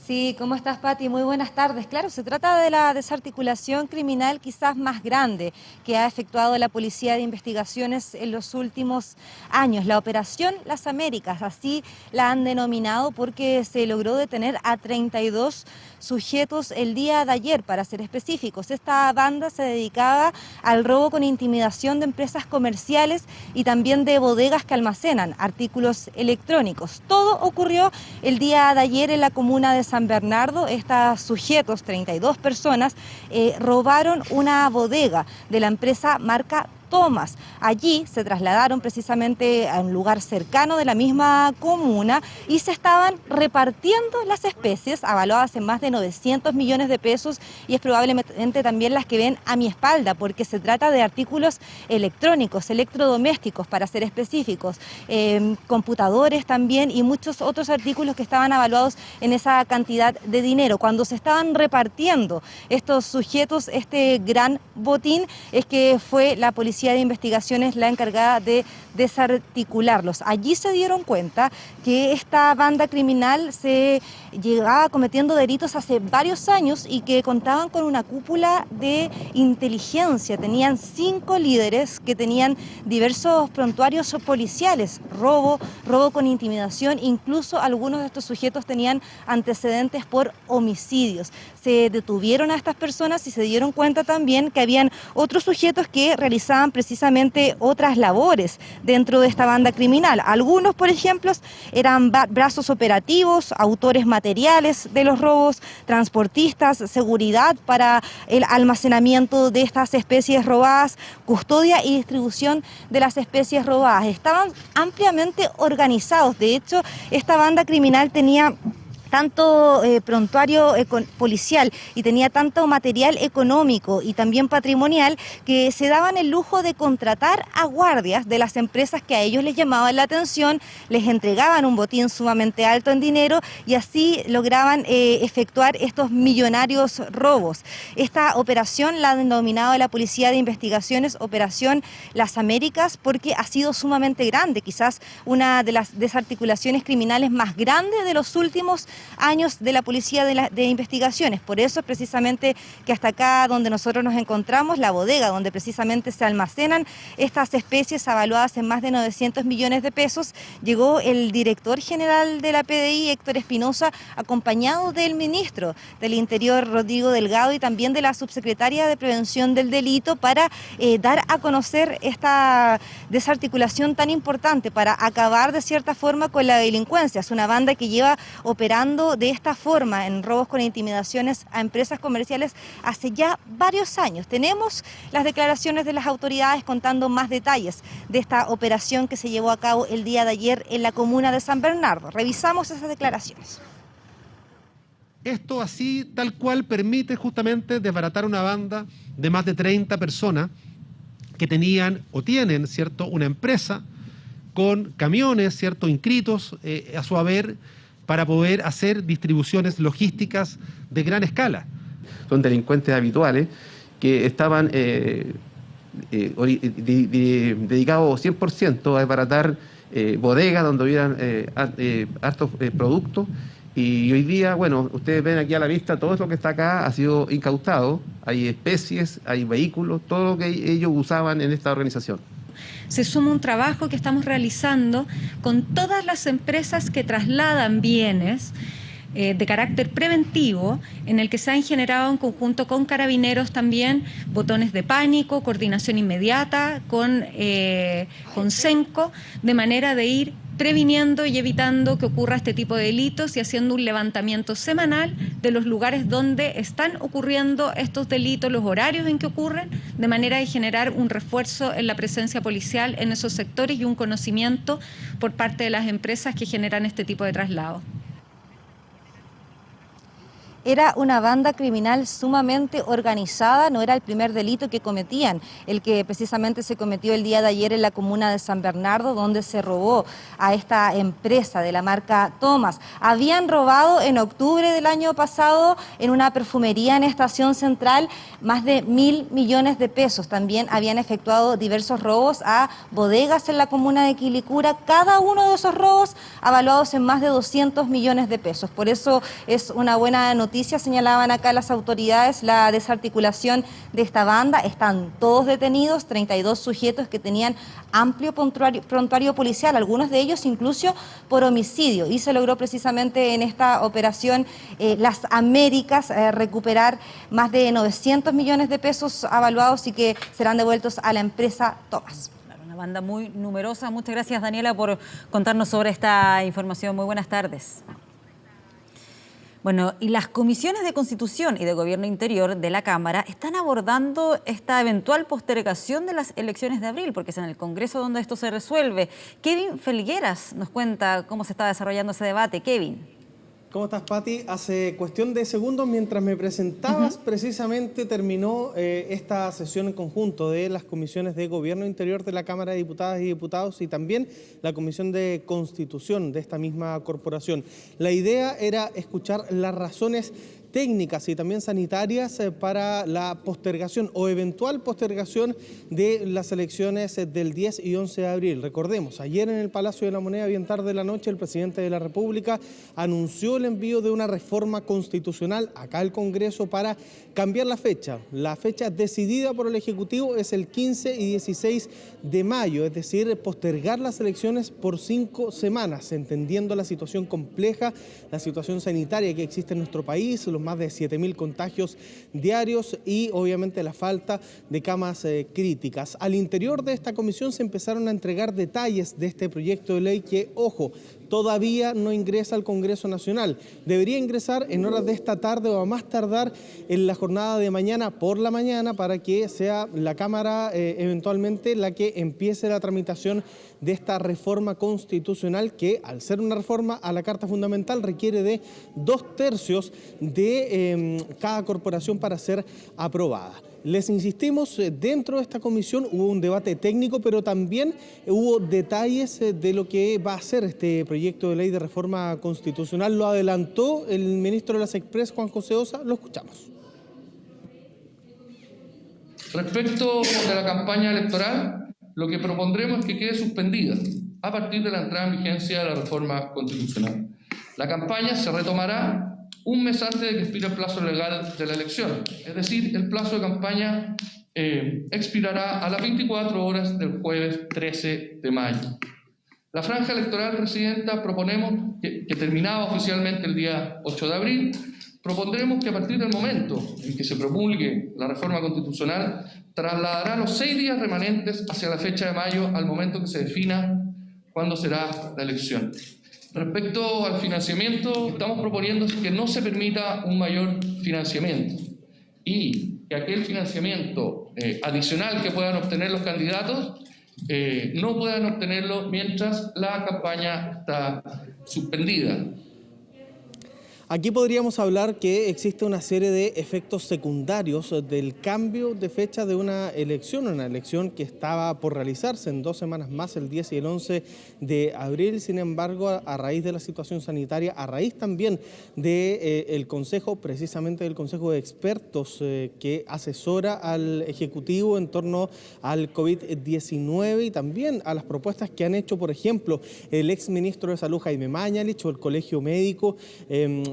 Sí, ¿cómo estás, Pati? Muy buenas tardes. Claro, se trata de la desarticulación criminal quizás más grande que ha efectuado la Policía de Investigaciones en los últimos años. La Operación Las Américas, así la han denominado porque se logró detener a 32 sujetos el día de ayer, para ser específicos. Esta banda se dedicaba al robo con intimidación de empresas comerciales y también de bodegas que almacenan artículos electrónicos. Todo ocurrió el día de ayer en la comuna de San Bernardo. Estos sujetos, 32 personas, robaron una bodega de la empresa marca Thomas. Allí se trasladaron precisamente a un lugar cercano de la misma comuna y se estaban repartiendo las especies avaluadas en más de 900 millones de pesos, y es probablemente también las que ven a mi espalda, porque se trata de artículos electrónicos, electrodomésticos para ser específicos, computadores también y muchos otros artículos que estaban avaluados en esa cantidad de dinero. Cuando se estaban repartiendo estos sujetos este gran botín, es que fue la Policía de Investigaciones la encargada de desarticularlos. Allí se dieron cuenta que esta banda criminal se llegaba cometiendo delitos hace varios años y que contaban con una cúpula de inteligencia. Tenían 5 líderes que tenían diversos prontuarios policiales, robo con intimidación, incluso algunos de estos sujetos tenían antecedentes por homicidios. Se detuvieron a estas personas y se dieron cuenta también que habían otros sujetos que realizaban precisamente otras labores dentro de esta banda criminal. Algunos, por ejemplo, eran brazos operativos, autores materiales de los robos, transportistas, seguridad para el almacenamiento de estas especies robadas, custodia y distribución de las especies robadas. Estaban ampliamente organizados. De hecho, esta banda criminal tenía tanto prontuario policial y tenía tanto material económico y también patrimonial que se daban el lujo de contratar a guardias de las empresas que a ellos les llamaban la atención, les entregaban un botín sumamente alto en dinero y así lograban efectuar estos millonarios robos. Esta operación la ha denominado la Policía de Investigaciones Operación Las Américas porque ha sido sumamente grande, quizás una de las desarticulaciones criminales más grandes de los últimos años de la Policía de Investigaciones. Por eso es precisamente que hasta acá donde nosotros nos encontramos, la bodega donde precisamente se almacenan estas especies avaluadas en más de 900 millones de pesos, llegó el director general de la PDI, Héctor Espinosa, acompañado del ministro del Interior, Rodrigo Delgado, y también de la subsecretaria de Prevención del Delito para dar a conocer esta desarticulación tan importante para acabar de cierta forma con la delincuencia. Es una banda que lleva operando de esta forma en robos con intimidaciones a empresas comerciales hace ya varios años. Tenemos las declaraciones de las autoridades contando más detalles de esta operación que se llevó a cabo el día de ayer en la comuna de San Bernardo. Revisamos esas declaraciones. Esto así, tal cual, permite justamente desbaratar una banda de más de 30 personas que tenían o tienen, ¿cierto?, una empresa con camiones, ¿cierto?, inscritos a su haber, para poder hacer distribuciones logísticas de gran escala. Son delincuentes habituales que estaban dedicados 100% a desbaratar bodegas donde hubieran hartos productos. Y hoy día, bueno, ustedes ven aquí a la vista, todo lo que está acá ha sido incautado. Hay especies, hay vehículos, todo lo que ellos usaban en esta organización. Se suma un trabajo que estamos realizando con todas las empresas que trasladan bienes de carácter preventivo, en el que se han generado en conjunto con Carabineros también botones de pánico, coordinación inmediata con CENCO, de manera de ir previniendo y evitando que ocurra este tipo de delitos y haciendo un levantamiento semanal de los lugares donde están ocurriendo estos delitos, los horarios en que ocurren, de manera de generar un refuerzo en la presencia policial en esos sectores y un conocimiento por parte de las empresas que generan este tipo de traslado. Era una banda criminal sumamente organizada, no era el primer delito que cometían, el que precisamente se cometió el día de ayer en la comuna de San Bernardo, donde se robó a esta empresa de la marca Thomas. Habían robado en octubre del año pasado en una perfumería en Estación Central más de 1.000 millones de pesos. También habían efectuado diversos robos a bodegas en la comuna de Quilicura, cada uno de esos robos avaluados en más de 200 millones de pesos. Por eso es una buena noticia, señalaban acá las autoridades, la desarticulación de esta banda. Están todos detenidos, 32 sujetos que tenían amplio prontuario policial, algunos de ellos incluso por homicidio, y se logró precisamente en esta operación Las Américas recuperar más de 900 millones de pesos avaluados y que serán devueltos a la empresa Thomas. Una banda muy numerosa. Muchas gracias, Daniela, por contarnos sobre esta información. Muy buenas tardes. Bueno, y las comisiones de Constitución y de Gobierno Interior de la Cámara están abordando esta eventual postergación de las elecciones de abril, porque es en el Congreso donde esto se resuelve. Kevin Felgueras nos cuenta cómo se está desarrollando ese debate. Kevin. ¿Cómo estás, Pati? Hace cuestión de segundos, mientras me presentabas, precisamente terminó esta sesión en conjunto de las comisiones de Gobierno Interior de la Cámara de Diputadas y Diputados y también la Comisión de Constitución de esta misma corporación. La idea era escuchar las razones técnicas y también sanitarias para la postergación o eventual postergación de las elecciones del 10 y 11 de abril. Recordemos, ayer en el Palacio de la Moneda, bien tarde de la noche, el presidente de la República anunció el envío de una reforma constitucional acá al Congreso para cambiar la fecha. La fecha decidida por el Ejecutivo es el 15 y 16 de mayo, es decir, postergar las elecciones por 5 semanas, entendiendo la situación compleja, la situación sanitaria que existe en nuestro país, los más de 7.000 contagios diarios y obviamente la falta de camas críticas. Al interior de esta comisión se empezaron a entregar detalles de este proyecto de ley que, ojo, todavía no ingresa al Congreso Nacional. Debería ingresar en horas de esta tarde o a más tardar en la jornada de mañana por la mañana para que sea la Cámara eventualmente la que empiece la tramitación de esta reforma constitucional que, al ser una reforma a la Carta Fundamental, requiere de 2/3 de cada corporación para ser aprobada. Les insistimos, dentro de esta comisión hubo un debate técnico, pero también hubo detalles de lo que va a ser este proyecto de ley de reforma constitucional. Lo adelantó el ministro de las Express, Juan José Ossa. Lo escuchamos. Respecto de la campaña electoral, lo que propondremos es que quede suspendida a partir de la entrada en vigencia de la reforma constitucional. La campaña se retomará un mes antes de que expire el plazo legal de la elección. Es decir, el plazo de campaña expirará a las 24 horas del jueves 13 de mayo. La franja electoral, Presidenta, proponemos que terminaba oficialmente el día 8 de abril, propondremos que a partir del momento en que se promulgue la reforma constitucional, trasladará los 6 días remanentes hacia la fecha de mayo al momento que se defina cuándo será la elección. Respecto al financiamiento, estamos proponiendo que no se permita un mayor financiamiento y que aquel financiamiento adicional que puedan obtener los candidatos no puedan obtenerlo mientras la campaña está suspendida. Aquí podríamos hablar que existe una serie de efectos secundarios del cambio de fecha de una elección que estaba por realizarse en 2 semanas más, el 10 y el 11 de abril. Sin embargo, a raíz de la situación sanitaria, a raíz también del Consejo, precisamente del Consejo de Expertos que asesora al Ejecutivo en torno al COVID-19 y también a las propuestas que han hecho, por ejemplo, el exministro de Salud Jaime Mañalich o el Colegio Médico,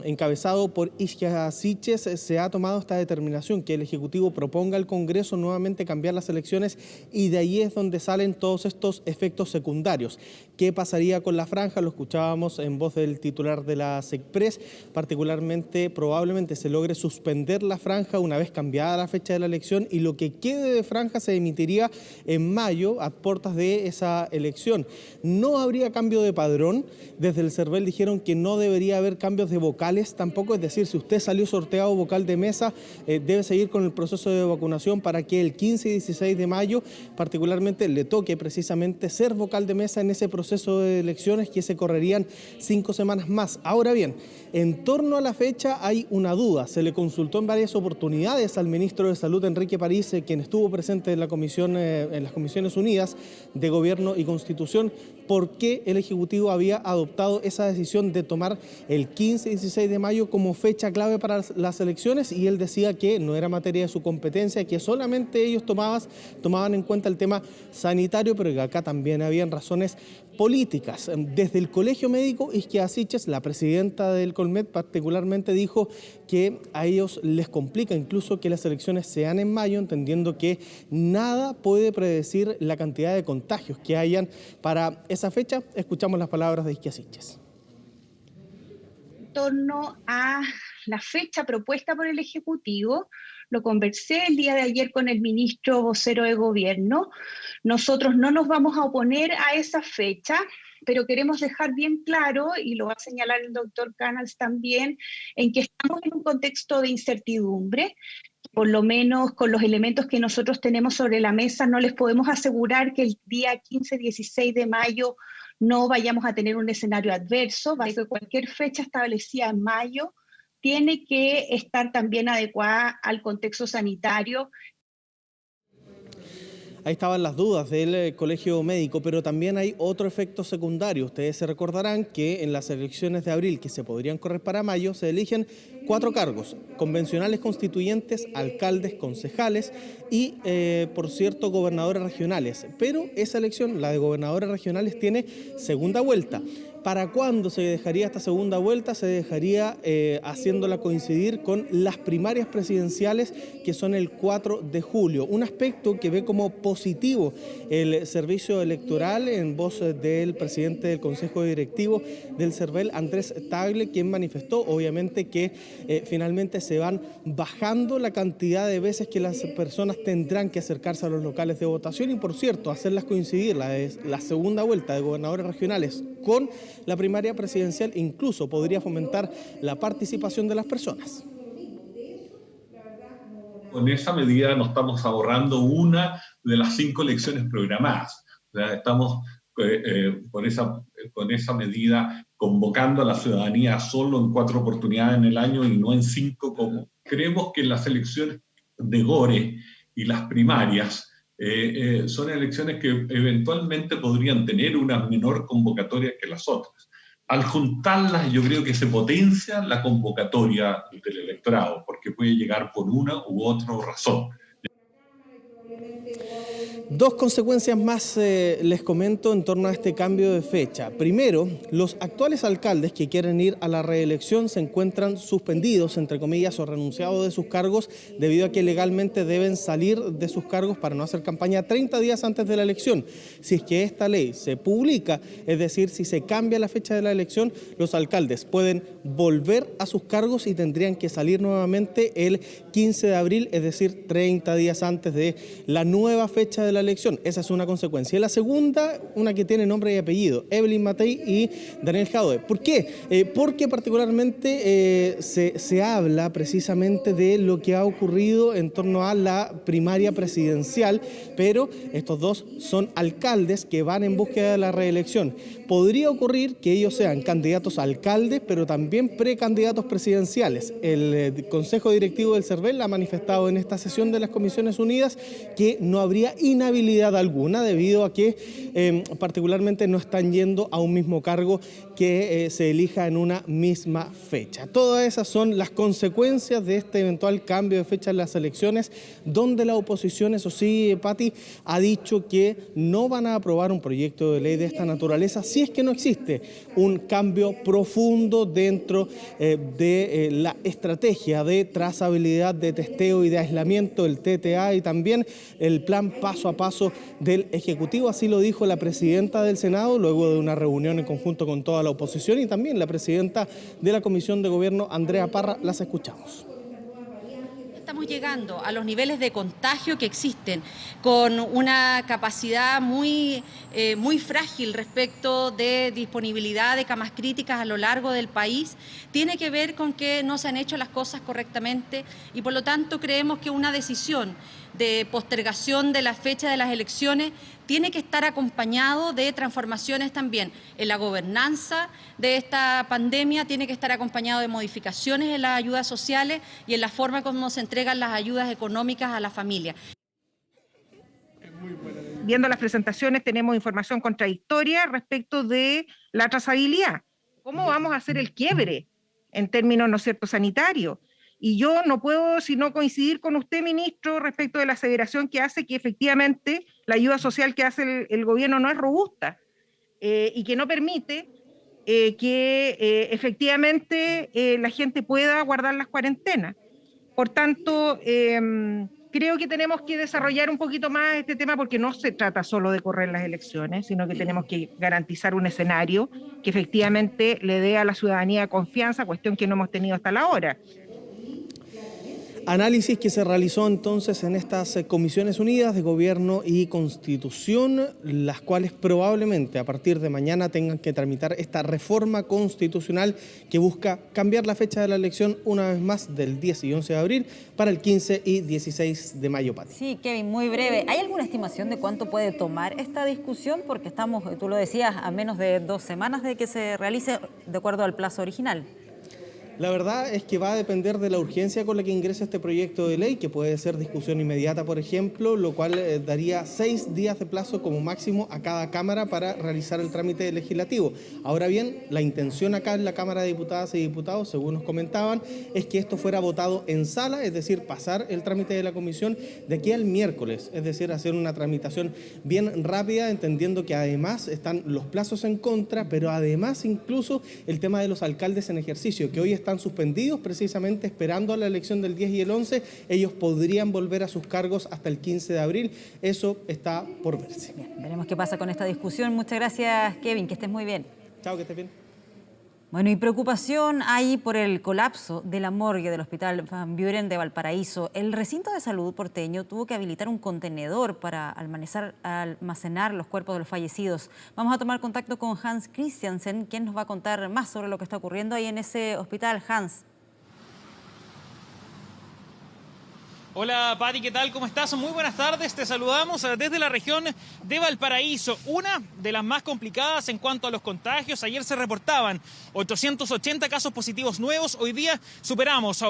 encabezado por Isquia Siches, se ha tomado esta determinación que el Ejecutivo proponga al Congreso nuevamente cambiar las elecciones y de ahí es donde salen todos estos efectos secundarios. ¿Qué pasaría con la franja? Lo escuchábamos en voz del titular de la SECPRES, particularmente probablemente se logre suspender la franja una vez cambiada la fecha de la elección y lo que quede de franja se emitiría en mayo a puertas de esa elección. No habría cambio de padrón, desde el CERVEL dijeron que no debería haber cambios de vocales tampoco, es decir, si usted salió sorteado vocal de mesa, debe seguir con el proceso de vacunación para que el 15 y 16 de mayo particularmente le toque precisamente ser vocal de mesa en ese proceso de elecciones que se correrían 5 semanas más. Ahora bien, en torno a la fecha hay una duda. Se le consultó en varias oportunidades al ministro de Salud, Enrique París, quien estuvo presente en la comisión, en las Comisiones Unidas de Gobierno y Constitución, por qué el Ejecutivo había adoptado esa decisión de tomar el 15 y 16 de mayo como fecha clave para las elecciones, y él decía que no era materia de su competencia, que solamente ellos tomaban en cuenta el tema sanitario, pero que acá también habían razones políticas. Desde el Colegio Médico, Isquia Siches, la presidenta del Colmed, particularmente dijo que a ellos les complica incluso que las elecciones sean en mayo, entendiendo que nada puede predecir la cantidad de contagios que hayan para esa fecha. Escuchamos las palabras de Isquia Siches. En torno a la fecha propuesta por el Ejecutivo, lo conversé el día de ayer con el ministro vocero de Gobierno. Nosotros no nos vamos a oponer a esa fecha, pero queremos dejar bien claro, y lo va a señalar el doctor Canals también, en que estamos en un contexto de incertidumbre. Por lo menos con los elementos que nosotros tenemos sobre la mesa, no les podemos asegurar que el día 15-16 de mayo no vayamos a tener un escenario adverso. Cualquier fecha establecida en mayo tiene que estar también adecuada al contexto sanitario. Ahí estaban las dudas del Colegio Médico, pero también hay otro efecto secundario. Ustedes se recordarán que en las elecciones de abril, que se podrían correr para mayo, se eligen 4 cargos: convencionales constituyentes, alcaldes, concejales y, por cierto, gobernadores regionales. Pero esa elección, la de gobernadores regionales, tiene segunda vuelta. ¿Para cuándo se dejaría esta segunda vuelta? Se dejaría haciéndola coincidir con las primarias presidenciales, que son el 4 de julio. Un aspecto que ve como positivo el servicio electoral, en voz del presidente del Consejo Directivo del CERVEL, Andrés Tagle, quien manifestó obviamente que finalmente se van bajando la cantidad de veces que las personas tendrán que acercarse a los locales de votación y, por cierto, hacerlas coincidir la segunda vuelta de gobernadores regionales con la primaria presidencial incluso podría fomentar la participación de las personas. Con esa medida nos estamos ahorrando una de las 5 elecciones programadas. O sea, estamos con esa medida convocando a la ciudadanía solo en 4 oportunidades en el año y no en 5 como. Creemos que las elecciones de GORE y las primarias son elecciones que eventualmente podrían tener una menor convocatoria que las otras. Al juntarlas, yo creo que se potencia la convocatoria del electorado, porque puede llegar por una u otra razón. 2 consecuencias más les comento en torno a este cambio de fecha. Primero, los actuales alcaldes que quieren ir a la reelección se encuentran suspendidos, entre comillas, o renunciados de sus cargos, debido a que legalmente deben salir de sus cargos para no hacer campaña 30 días antes de la elección. Si es que esta ley se publica, es decir, si se cambia la fecha de la elección, los alcaldes pueden volver a sus cargos y tendrían que salir nuevamente el 15 de abril, es decir, 30 días antes de la nueva fecha fecha de la elección. Esa es una consecuencia. Y la segunda, una que tiene nombre y apellido, Evelyn Matei y Daniel Jadwe. ¿Por qué? Porque particularmente se habla precisamente de lo que ha ocurrido en torno a la primaria presidencial, pero estos dos son alcaldes que van en búsqueda de la reelección. Podría ocurrir que ellos sean candidatos a alcaldes, pero también precandidatos presidenciales. El Consejo Directivo del CERVEL ha manifestado en esta sesión de las Comisiones Unidas que no habría inhabilidad alguna debido a que particularmente no están yendo a un mismo cargo que se elija en una misma fecha. Todas esas son las consecuencias de este eventual cambio de fecha en las elecciones, donde la oposición, eso sí, Pati, ha dicho que no van a aprobar un proyecto de ley de esta naturaleza si es que no existe un cambio profundo dentro de la estrategia de trazabilidad, de testeo y de aislamiento, el TTA, y también el plan paso a paso del Ejecutivo. Así lo dijo la presidenta del Senado luego de una reunión en conjunto con toda la oposición, y también la presidenta de la Comisión de Gobierno, Andrea Parra. Las escuchamos. Estamos llegando a los niveles de contagio que existen, con una capacidad muy frágil respecto de disponibilidad de camas críticas a lo largo del país. Tiene que ver con que no se han hecho las cosas correctamente y por lo tanto creemos que una decisión de postergación de la fecha de las elecciones tiene que estar acompañado de transformaciones también en la gobernanza de esta pandemia, tiene que estar acompañado de modificaciones en las ayudas sociales y en la forma como se entregan las ayudas económicas a la familia. Viendo las presentaciones tenemos información contradictoria respecto de la trazabilidad. ¿Cómo vamos a hacer el quiebre en términos, ¿no es cierto?, sanitarios? Y yo no puedo sino coincidir con usted, ministro, respecto de la aseveración que hace que efectivamente la ayuda social que hace el gobierno no es robusta y que no permite que efectivamente la gente pueda guardar las cuarentenas. Por tanto, creo que tenemos que desarrollar un poquito más este tema porque no se trata solo de correr las elecciones, sino que tenemos que garantizar un escenario que efectivamente le dé a la ciudadanía confianza, cuestión que no hemos tenido hasta la hora. Análisis que se realizó entonces en estas Comisiones Unidas de Gobierno y Constitución, las cuales probablemente a partir de mañana tengan que tramitar esta reforma constitucional que busca cambiar la fecha de la elección una vez más del 10 y 11 de abril para el 15 y 16 de mayo. Pati. Sí, Kevin, muy breve. ¿Hay alguna estimación de cuánto puede tomar esta discusión? Porque estamos, tú lo decías, a menos de 2 semanas de que se realice de acuerdo al plazo original. La verdad es que va a depender de la urgencia con la que ingrese este proyecto de ley, que puede ser discusión inmediata, por ejemplo, lo cual daría 6 días de plazo como máximo a cada Cámara para realizar el trámite legislativo. Ahora bien, la intención acá en la Cámara de Diputadas y Diputados, según nos comentaban, es que esto fuera votado en sala, es decir, pasar el trámite de la comisión de aquí al miércoles, es decir, hacer una tramitación bien rápida, entendiendo que además están los plazos en contra, pero además incluso el tema de los alcaldes en ejercicio, que hoy están suspendidos precisamente esperando a la elección del 10 y el 11, ellos podrían volver a sus cargos hasta el 15 de abril, eso está por verse. Bien, veremos qué pasa con esta discusión. Muchas gracias, Kevin, que estés muy bien. Chao, que estés bien. Bueno, y preocupación hay por el colapso de la morgue del Hospital Van Buren de Valparaíso. El recinto de salud porteño tuvo que habilitar un contenedor para almacenar los cuerpos de los fallecidos. Vamos a tomar contacto con Hans Christiansen, quien nos va a contar más sobre lo que está ocurriendo ahí en ese hospital. Hans. Hola Pati, ¿qué tal? ¿Cómo estás? Muy buenas tardes, te saludamos desde la región de Valparaíso, una de las más complicadas en cuanto a los contagios. Ayer se reportaban 880 casos positivos nuevos, hoy día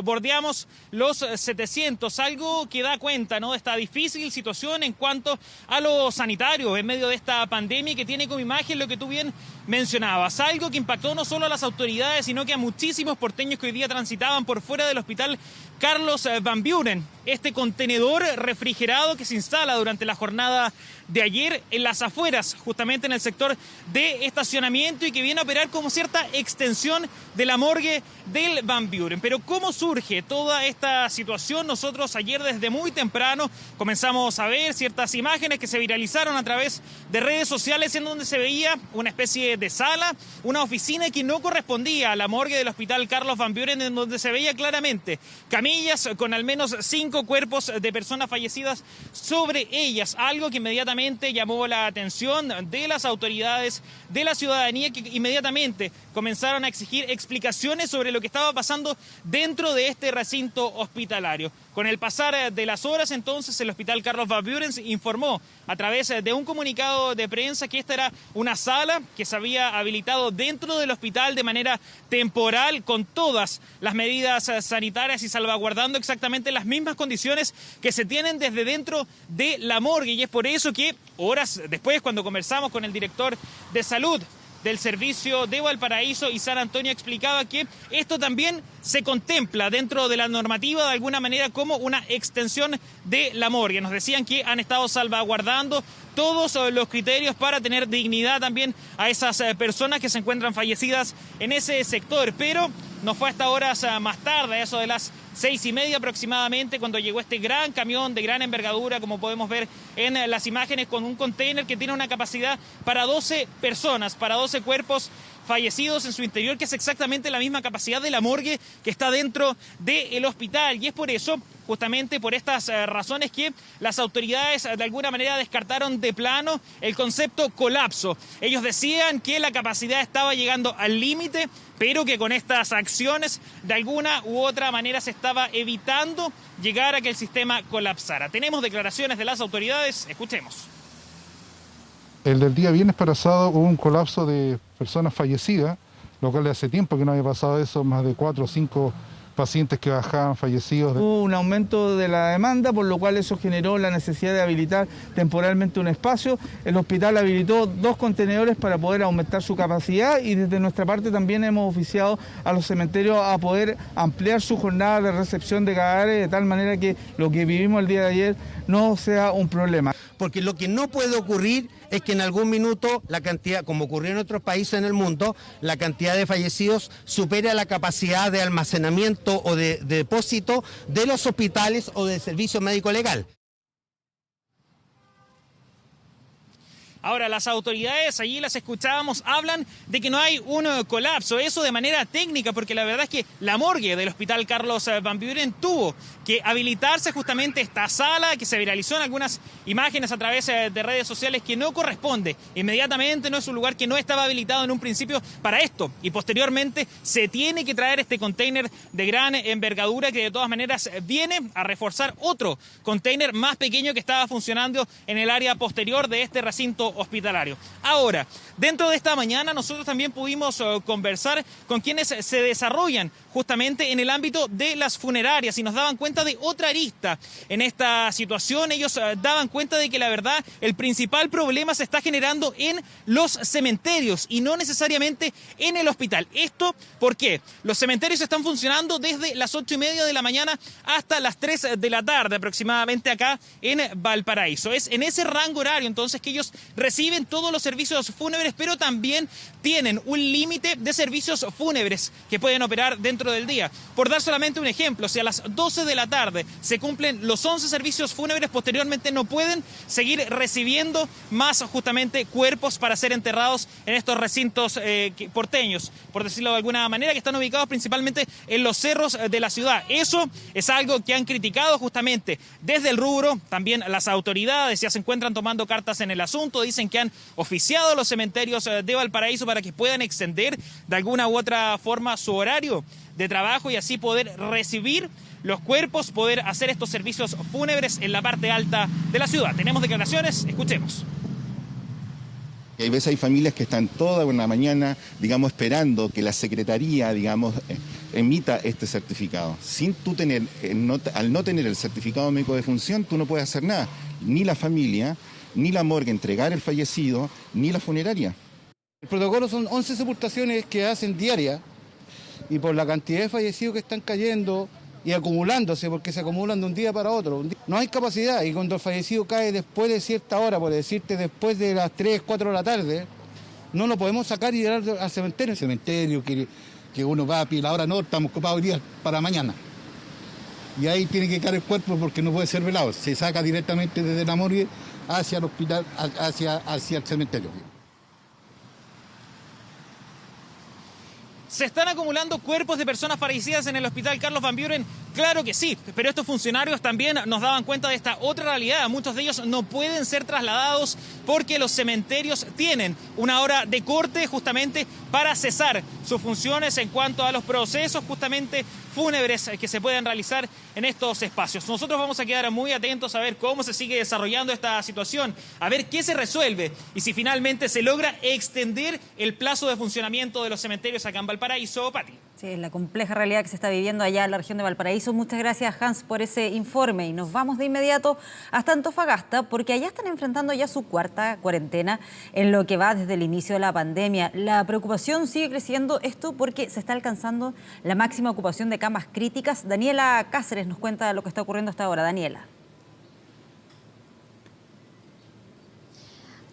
bordeamos los 700, algo que da cuenta, ¿no?, de esta difícil situación en cuanto a lo sanitario en medio de esta pandemia y que tiene como imagen lo que tú bien mencionabas, algo que impactó no solo a las autoridades, sino que a muchísimos porteños que hoy día transitaban por fuera del Hospital Carlos Van Buren. Este contenedor refrigerado que se instala durante la jornada de ayer en las afueras, justamente en el sector de estacionamiento y que viene a operar como cierta extensión de la morgue del Van Buren. Pero ¿cómo surge toda esta situación? Nosotros ayer desde muy temprano comenzamos a ver ciertas imágenes que se viralizaron a través de redes sociales en donde se veía una especie especie de sala, una oficina que no correspondía a la morgue del Hospital Carlos Van Buren, en donde se veía claramente camillas con al menos 5 cuerpos de personas fallecidas sobre ellas, algo que inmediatamente llamó la atención de las autoridades, de la ciudadanía, que inmediatamente comenzaron a exigir explicaciones sobre lo que estaba pasando dentro de este recinto hospitalario. Con el pasar de las horas, entonces, el Hospital Carlos Van Buren informó a través de un comunicado de prensa que esta era una sala que se había habilitado dentro del hospital de manera temporal, con todas las medidas sanitarias y salvaguardando exactamente las mismas condiciones que se tienen desde dentro de la morgue. Y es por eso que horas después, cuando conversamos con el director de salud del servicio de Valparaíso y San Antonio, explicaba que esto también se contempla dentro de la normativa de alguna manera como una extensión de la morgue. Nos decían que han estado salvaguardando todos los criterios para tener dignidad también a esas personas que se encuentran fallecidas en ese sector, pero no fue hasta horas más tarde, eso de las 6:30 aproximadamente, cuando llegó este gran camión de gran envergadura, como podemos ver en las imágenes, con un container que tiene una capacidad para 12 personas, para 12 cuerpos fallecidos en su interior, que es exactamente la misma capacidad de la morgue que está dentro del hospital. Y es por eso, justamente por estas razones, que las autoridades de alguna manera descartaron de plano el concepto colapso. Ellos decían que la capacidad estaba llegando al límite, pero que con estas acciones de alguna u otra manera se estaba evitando llegar a que el sistema colapsara. Tenemos declaraciones de las autoridades, escuchemos. El del día viernes pasado hubo un colapso de personas fallecidas, lo cual hace tiempo que no había pasado eso, más de 4 o 5 pacientes que bajaban fallecidos. Hubo un aumento de la demanda, por lo cual eso generó la necesidad de habilitar temporalmente un espacio. El hospital habilitó 2 contenedores para poder aumentar su capacidad, y desde nuestra parte también hemos oficiado a los cementerios a poder ampliar su jornada de recepción de cadáveres, de tal manera que lo que vivimos el día de ayer no sea un problema. Porque lo que no puede ocurrir es que en algún minuto la cantidad, como ocurrió en otros países en el mundo, la cantidad de fallecidos supere a la capacidad de almacenamiento o de depósito de los hospitales o del servicio médico legal. Ahora, las autoridades, allí las escuchábamos, hablan de que no hay un colapso, eso de manera técnica, porque la verdad es que la morgue del Hospital Carlos Van Buren tuvo que habilitarse justamente esta sala, que se viralizó en algunas imágenes a través de redes sociales, que no corresponde inmediatamente, no es un lugar que no estaba habilitado en un principio para esto, y posteriormente se tiene que traer este container de gran envergadura, que de todas maneras viene a reforzar otro container más pequeño que estaba funcionando en el área posterior de este recinto hospitalario. Ahora, dentro de esta mañana nosotros también pudimos conversar con quienes se desarrollan justamente en el ámbito de las funerarias, y nos daban cuenta de otra arista en esta situación. Ellos daban cuenta de que la verdad el principal problema se está generando en los cementerios y no necesariamente en el hospital. ¿Esto por qué? Los cementerios están funcionando desde las 8:30 de la mañana hasta las 3 de la tarde aproximadamente acá en Valparaíso. Es en ese rango horario entonces que ellos reciben todos los servicios fúnebres, pero también tienen un límite de servicios fúnebres que pueden operar dentro del día. Por dar solamente un ejemplo, si a las 12 de la tarde se cumplen los 11 servicios fúnebres, posteriormente no pueden seguir recibiendo más justamente cuerpos para ser enterrados en estos recintos porteños, por decirlo de alguna manera, que están ubicados principalmente en los cerros de la ciudad. Eso es algo que han criticado justamente desde el rubro. También las autoridades ya se encuentran tomando cartas en el asunto, dicen que han oficiado a los cementerios de Valparaíso para que puedan extender de alguna u otra forma su horario de trabajo y así poder recibir los cuerpos, poder hacer estos servicios fúnebres en la parte alta de la ciudad. Tenemos declaraciones, escuchemos. Hay veces hay familias que están toda una mañana, digamos, esperando que la Secretaría, digamos, emita este certificado. Sin tú tener, al no tener el certificado médico de función, tú no puedes hacer nada. Ni la familia, ni la morgue entregar el fallecido, ni la funeraria. El protocolo son 11 sepultaciones que hacen diarias, y por la cantidad de fallecidos que están cayendo y acumulándose, porque se acumulan de un día para otro, no hay capacidad, y cuando el fallecido cae después de cierta hora, por decirte después de las 3, 4 de la tarde, no lo podemos sacar y llevar al cementerio. El cementerio que uno va a pie, ahora no, estamos ocupados hoy día para mañana. Y ahí tiene que caer el cuerpo porque no puede ser velado, se saca directamente desde la morgue hacia el hospital, hacia el cementerio. ¿Se están acumulando cuerpos de personas fallecidas en el hospital Carlos Van Buren? Claro que sí, pero estos funcionarios también nos daban cuenta de esta otra realidad. Muchos de ellos no pueden ser trasladados porque los cementerios tienen una hora de corte justamente para cesar sus funciones en cuanto a los procesos justamente fúnebres que se pueden realizar en estos espacios. Nosotros vamos a quedar muy atentos a ver cómo se sigue desarrollando esta situación, a ver qué se resuelve y si finalmente se logra extender el plazo de funcionamiento de los cementerios acá en Valparaíso. Pati. Sí, la compleja realidad que se está viviendo allá en la región de Valparaíso. Muchas gracias, Hans, por ese informe. Y nos vamos de inmediato hasta Antofagasta, porque allá están enfrentando ya su cuarta cuarentena en lo que va desde el inicio de la pandemia. La preocupación sigue creciendo, esto porque se está alcanzando la máxima ocupación de camas críticas. Daniela Cáceres nos cuenta lo que está ocurriendo hasta ahora. Daniela.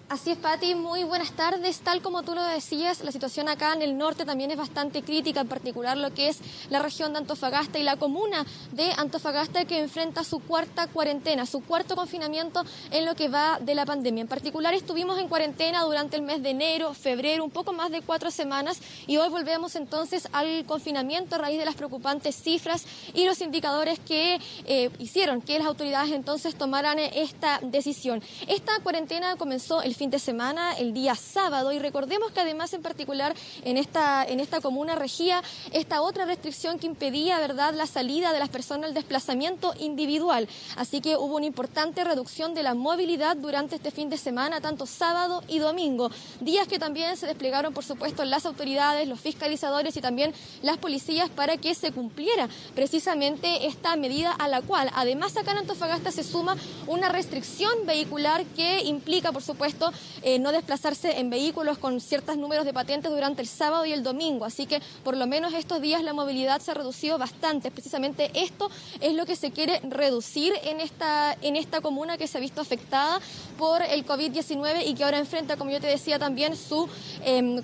Así es, Pati, muy buenas tardes. Tal como tú lo decías, la situación acá en el norte también es bastante crítica, en particular lo que es la región de Antofagasta y la comuna de Antofagasta, que enfrenta su cuarta cuarentena, su cuarto confinamiento en lo que va de la pandemia. En particular estuvimos en cuarentena durante el mes de enero, febrero, un poco más de 4 semanas, y hoy volvemos entonces al confinamiento a raíz de las preocupantes cifras y los indicadores que hicieron que las autoridades entonces tomaran esta decisión. Esta cuarentena comenzó el fin de semana, el día sábado, y recordemos que además en particular en esta comuna regía esta otra restricción que impedía, ¿verdad?, la salida de las personas, el desplazamiento individual. Así que hubo una importante reducción de la movilidad durante este fin de semana, tanto sábado y domingo. Días que también se desplegaron, por supuesto, las autoridades, los fiscalizadores y también las policías para que se cumpliera precisamente esta medida, a la cual además acá en Antofagasta se suma una restricción vehicular que implica, por supuesto, no desplazarse en vehículos con ciertos números de patentes durante el sábado y el domingo. Así que por lo menos estos días la movilidad se ha reducido bastante. Precisamente esto es lo que se quiere reducir en esta comuna que se ha visto afectada por el COVID-19 y que ahora enfrenta, como yo te decía, también su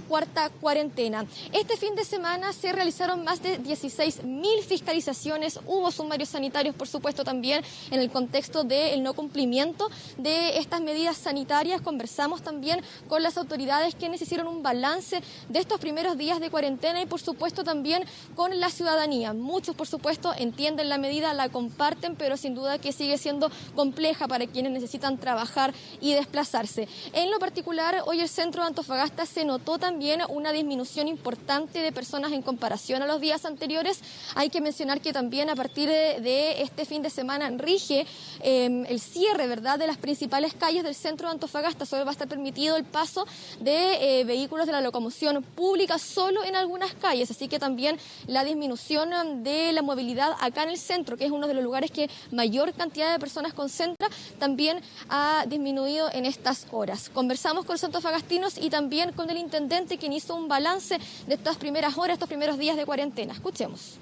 cuarta cuarentena. Este fin de semana se realizaron más de 16.000 fiscalizaciones, hubo sumarios sanitarios, por supuesto, también en el contexto del no cumplimiento de estas medidas sanitarias. Conversamos también con las autoridades quienes hicieron un balance de estos primeros días de cuarentena y por supuesto también con la ciudadanía. Muchos por supuesto entienden la medida, la comparten, pero sin duda que sigue siendo compleja para quienes necesitan trabajar y desplazarse. En lo particular, hoy el centro de Antofagasta se notó también una disminución importante de personas en comparación a los días anteriores. Hay que mencionar que también a partir de este fin de semana rige el cierre, ¿verdad?, de las principales calles del centro de Antofagasta. Solo va a estar permitido el paso de vehículos de la locomoción pública solo en algunas calles, así que también la disminución de la movilidad acá en el centro, que es uno de los lugares que mayor cantidad de personas concentra, también ha disminuido en estas horas. Conversamos con los antofagastinos y también con el intendente, quien hizo un balance de estas primeras horas, estos primeros días de cuarentena. Escuchemos.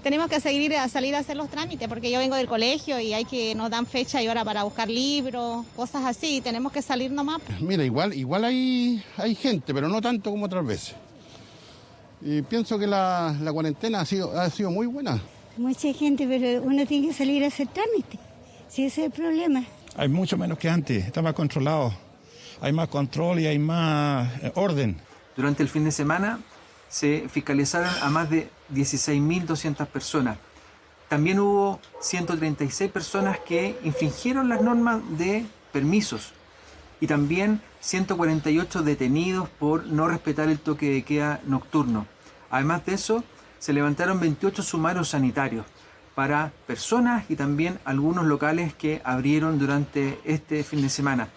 Tenemos que salir a hacer los trámites, porque yo vengo del colegio y nos dan fecha y hora para buscar libros, cosas así, tenemos que salir nomás. Mira, igual hay gente, pero no tanto como otras veces. Y pienso que la cuarentena ha sido muy buena. Mucha gente, pero uno tiene que salir a hacer trámites, si ese es el problema. Hay mucho menos que antes, está más controlado, hay más control y hay más orden. Durante el fin de semana se fiscalizaron a más de 16.200 personas. También hubo 136 personas que infringieron las normas de permisos y también 148 detenidos por no respetar el toque de queda nocturno. Además de eso, se levantaron 28 sumarios sanitarios para personas y también algunos locales que abrieron durante este fin de semana.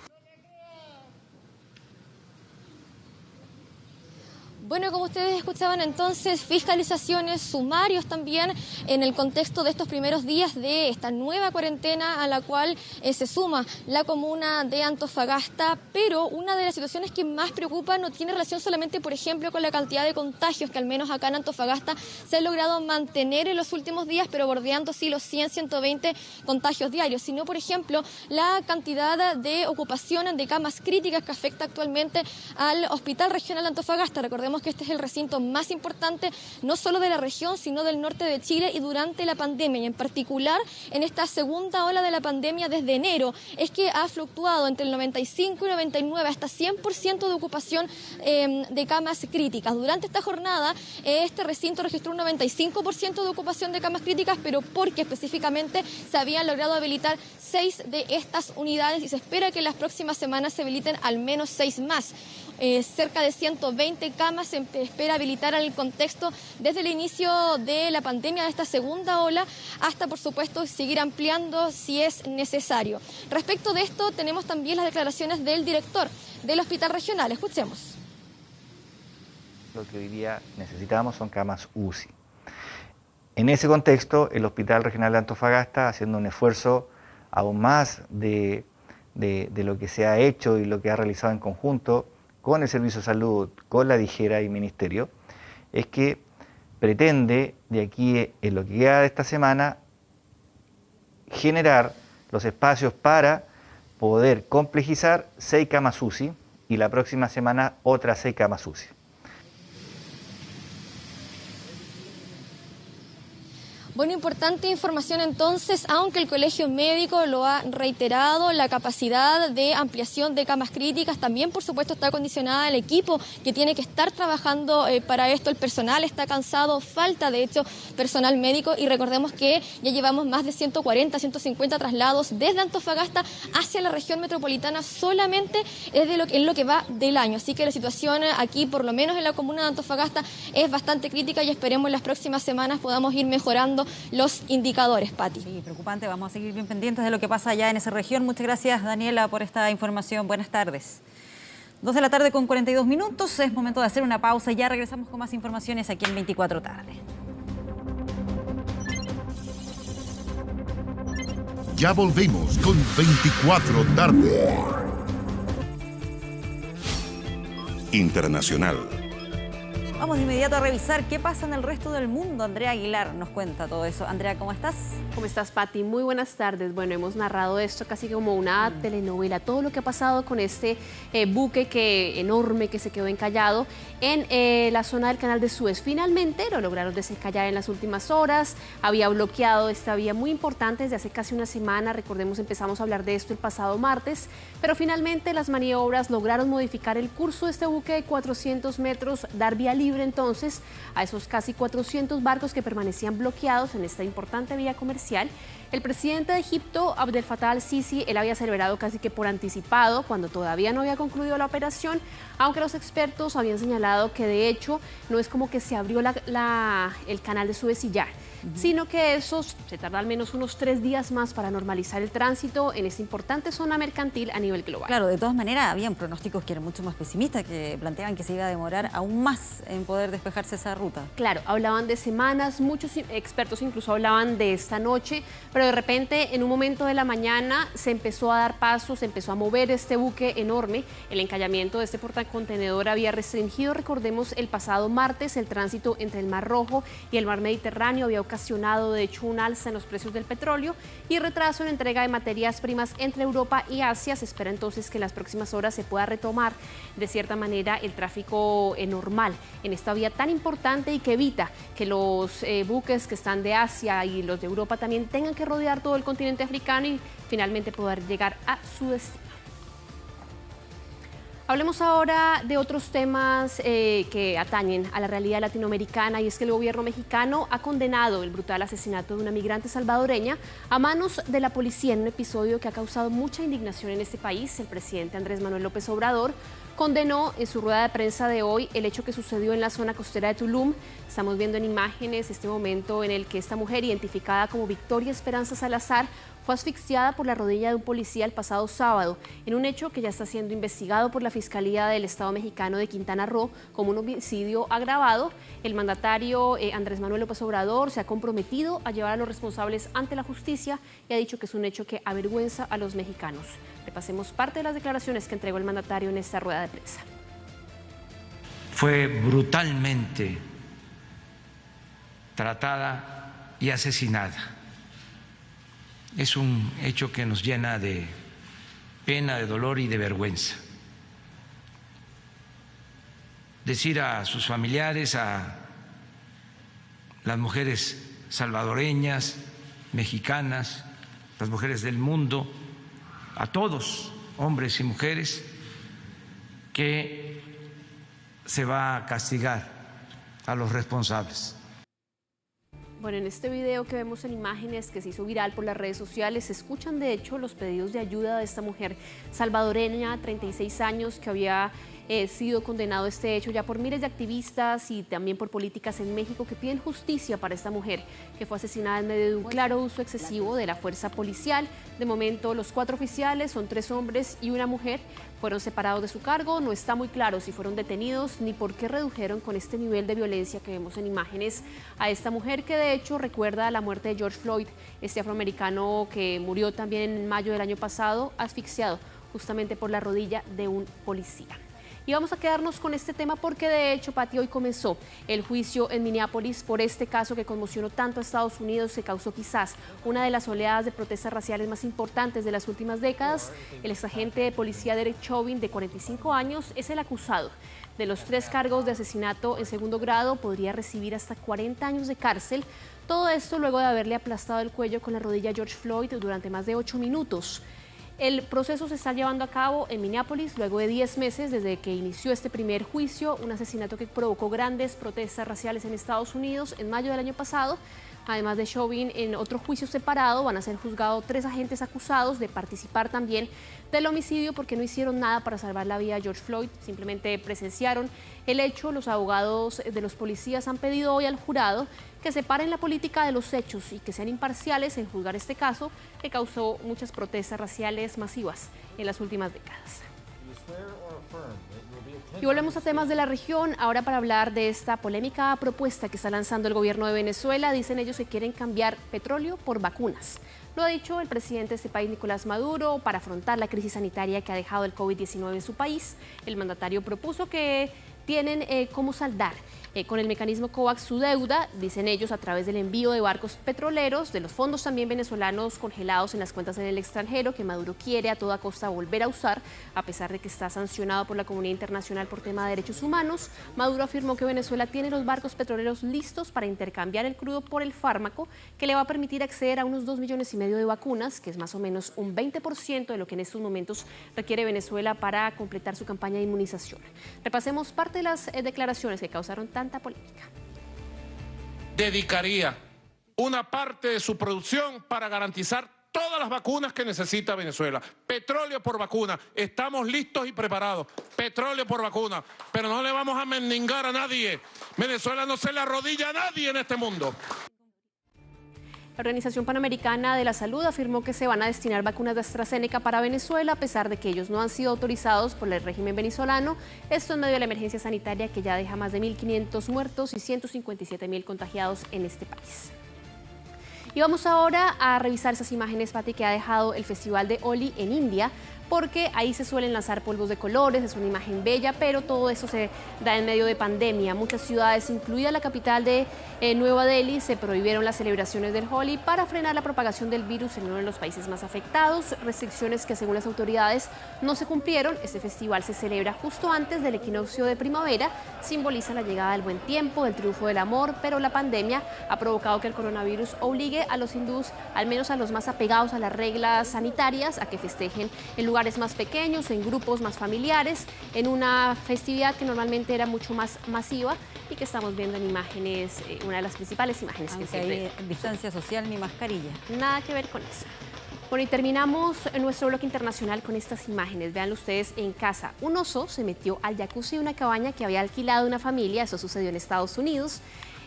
Bueno, como ustedes escuchaban entonces, fiscalizaciones, sumarios también en el contexto de estos primeros días de esta nueva cuarentena a la cual se suma la comuna de Antofagasta, pero una de las situaciones que más preocupa no tiene relación solamente, por ejemplo, con la cantidad de contagios que al menos acá en Antofagasta se ha logrado mantener en los últimos días, pero bordeando sí los 100, 120 contagios diarios, sino, por ejemplo, la cantidad de ocupación de camas críticas que afecta actualmente al Hospital Regional de Antofagasta. Recordemos que este es el recinto más importante, no solo de la región, sino del norte de Chile y durante la pandemia, y en particular en esta segunda ola de la pandemia desde enero, es que ha fluctuado entre el 95 y 99 hasta 100% de ocupación de camas críticas. Durante esta jornada, este recinto registró un 95% de ocupación de camas críticas, pero porque específicamente se habían logrado habilitar 6 de estas unidades y se espera que en las próximas semanas se habiliten al menos 6 más. Cerca de 120 camas se espera habilitar en el contexto desde el inicio de la pandemia, de esta segunda ola, hasta por supuesto seguir ampliando si es necesario. Respecto de esto tenemos también las declaraciones del director del Hospital Regional. Escuchemos. Lo que hoy día necesitamos son camas UCI. En ese contexto, el Hospital Regional de Antofagasta, haciendo un esfuerzo aún más de lo que se ha hecho y lo que ha realizado en conjunto con el Servicio de Salud, con la DIGERA y Ministerio, es que pretende, de aquí en lo que queda de esta semana, generar los espacios para poder complejizar 6 camas UCI y la próxima semana otras 6 camas UCI. Bueno, importante información entonces, aunque el Colegio Médico lo ha reiterado, la capacidad de ampliación de camas críticas también, por supuesto, está condicionada al equipo que tiene que estar trabajando para esto. El personal está cansado, falta de hecho personal médico, y recordemos que ya llevamos más de 140, 150 traslados desde Antofagasta hacia la región metropolitana solamente en lo que va del año. Así que la situación aquí, por lo menos en la comuna de Antofagasta, es bastante crítica y esperemos en las próximas semanas podamos ir mejorando los indicadores, Pati. Sí, preocupante. Vamos a seguir bien pendientes de lo que pasa allá en esa región. Muchas gracias, Daniela, por esta información. Buenas tardes. 2 de la tarde con 42 minutos. Es momento de hacer una pausa y ya regresamos con más informaciones aquí en 24 Tarde. Ya volvemos con 24 Tarde. Internacional. Vamos de inmediato a revisar qué pasa en el resto del mundo. Andrea Aguilar nos cuenta todo eso. Andrea, ¿cómo estás? ¿Cómo estás, Pati? Muy buenas tardes. Bueno, hemos narrado esto casi como una telenovela, todo lo que ha pasado con este buque enorme que se quedó encallado en la zona del Canal de Suez. Finalmente lo lograron desencallar en las últimas horas. Había bloqueado esta vía muy importante desde hace casi una semana. Recordemos, empezamos a hablar de esto el pasado martes, pero finalmente las maniobras lograron modificar el curso de este buque de 400 metros, dar vía libre entonces a esos casi 400 barcos que permanecían bloqueados en esta importante vía comercial. El presidente de Egipto, Abdel Fattah al-Sisi, él había celebrado casi que por anticipado, cuando todavía no había concluido la operación, aunque los expertos habían señalado que de hecho no es como que se abrió el canal de Suez y ya, sino que se tarda al menos unos 3 días más para normalizar el tránsito en esta importante zona mercantil a nivel global. Claro, de todas maneras habían pronósticos que eran mucho más pesimistas, que planteaban que se iba a demorar aún más en poder despejarse esa ruta. Claro, hablaban de semanas, muchos expertos incluso hablaban de esta noche, pero de repente en un momento de la mañana se empezó a dar paso, se empezó a mover este buque enorme. El encallamiento de este portacontenedor había restringido, recordemos, el pasado martes el tránsito entre el Mar Rojo y el Mar Mediterráneo, había ocasionado de hecho un alza en los precios del petróleo y retraso en entrega de materias primas entre Europa y Asia. Se espera entonces que en las próximas horas se pueda retomar de cierta manera el tráfico normal en esta vía tan importante y que evita que los buques que están de Asia y los de Europa también tengan que rodear todo el continente africano y finalmente poder llegar a su destino. Hablemos ahora de otros temas que atañen a la realidad latinoamericana, y es que el gobierno mexicano ha condenado el brutal asesinato de una migrante salvadoreña a manos de la policía en un episodio que ha causado mucha indignación en este país. El presidente Andrés Manuel López Obrador condenó en su rueda de prensa de hoy el hecho que sucedió en la zona costera de Tulum. Estamos viendo en imágenes este momento en el que esta mujer, identificada como Victoria Esperanza Salazar, fue asfixiada por la rodilla de un policía el pasado sábado, en un hecho que ya está siendo investigado por la Fiscalía del Estado mexicano de Quintana Roo como un homicidio agravado. El mandatario Andrés Manuel López Obrador se ha comprometido a llevar a los responsables ante la justicia y ha dicho que es un hecho que avergüenza a los mexicanos. Repasemos parte de las declaraciones que entregó el mandatario en esta rueda de prensa. Fue brutalmente tratada y asesinada. Es un hecho que nos llena de pena, de dolor y de vergüenza. decir a sus familiares, a las mujeres salvadoreñas, mexicanas, las mujeres del mundo, a todos, hombres y mujeres, que se va a castigar a los responsables. Bueno, en este video que vemos en imágenes que se hizo viral por las redes sociales, se escuchan de hecho los pedidos de ayuda de esta mujer salvadoreña, 36 años, que había sido condenado este hecho ya por miles de activistas y también por políticas en México que piden justicia para esta mujer que fue asesinada en medio de un claro uso excesivo de la fuerza policial. De momento, los 4 oficiales, son 3 hombres y una mujer, fueron separados de su cargo. No está muy claro si fueron detenidos ni por qué redujeron con este nivel de violencia que vemos en imágenes a esta mujer, que de hecho recuerda la muerte de George Floyd, este afroamericano que murió también en mayo del año pasado, asfixiado justamente por la rodilla de un policía. Y vamos a quedarnos con este tema porque de hecho, Pati, hoy comenzó el juicio en Minneapolis por este caso que conmocionó tanto a Estados Unidos, que causó quizás una de las oleadas de protestas raciales más importantes de las últimas décadas. El exagente de policía Derek Chauvin, de 45 años, es el acusado de los 3 cargos de asesinato en segundo grado. Podría recibir hasta 40 años de cárcel. Todo esto luego de haberle aplastado el cuello con la rodilla a George Floyd durante más de 8 minutos. El proceso se está llevando a cabo en Minneapolis luego de 10 meses desde que inició este primer juicio, un asesinato que provocó grandes protestas raciales en Estados Unidos en mayo del año pasado. Además de Chauvin, en otro juicio separado van a ser juzgados 3 agentes acusados de participar también del homicidio porque no hicieron nada para salvar la vida de George Floyd, simplemente presenciaron el hecho. Los abogados de los policías han pedido hoy al jurado que separen la política de los hechos y que sean imparciales en juzgar este caso que causó muchas protestas raciales masivas en las últimas décadas. Y volvemos a temas de la región, ahora para hablar de esta polémica propuesta que está lanzando el gobierno de Venezuela. Dicen ellos que quieren cambiar petróleo por vacunas. Lo ha dicho el presidente de este país, Nicolás Maduro, para afrontar la crisis sanitaria que ha dejado el COVID-19 en su país. El mandatario propuso que tienen cómo saldar con el mecanismo COVAX su deuda, dicen ellos, a través del envío de barcos petroleros, de los fondos también venezolanos congelados en las cuentas en el extranjero, que Maduro quiere a toda costa volver a usar, a pesar de que está sancionado por la comunidad internacional por tema de derechos humanos. Maduro afirmó que Venezuela tiene los barcos petroleros listos para intercambiar el crudo por el fármaco, que le va a permitir acceder a unos 2,5 millones de vacunas, que es más o menos un 20% de lo que en estos momentos requiere Venezuela para completar su campaña de inmunización. Repasemos parte de las declaraciones que causaron tanta polémica. Dedicaría una parte de su producción para garantizar todas las vacunas que necesita Venezuela. Petróleo por vacuna. Estamos listos y preparados. Petróleo por vacuna. Pero no le vamos a mendigar a nadie. Venezuela no se le arrodilla a nadie en este mundo. La Organización Panamericana de la Salud afirmó que se van a destinar vacunas de AstraZeneca para Venezuela, a pesar de que ellos no han sido autorizados por el régimen venezolano. Esto en medio de la emergencia sanitaria que ya deja más de 1.500 muertos y 157.000 contagiados en este país. Y vamos ahora a revisar esas imágenes, Pati, que ha dejado el Festival de Holi en India, porque ahí se suelen lanzar polvos de colores, es una imagen bella, pero todo eso se da en medio de pandemia. Muchas ciudades, incluida la capital de Nueva Delhi, se prohibieron las celebraciones del Holi para frenar la propagación del virus en uno de los países más afectados, restricciones que según las autoridades no se cumplieron. Este festival se celebra justo antes del equinoccio de primavera, simboliza la llegada del buen tiempo, del triunfo del amor, pero la pandemia ha provocado que el coronavirus obligue a los hindús, al menos a los más apegados a las reglas sanitarias, a que festejen en lugares más pequeños, en grupos más familiares, en una festividad que normalmente era mucho más masiva y que estamos viendo en imágenes, una de las principales imágenes. Aunque que se ve. hay distancia social ni mascarilla. Nada que ver con eso. Bueno, y terminamos nuestro bloque internacional con estas imágenes. Véanlo ustedes en casa. Un oso se metió al jacuzzi de una cabaña que había alquilado una familia. Eso sucedió en Estados Unidos.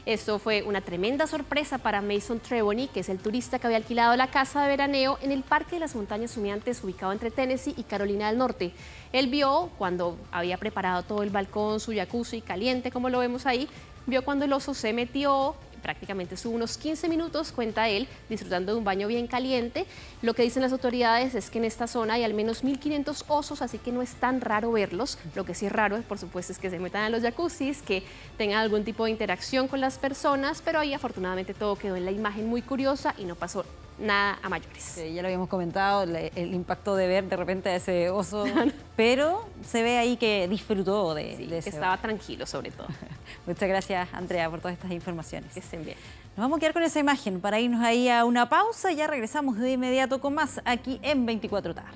Esto fue una tremenda sorpresa para Mason Trelawney, que es el turista que había alquilado la casa de veraneo en el Parque de las Montañas Humeantes, ubicado entre Tennessee y Carolina del Norte. Él vio cuando había preparado todo el balcón, su jacuzzi caliente, como lo vemos ahí, vio cuando el oso se metió. Prácticamente estuvo unos 15 minutos, cuenta él, disfrutando de un baño bien caliente. Lo que dicen las autoridades es que en esta zona hay al menos 1.500 osos, así que no es tan raro verlos. Lo que sí es raro, por supuesto, es que se metan a los jacuzzis, que tengan algún tipo de interacción con las personas, pero ahí afortunadamente todo quedó en la imagen muy curiosa y no pasó nada a mayores. Sí, ya lo habíamos comentado, el impacto de ver de repente a ese oso, pero se ve ahí que disfrutó de ese. Estaba tranquilo sobre todo. Muchas gracias, Andrea, por todas estas informaciones. Que estén bien. Nos vamos a quedar con esa imagen para irnos ahí a una pausa y ya regresamos de inmediato con más aquí en 24 Tarde.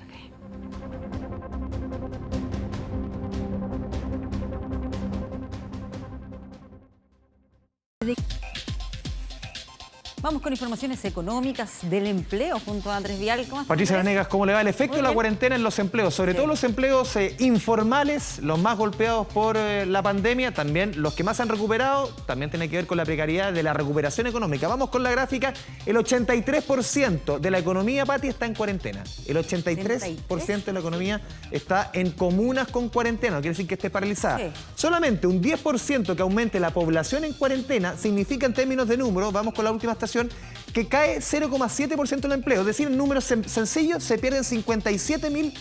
Vamos con informaciones económicas del empleo junto a Andrés Vial. ¿Cómo estás, Patricia Andrés? Venegas, ¿cómo le va el efecto de la cuarentena en los empleos? Sobre todo los empleos informales, los más golpeados por la pandemia, también los que más han recuperado, también tiene que ver con la precariedad de la recuperación económica. Vamos con la gráfica. El 83% de la economía, Pati, está en cuarentena. El 83% de la economía está en comunas con cuarentena, no quiere decir que esté paralizada. Sí. Solamente un 10% que aumente la población en cuarentena significa en términos de números, vamos con la última estación, que cae 0,7% del empleo. Es decir, en números sencillos se pierden 57.000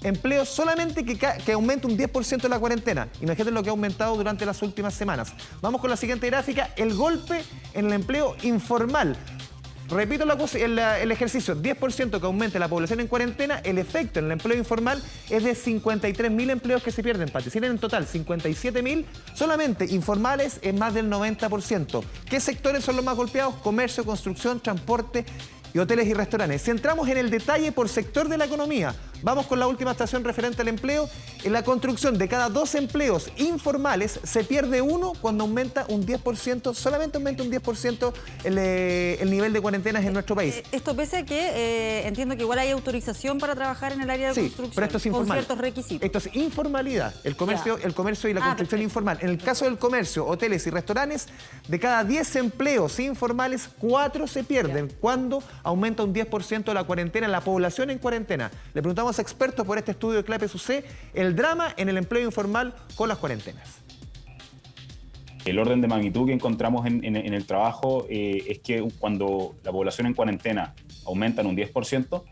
empleos solamente que aumenta un 10% de la cuarentena. Imagínate lo que ha aumentado durante las últimas semanas. Vamos con la siguiente gráfica, el golpe en el empleo informal. Repito el ejercicio, 10% que aumente la población en cuarentena, el efecto en el empleo informal es de 53.000 empleos que se pierden, Pati. Si en total 57.000, solamente informales es más del 90%. ¿Qué sectores son los más golpeados? Comercio, construcción, transporte y hoteles y restaurantes. Si entramos en el detalle por sector de la economía, vamos con la última estación referente al empleo. En la construcción, de cada 2 empleos informales, se pierde uno cuando aumenta un 10%, solamente aumenta un 10% el nivel de cuarentenas en nuestro país. Esto pese a que entiendo que igual hay autorización para trabajar en el área de construcción, pero esto es informal, con ciertos requisitos. Esto es informalidad, el comercio y la construcción informal. En el caso del comercio, hoteles y restaurantes, de cada 10 empleos informales, 4 se pierden cuando aumenta un 10% la cuarentena, la población en cuarentena. Le preguntamos a expertos por este estudio de CLAPES UC el drama en el empleo informal con las cuarentenas. El orden de magnitud que encontramos en el trabajo es que cuando la población en cuarentena aumenta en un 10%,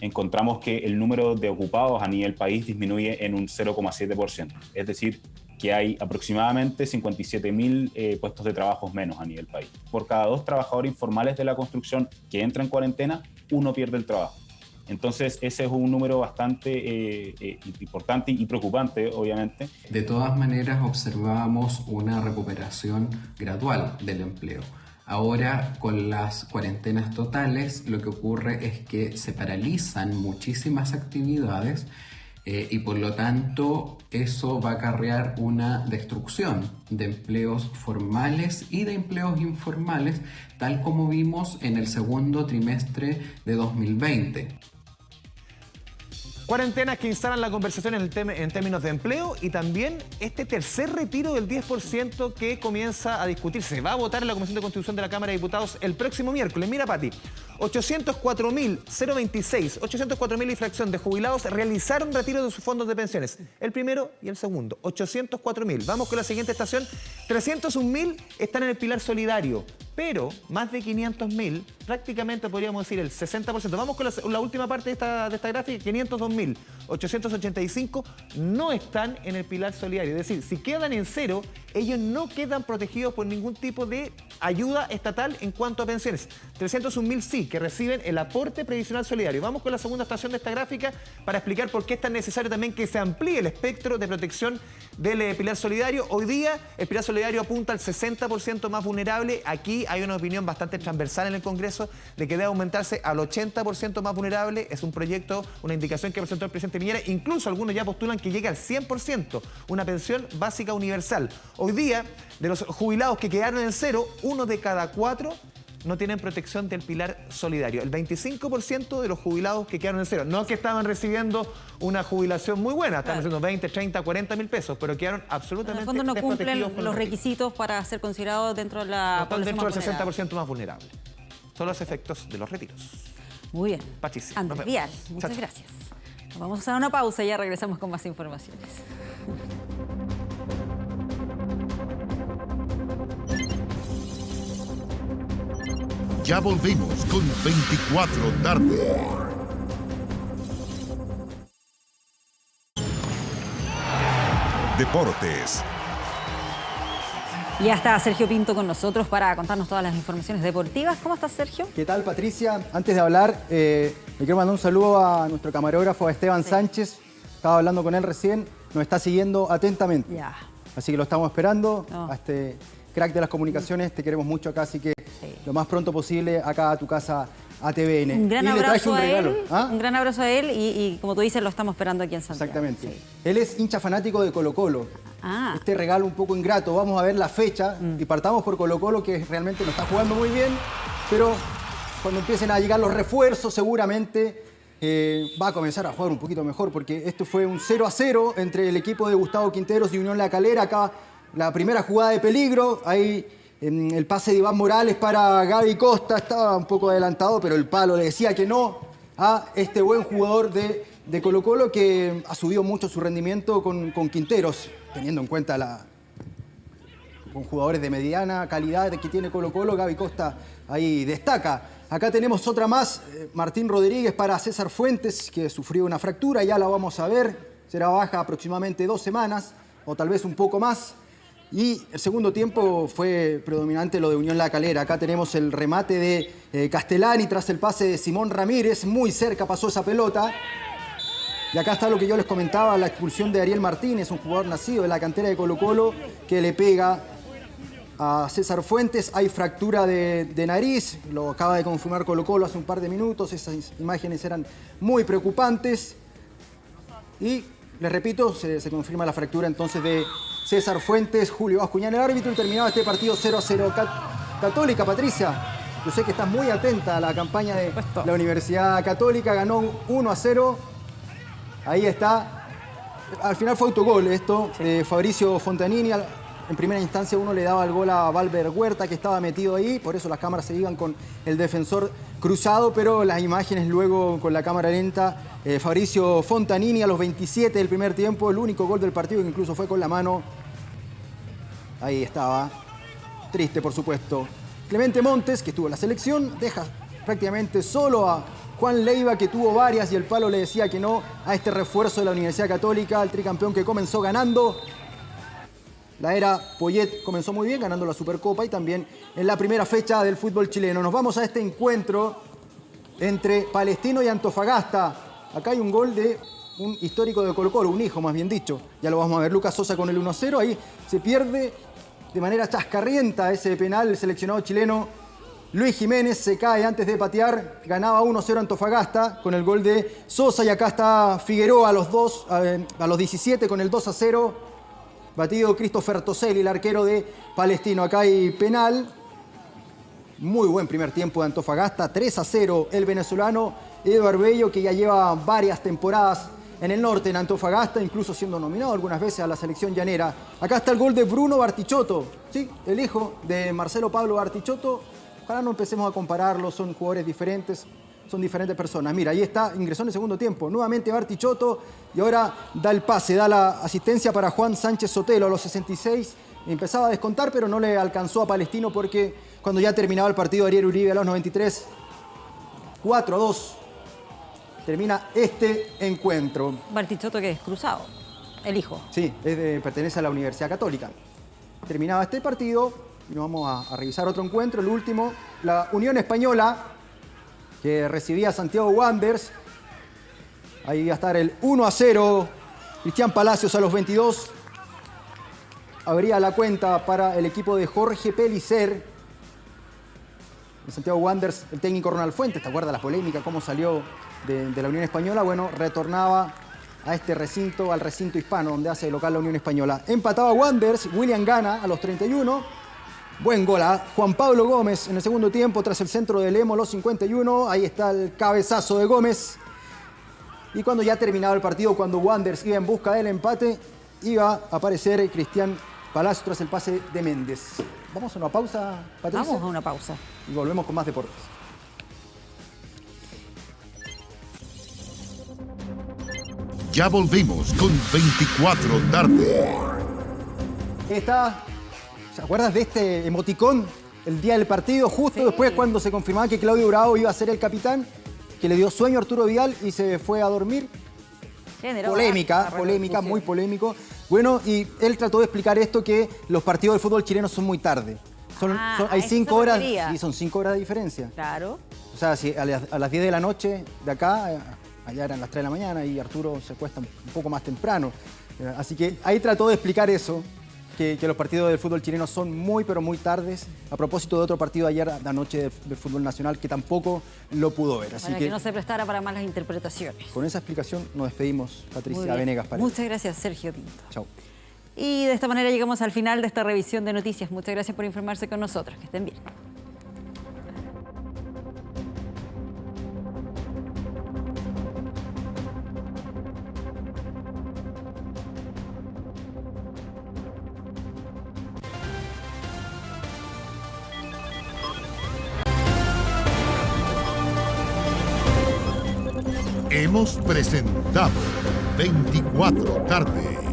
encontramos que el número de ocupados a nivel país disminuye en un 0,7%. Es decir, que hay aproximadamente 57.000 puestos de trabajo menos a nivel país. Por cada 2 trabajadores informales de la construcción que entran en cuarentena, 1 pierde el trabajo. Entonces, ese es un número bastante importante y preocupante, obviamente. De todas maneras, observábamos una recuperación gradual del empleo. Ahora, con las cuarentenas totales, lo que ocurre es que se paralizan muchísimas actividades y por lo tanto eso va a acarrear una destrucción de empleos formales y de empleos informales, tal como vimos en el segundo trimestre de 2020. Cuarentenas que instalan la conversación en términos de empleo y también este tercer retiro del 10% que comienza a discutirse. Se va a votar en la Comisión de Constitución de la Cámara de Diputados el próximo miércoles. Mira, Pati, 804.000 y fracción de jubilados realizaron retiro de sus fondos de pensiones. El primero y el segundo, 804.000. Vamos con la siguiente estación. 301.000 están en el pilar solidario, pero más de 500.000, prácticamente podríamos decir el 60%. Vamos con la última parte de esta gráfica. 502.885 no están en el pilar solidario. Es decir, si quedan en cero, ellos no quedan protegidos por ningún tipo de ayuda estatal en cuanto a pensiones. 301.000 sí, que reciben el aporte previsional solidario. Vamos con la segunda estación de esta gráfica para explicar por qué es tan necesario también que se amplíe el espectro de protección del pilar solidario. Hoy día el pilar solidario apunta al 60% más vulnerable. Aquí hay una opinión bastante transversal en el Congreso de que debe aumentarse al 80% más vulnerable. Es un proyecto, una indicación que presentó el presidente Piñera. Incluso algunos ya postulan que llegue al 100%, una pensión básica universal. Hoy día, de los jubilados que quedaron en cero, 1 de cada 4 no tienen protección del pilar solidario. El 25% de los jubilados que quedaron en cero, no que estaban recibiendo una jubilación muy buena, estaban recibiendo 20, 30, 40 mil pesos, pero quedaron absolutamente desprotegidos. En el fondo no cumplen los requisitos requisitos para ser considerados dentro de la población dentro más del vulnerable. 60% más vulnerable. Son los efectos de los retiros. Muy bien. Patricia, Andrés Vial, muchas gracias. Nos vamos a hacer una pausa y ya regresamos con más informaciones. Ya volvemos con 24 Tarde. Deportes. Y ya está Sergio Pinto con nosotros para contarnos todas las informaciones deportivas. ¿Cómo estás, Sergio? ¿Qué tal, Patricia? Antes de hablar, le quiero mandar un saludo a nuestro camarógrafo, a Esteban Sánchez. Estaba hablando con él recién, nos está siguiendo atentamente. Ya. Así que lo estamos esperando. A este crack de las comunicaciones, te queremos mucho acá, así que lo más pronto posible acá a tu casa ATVN. Un gran y le traje abrazo un a regalo. él. ¿Ah? Un gran abrazo a él y como tú dices, lo estamos esperando aquí en Santiago. Exactamente. Sí. Él es hincha fanático de Colo-Colo. Ah. Este regalo un poco ingrato. Vamos a ver la fecha y partamos por Colo-Colo, que realmente no está jugando muy bien, pero cuando empiecen a llegar los refuerzos seguramente va a comenzar a jugar un poquito mejor, porque esto fue un 0-0 entre el equipo de Gustavo Quinteros y Unión La Calera. Acá la primera jugada de peligro, ahí el pase de Iván Morales para Gaby Costa, estaba un poco adelantado, pero el palo le decía que no a este buen jugador de Colo-Colo, que ha subido mucho su rendimiento con Quinteros, teniendo en cuenta con jugadores de mediana calidad que tiene Colo-Colo. Gaby Costa ahí destaca. Acá tenemos otra más, Martín Rodríguez para César Fuentes, que sufrió una fractura, ya la vamos a ver, será baja aproximadamente 2 semanas, o tal vez un poco más. Y el segundo tiempo fue predominante lo de Unión La Calera. Acá tenemos el remate de Castellani tras el pase de Simón Ramírez. Muy cerca pasó esa pelota. Y acá está lo que yo les comentaba, la expulsión de Ariel Martínez, un jugador nacido de la cantera de Colo-Colo, que le pega a César Fuentes. Hay fractura de nariz, lo acaba de confirmar Colo-Colo hace un par de minutos. Esas imágenes eran muy preocupantes. Y les repito, se confirma la fractura entonces de César Fuentes. Julio Bascuñán, el árbitro, y terminaba este partido 0-0. Católica, Patricia, yo sé que estás muy atenta a la campaña de la Universidad Católica. Ganó 1-0. Ahí está. Al final fue autogol esto de Fabricio Fontanini. En primera instancia uno le daba el gol a Valver Huerta, que estaba metido ahí. Por eso las cámaras se iban con el defensor cruzado. Pero las imágenes luego con la cámara lenta. Fabricio Fontanini a los 27 del primer tiempo. El único gol del partido, que incluso fue con la mano. Ahí estaba. Triste, por supuesto. Clemente Montes, que estuvo en la selección, deja prácticamente solo a Juan Leiva, que tuvo varias y el palo le decía que no a este refuerzo de la Universidad Católica, el tricampeón que comenzó ganando. La era Poyet comenzó muy bien, ganando la Supercopa y también en la primera fecha del fútbol chileno. Nos vamos a este encuentro entre Palestino y Antofagasta. Acá hay un gol de un histórico de Colo-Colo, un hijo más bien dicho. Ya lo vamos a ver, Lucas Sosa con el 1-0. Ahí se pierde de manera chascarrienta ese penal. El seleccionado chileno Luis Jiménez se cae antes de patear. Ganaba 1-0 Antofagasta con el gol de Sosa. Y acá está Figueroa a los 17 con el 2-0. Batido Christopher Toselli, el arquero de Palestino. Acá hay penal. Muy buen primer tiempo de Antofagasta. 3-0 el venezolano Eduard Bello, que ya lleva varias temporadas en el norte, en Antofagasta, incluso siendo nominado algunas veces a la selección llanera. Acá está el gol de Bruno Bartichotto, ¿sí? El hijo de Marcelo Pablo Bartichotto. Ojalá no empecemos a compararlos, son jugadores diferentes, son diferentes personas. Mira, ahí está, ingresó en el segundo tiempo. Nuevamente Bartichotto y ahora da el pase, da la asistencia para Juan Sánchez Sotelo a los 66. Empezaba a descontar, pero no le alcanzó a Palestino porque cuando ya terminaba el partido, Ariel Uribe a los 93, 4-2. Termina este encuentro. Bartichotto, que es cruzado, el hijo. Sí, pertenece a la Universidad Católica. Terminaba este partido y nos vamos a revisar otro encuentro, el último. La Unión Española, que recibía a Santiago Wanderers. Ahí va a estar el 1-0. Cristian Palacios a los 22. Abría la cuenta para el equipo de Jorge Pellicer. En Santiago Wanderers, el técnico Ronald Fuentes, ¿te acuerdas la polémica? ¿Cómo salió de la Unión Española? Bueno, retornaba a este recinto, al recinto hispano, donde hace local la Unión Española. Empataba Wanderers, William Gana a los 31. Buen gol a Juan Pablo Gómez en el segundo tiempo, tras el centro de Lemo, los 51. Ahí está el cabezazo de Gómez. Y cuando ya terminaba el partido, cuando Wanderers iba en busca del empate, iba a aparecer Cristian Palacio tras el pase de Méndez. ¿Vamos a una pausa, Patricia? Vamos a una pausa. Y volvemos con más deportes. Ya volvimos con 24 tarde. ¿Se acuerdas de este emoticón el día del partido? Justo después, cuando se confirmaba que Claudio Bravo iba a ser el capitán, que le dio sueño a Arturo Vidal y se fue a dormir. Polémica, muy polémico. Bueno, y él trató de explicar esto, que los partidos del fútbol chileno son muy tarde. Hay 5 horas, y son 5 horas de diferencia. Claro. O sea, si a las 10 de la noche de acá, allá eran las 3 de la mañana y Arturo se acuesta un poco más temprano. Así que ahí trató de explicar eso, que los partidos del fútbol chileno son muy, pero muy tardes, a propósito de otro partido de ayer de anoche del fútbol nacional que tampoco lo pudo ver. Así para que no se prestara para malas interpretaciones. Con esa explicación nos despedimos, Patricia Venegas. Muchas gracias, Sergio Pinto. Chao. Y de esta manera llegamos al final de esta revisión de noticias. Muchas gracias por informarse con nosotros. Que estén bien. Hemos presentado 24 tarde.